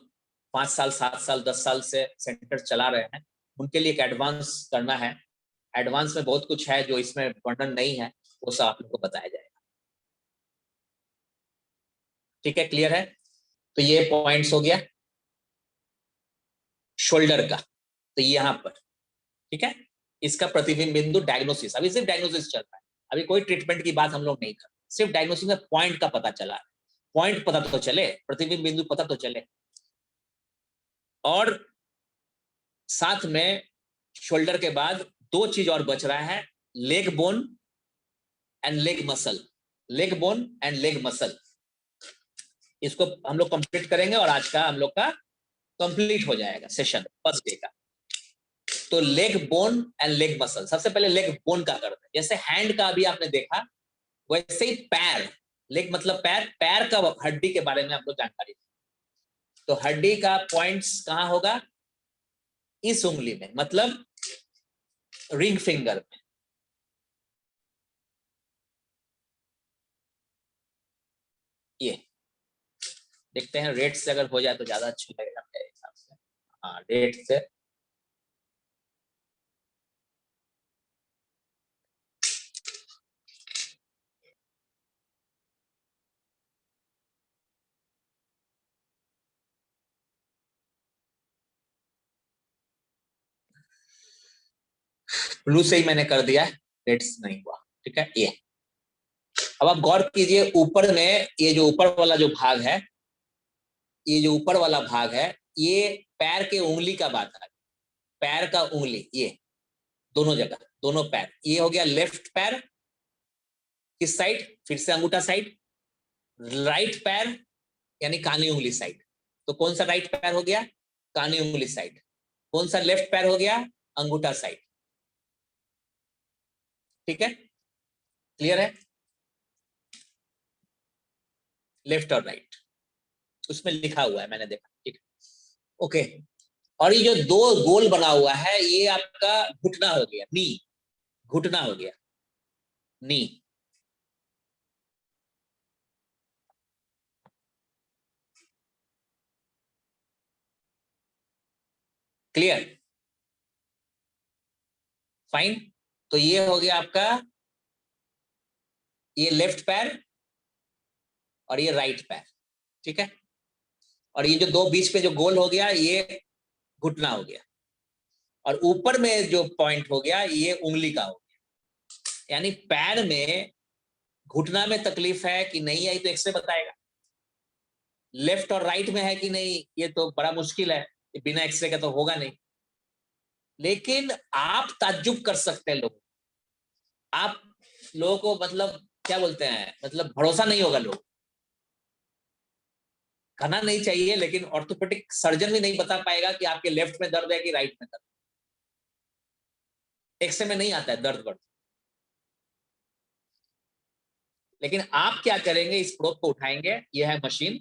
5 साल 7 साल 10 साल से सेंटर चला रहे हैं उनके लिए एक एडवांस करना है। एडवांस में बहुत कुछ है जो इसमें वर्णन नहीं है, वो सब आप लोग को बताया जाएगा, ठीक है, क्लियर है। तो ये पॉइंट्स हो गया शोल्डर का, तो यहाँ पर, ठीक है। इसका प्रतिबिंब बिंदु डायग्नोसिस, अभी सिर्फ डायग्नोसिस चल रहा है, अभी कोई ट्रीटमेंट की बात हम लोग नहीं कर, सिर्फ डायग्नोसिस में पॉइंट का पता चला, पॉइंट पता तो चले, प्रतिबिंब बिंदु पता तो चले। और साथ में शोल्डर के बाद 2 चीज और बच रहा है, leg bone and leg muscle, leg bone and leg muscle, इसको हम लोग कंप्लीट करेंगे और आज का हम लोग का कंप्लीट हो जाएगा सेशन फर्स्ट डे का। तो leg bone and leg muscle, सबसे पहले लेग बोन का करते हैं। जैसे हैंड का अभी आपने देखा, वैसे ही पैर, लेग मतलब पैर, पैर का हड्डी के बारे में आपको जानकारी। तो हड्डी का पॉइंट्स कहां होगा, इस उंगली में, मतलब रिंग फिंगर में। ये देखते हैं रेट से अगर हो जाए तो ज्यादा अच्छा लगेगा मेरे हिसाब से। हाँ, रेट से ब्लू से ही मैंने कर दिया है, रेट्स नहीं हुआ, ठीक है। ये अब आप गौर कीजिए, ऊपर में ये जो ऊपर वाला जो भाग है, ये जो ऊपर वाला भाग है, ये पैर के उंगली का बात है, पैर का उंगली, ये दोनों जगह, दोनों पैर, ये हो गया लेफ्ट पैर, किस साइड, फिर से अंगूठा साइड, राइट पैर यानी कानी उंगली साइड। तो कौन सा राइट पैर हो गया, कानी उंगली साइड। कौन सा लेफ्ट पैर हो गया, अंगूठा साइड, ठीक है, क्लियर है, लेफ्ट और राइट उसमें लिखा हुआ है, मैंने देखा, ठीक, ओके। और ये जो 2 गोल बना हुआ है, ये आपका घुटना हो गया, नी, घुटना हो गया, नी, क्लियर, फाइन। तो ये हो गया आपका, ये लेफ्ट पैर और ये राइट पैर, ठीक है। और ये जो 2 बीच पे जो गोल हो गया, ये घुटना हो गया, और ऊपर में जो पॉइंट हो गया ये उंगली का हो गया। यानी पैर में घुटना में तकलीफ है कि नहीं आई तो एक्सरे बताएगा, लेफ्ट और राइट में है कि नहीं ये तो बड़ा मुश्किल है, बिना एक्सरे का तो होगा नहीं। लेकिन आप ताज्जुब कर सकते हैं, लोग, आप लोगों को मतलब क्या बोलते हैं, मतलब भरोसा नहीं होगा, लोग करना नहीं चाहिए, लेकिन ऑर्थोपेडिक सर्जन भी नहीं बता पाएगा कि आपके लेफ्ट में दर्द है कि राइट में दर्द, एक्सरे में नहीं आता है दर्द वर्द। लेकिन आप क्या करेंगे, इस प्रोब को उठाएंगे, यह है मशीन,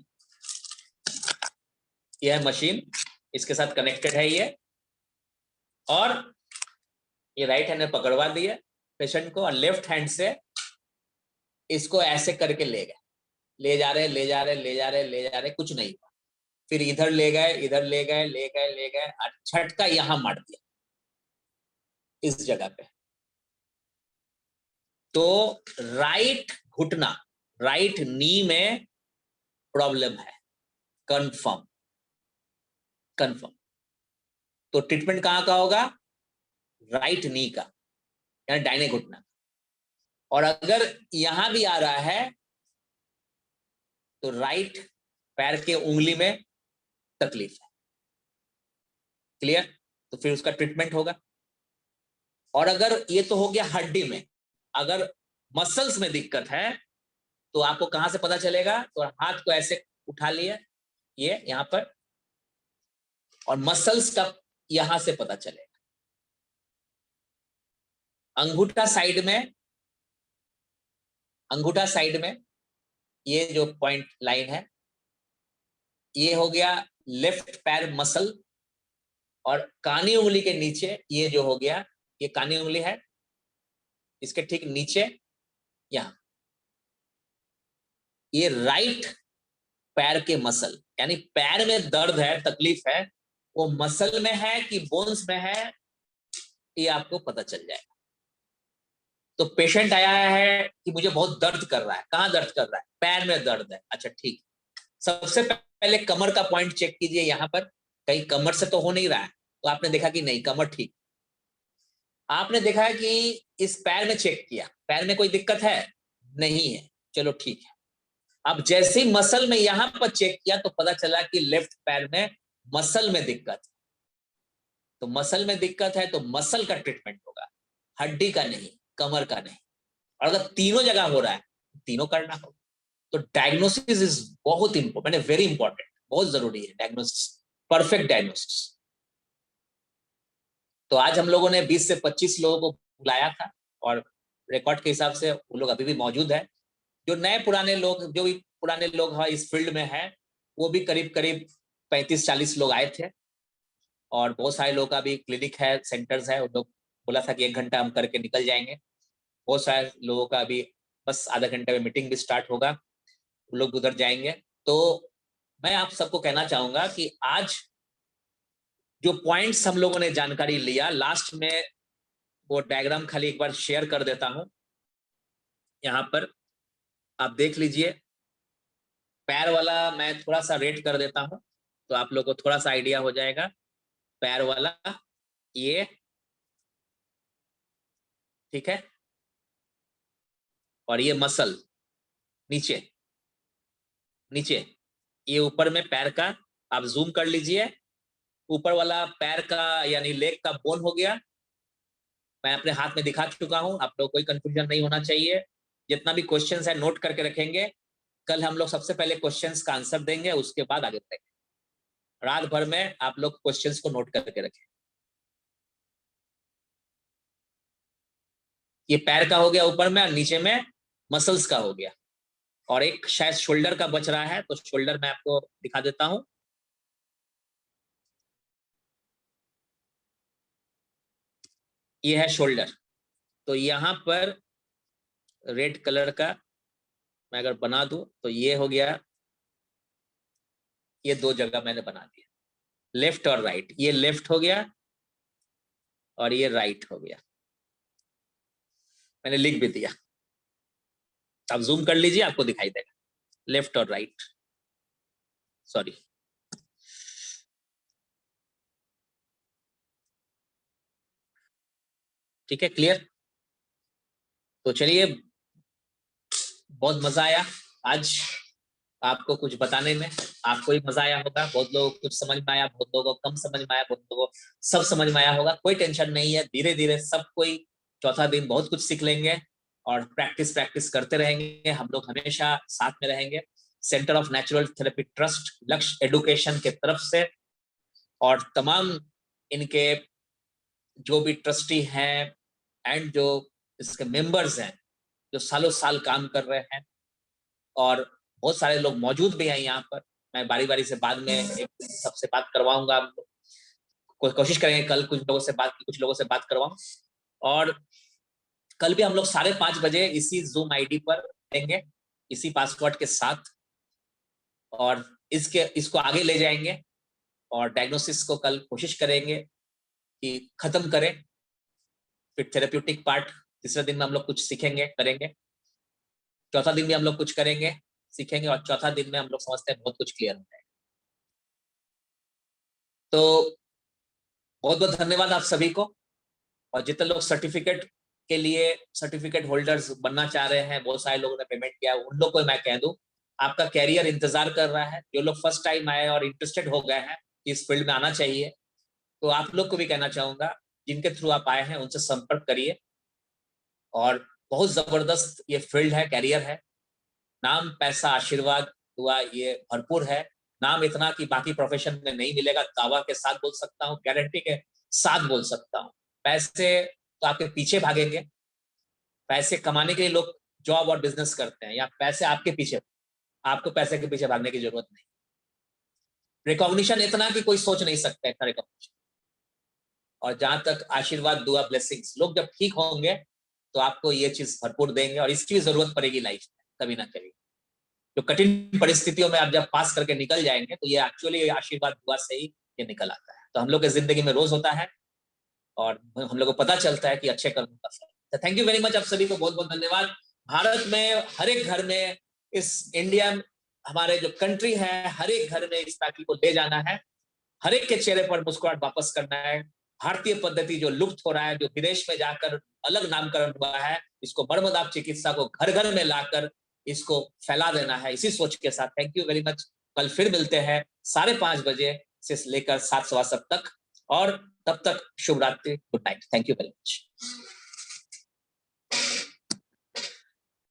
यह है मशीन, इसके साथ कनेक्टेड है ये, और ये राइट हैंड में पकड़वा दिए पेशेंट को, और लेफ्ट हैंड से इसको ऐसे करके ले गए, ले जा रहे ले जा रहे ले जा रहे ले जा रहे, कुछ नहीं हुआ। फिर इधर ले गए, इधर ले गए, ले गए ले गए, और झटका यहां मार दिया इस जगह पे। तो राइट घुटना, राइट नी में प्रॉब्लम है, कंफर्म, कंफर्म। तो ट्रीटमेंट कहां का होगा, राइट नी का, यानी दाहिने घुटना। और अगर यहां भी आ रहा है तो राइट पैर के उंगली में तकलीफ है। क्लियर? तो फिर उसका ट्रीटमेंट होगा। और अगर ये तो हो गया हड्डी में, अगर मसल्स में दिक्कत है तो आपको कहां से पता चलेगा? तो हाथ को ऐसे उठा लिया, ये यहां पर, और मसल्स का यहां से पता चलेगा। अंगूठा साइड में ये जो पॉइंट लाइन है, ये हो गया लेफ्ट पैर मसल। और कानी उंगली के नीचे ये जो हो गया, ये कानी उंगली है, इसके ठीक नीचे यहां ये राइट पैर के मसल, यानी पैर में दर्द है, तकलीफ है, वो मसल में है कि बोन्स में है, ये आपको पता चल जाएगा। तो पेशेंट आया है कि मुझे बहुत दर्द कर रहा है। कहां दर्द कर रहा है? पैर में दर्द है। अच्छा ठीक, सबसे पहले कमर का पॉइंट चेक कीजिए। यहां पर कहीं कमर से तो हो नहीं रहा है, तो आपने देखा कि नहीं, कमर ठीक। आपने देखा है कि इस पैर में चेक किया, पैर में कोई दिक्कत है? नहीं है, चलो ठीक है। अब जैसे ही मसल में यहां पर चेक किया तो पता चला कि लेफ्ट पैर में मसल में दिक्कत है। तो मसल में दिक्कत है तो मसल का ट्रीटमेंट होगा, हड्डी का नहीं, कमर का नहीं। और अगर तीनों जगह हो रहा है, तीनों करना होगा। तो डायग्नोसिस इज बहुत इंपॉर्टेंट, वेरी इंपॉर्टेंट, बहुत जरूरी है डायग्नोसिस, परफेक्ट डायग्नोसिस। तो आज हम लोगों ने 20 से 25 लोगों को बुलाया था, और रिकॉर्ड के हिसाब से वो लोग अभी भी मौजूद है। जो नए पुराने लोग, जो भी पुराने लोग हैं इस फील्ड में हैं, वो भी करीब करीब 35-40 लोग आए थे। और बहुत सारे लोग का भी क्लिनिक है, सेंटर्स है, उन लोग बोला था कि 1 घंटा हम करके निकल जाएंगे। बहुत सारे लोगों का अभी बस आधा घंटे में मीटिंग भी स्टार्ट होगा, वो लोग उधर जाएंगे। तो मैं आप सबको कहना चाहूंगा कि आज जो पॉइंट्स हम लोगों ने जानकारी लिया, लास्ट में वो डायग्राम खाली एक बार शेयर कर देता हूं। यहाँ पर आप देख लीजिए, पैर वाला मैं थोड़ा सा रेट कर देता हूं तो आप लोगों को थोड़ा सा आइडिया हो जाएगा। पैर वाला ये ठीक है, और ये मसल नीचे, नीचे ये ऊपर में पैर का, आप जूम कर लीजिए, ऊपर वाला पैर का यानी लेग का बोन हो गया। मैं अपने हाथ में दिखा चुका हूं, आप लोग कोई कंफ्यूजन नहीं होना चाहिए। जितना भी क्वेश्चंस है नोट करके रखेंगे, कल हम लोग सबसे पहले क्वेश्चंस का आंसर देंगे, उसके बाद आगे बढ़ेंगे। रात भर में आप लोग क्वेश्चंस को नोट करके रखें। ये पैर का हो गया ऊपर में, और नीचे में मसल्स का हो गया। और एक शायद शोल्डर का बच रहा है, तो शोल्डर मैं आपको दिखा देता हूं। ये है शोल्डर। तो यहां पर रेड कलर का मैं अगर बना दूं तो ये हो गया, ये 2 जगह मैंने बना दिया, लेफ्ट और राइट। ये लेफ्ट हो गया और ये राइट हो गया, मैंने लिख भी दिया। आप जूम कर लीजिए, आपको दिखाई देगा लेफ्ट और राइट। सॉरी, ठीक है, क्लियर? तो चलिए, बहुत मजा आया आज आपको कुछ बताने में। आपको भी मजा आया होगा, बहुत लोगों को कुछ समझ में आया, बहुत लोगों को कम समझ में आया, बहुत लोगों को सब समझ में आया होगा। कोई टेंशन नहीं है, धीरे धीरे सब कोई चौथा दिन बहुत कुछ सीख लेंगे, और प्रैक्टिस प्रैक्टिस करते रहेंगे। हम लोग हमेशा साथ में रहेंगे, centre of natural therapy trust, लक्ष्य एडुकेशन के तरफ से, और तमाम इनके जो भी ट्रस्टी हैं एंड जो इसके मेंबर्स हैं, जो सालों साल काम कर रहे हैं, और बहुत सारे लोग मौजूद भी हैं यहाँ पर। मैं बारी बारी से बाद में एक सबसे बात करवाऊंगा। हम लोग कोशिश करेंगे कल कुछ लोगों से बात करवाऊं। और कल भी हम लोग 5:30 बजे इसी जूम आईडी पर रहेंगे, इसी पासवर्ड के साथ, और इसको आगे ले जाएंगे, और डायग्नोसिस को कल कोशिश करेंगे कि खत्म करें। फिर थेरेप्यूटिक पार्ट तीसरे दिन में हम लोग कुछ सीखेंगे, करेंगे। चौथा दिन भी हम लोग कुछ करेंगे, सीखेंगे, और चौथा दिन में हम लोग समझते हैं बहुत कुछ क्लियर हो जाएगा। तो बहुत बहुत धन्यवाद आप सभी को। और जितने लोग सर्टिफिकेट के लिए सर्टिफिकेट होल्डर्स बनना चाह रहे हैं, बहुत सारे लोगों ने पेमेंट किया, उन लोग को मैं कह दूं आपका कैरियर इंतजार कर रहा है। जो लोग फर्स्ट टाइम आए और इंटरेस्टेड हो गए हैं इस फील्ड में आना चाहिए, तो आप लोग को भी कहना चाहूंगा जिनके थ्रू आप आए हैं उनसे संपर्क करिए। और बहुत जबरदस्त ये फील्ड है, कैरियर है। नाम, पैसा, आशीर्वाद, दुआ ये भरपूर है। नाम इतना कि बाकी प्रोफेशन में नहीं मिलेगा, दावा के साथ बोल सकता हूँ, गारंटी के साथ बोल सकता हूँ। पैसे तो आपके पीछे भागेंगे, पैसे कमाने के लिए लोग जॉब और बिजनेस करते हैं, या पैसे आपके पीछे, आपको पैसे के पीछे भागने की जरूरत नहीं। रिकॉग्निशन इतना कि कोई सोच नहीं सकता इतना रिकॉग्निशन। और जहां तक आशीर्वाद, दुआ, ब्लेसिंग्स, लोग जब ठीक होंगे तो आपको ये चीज भरपूर देंगे, और इसकी जरूरत पड़ेगी लाइफ में कभी ना कभी। जो कठिन परिस्थितियों में आप जब पास करके निकल जाएंगे तो ये एक्चुअली आशीर्वाद, दुआ से ही ये निकल आता है। तो हम लोग की जिंदगी में रोज होता है और हम लोग को पता चलता है कि अच्छे कर्मों का फल। तो थैंक यू वेरी मच, आप सभी को बहुत बहुत धन्यवाद। भारत में हर एक घर में, इस इंडिया हमारे जो कंट्री है, हर एक घर में इस पैकेज को ले जाना है, हर एक के चेहरे पर मुस्कुराहट वापस करना है। भारतीय पद्धति जो लुप्त हो रहा है, जो विदेश में जाकर अलग नामकरण हुआ है, इसको मर्मदाप चिकित्सा को घर घर में लाकर इसको फैला देना है, इसी सोच के साथ। Thank you very much. कल फिर मिलते हैं 5:30 से लेकर 7:15 तक, और तब तक शुभ रात्रि, good night. Thank you very much.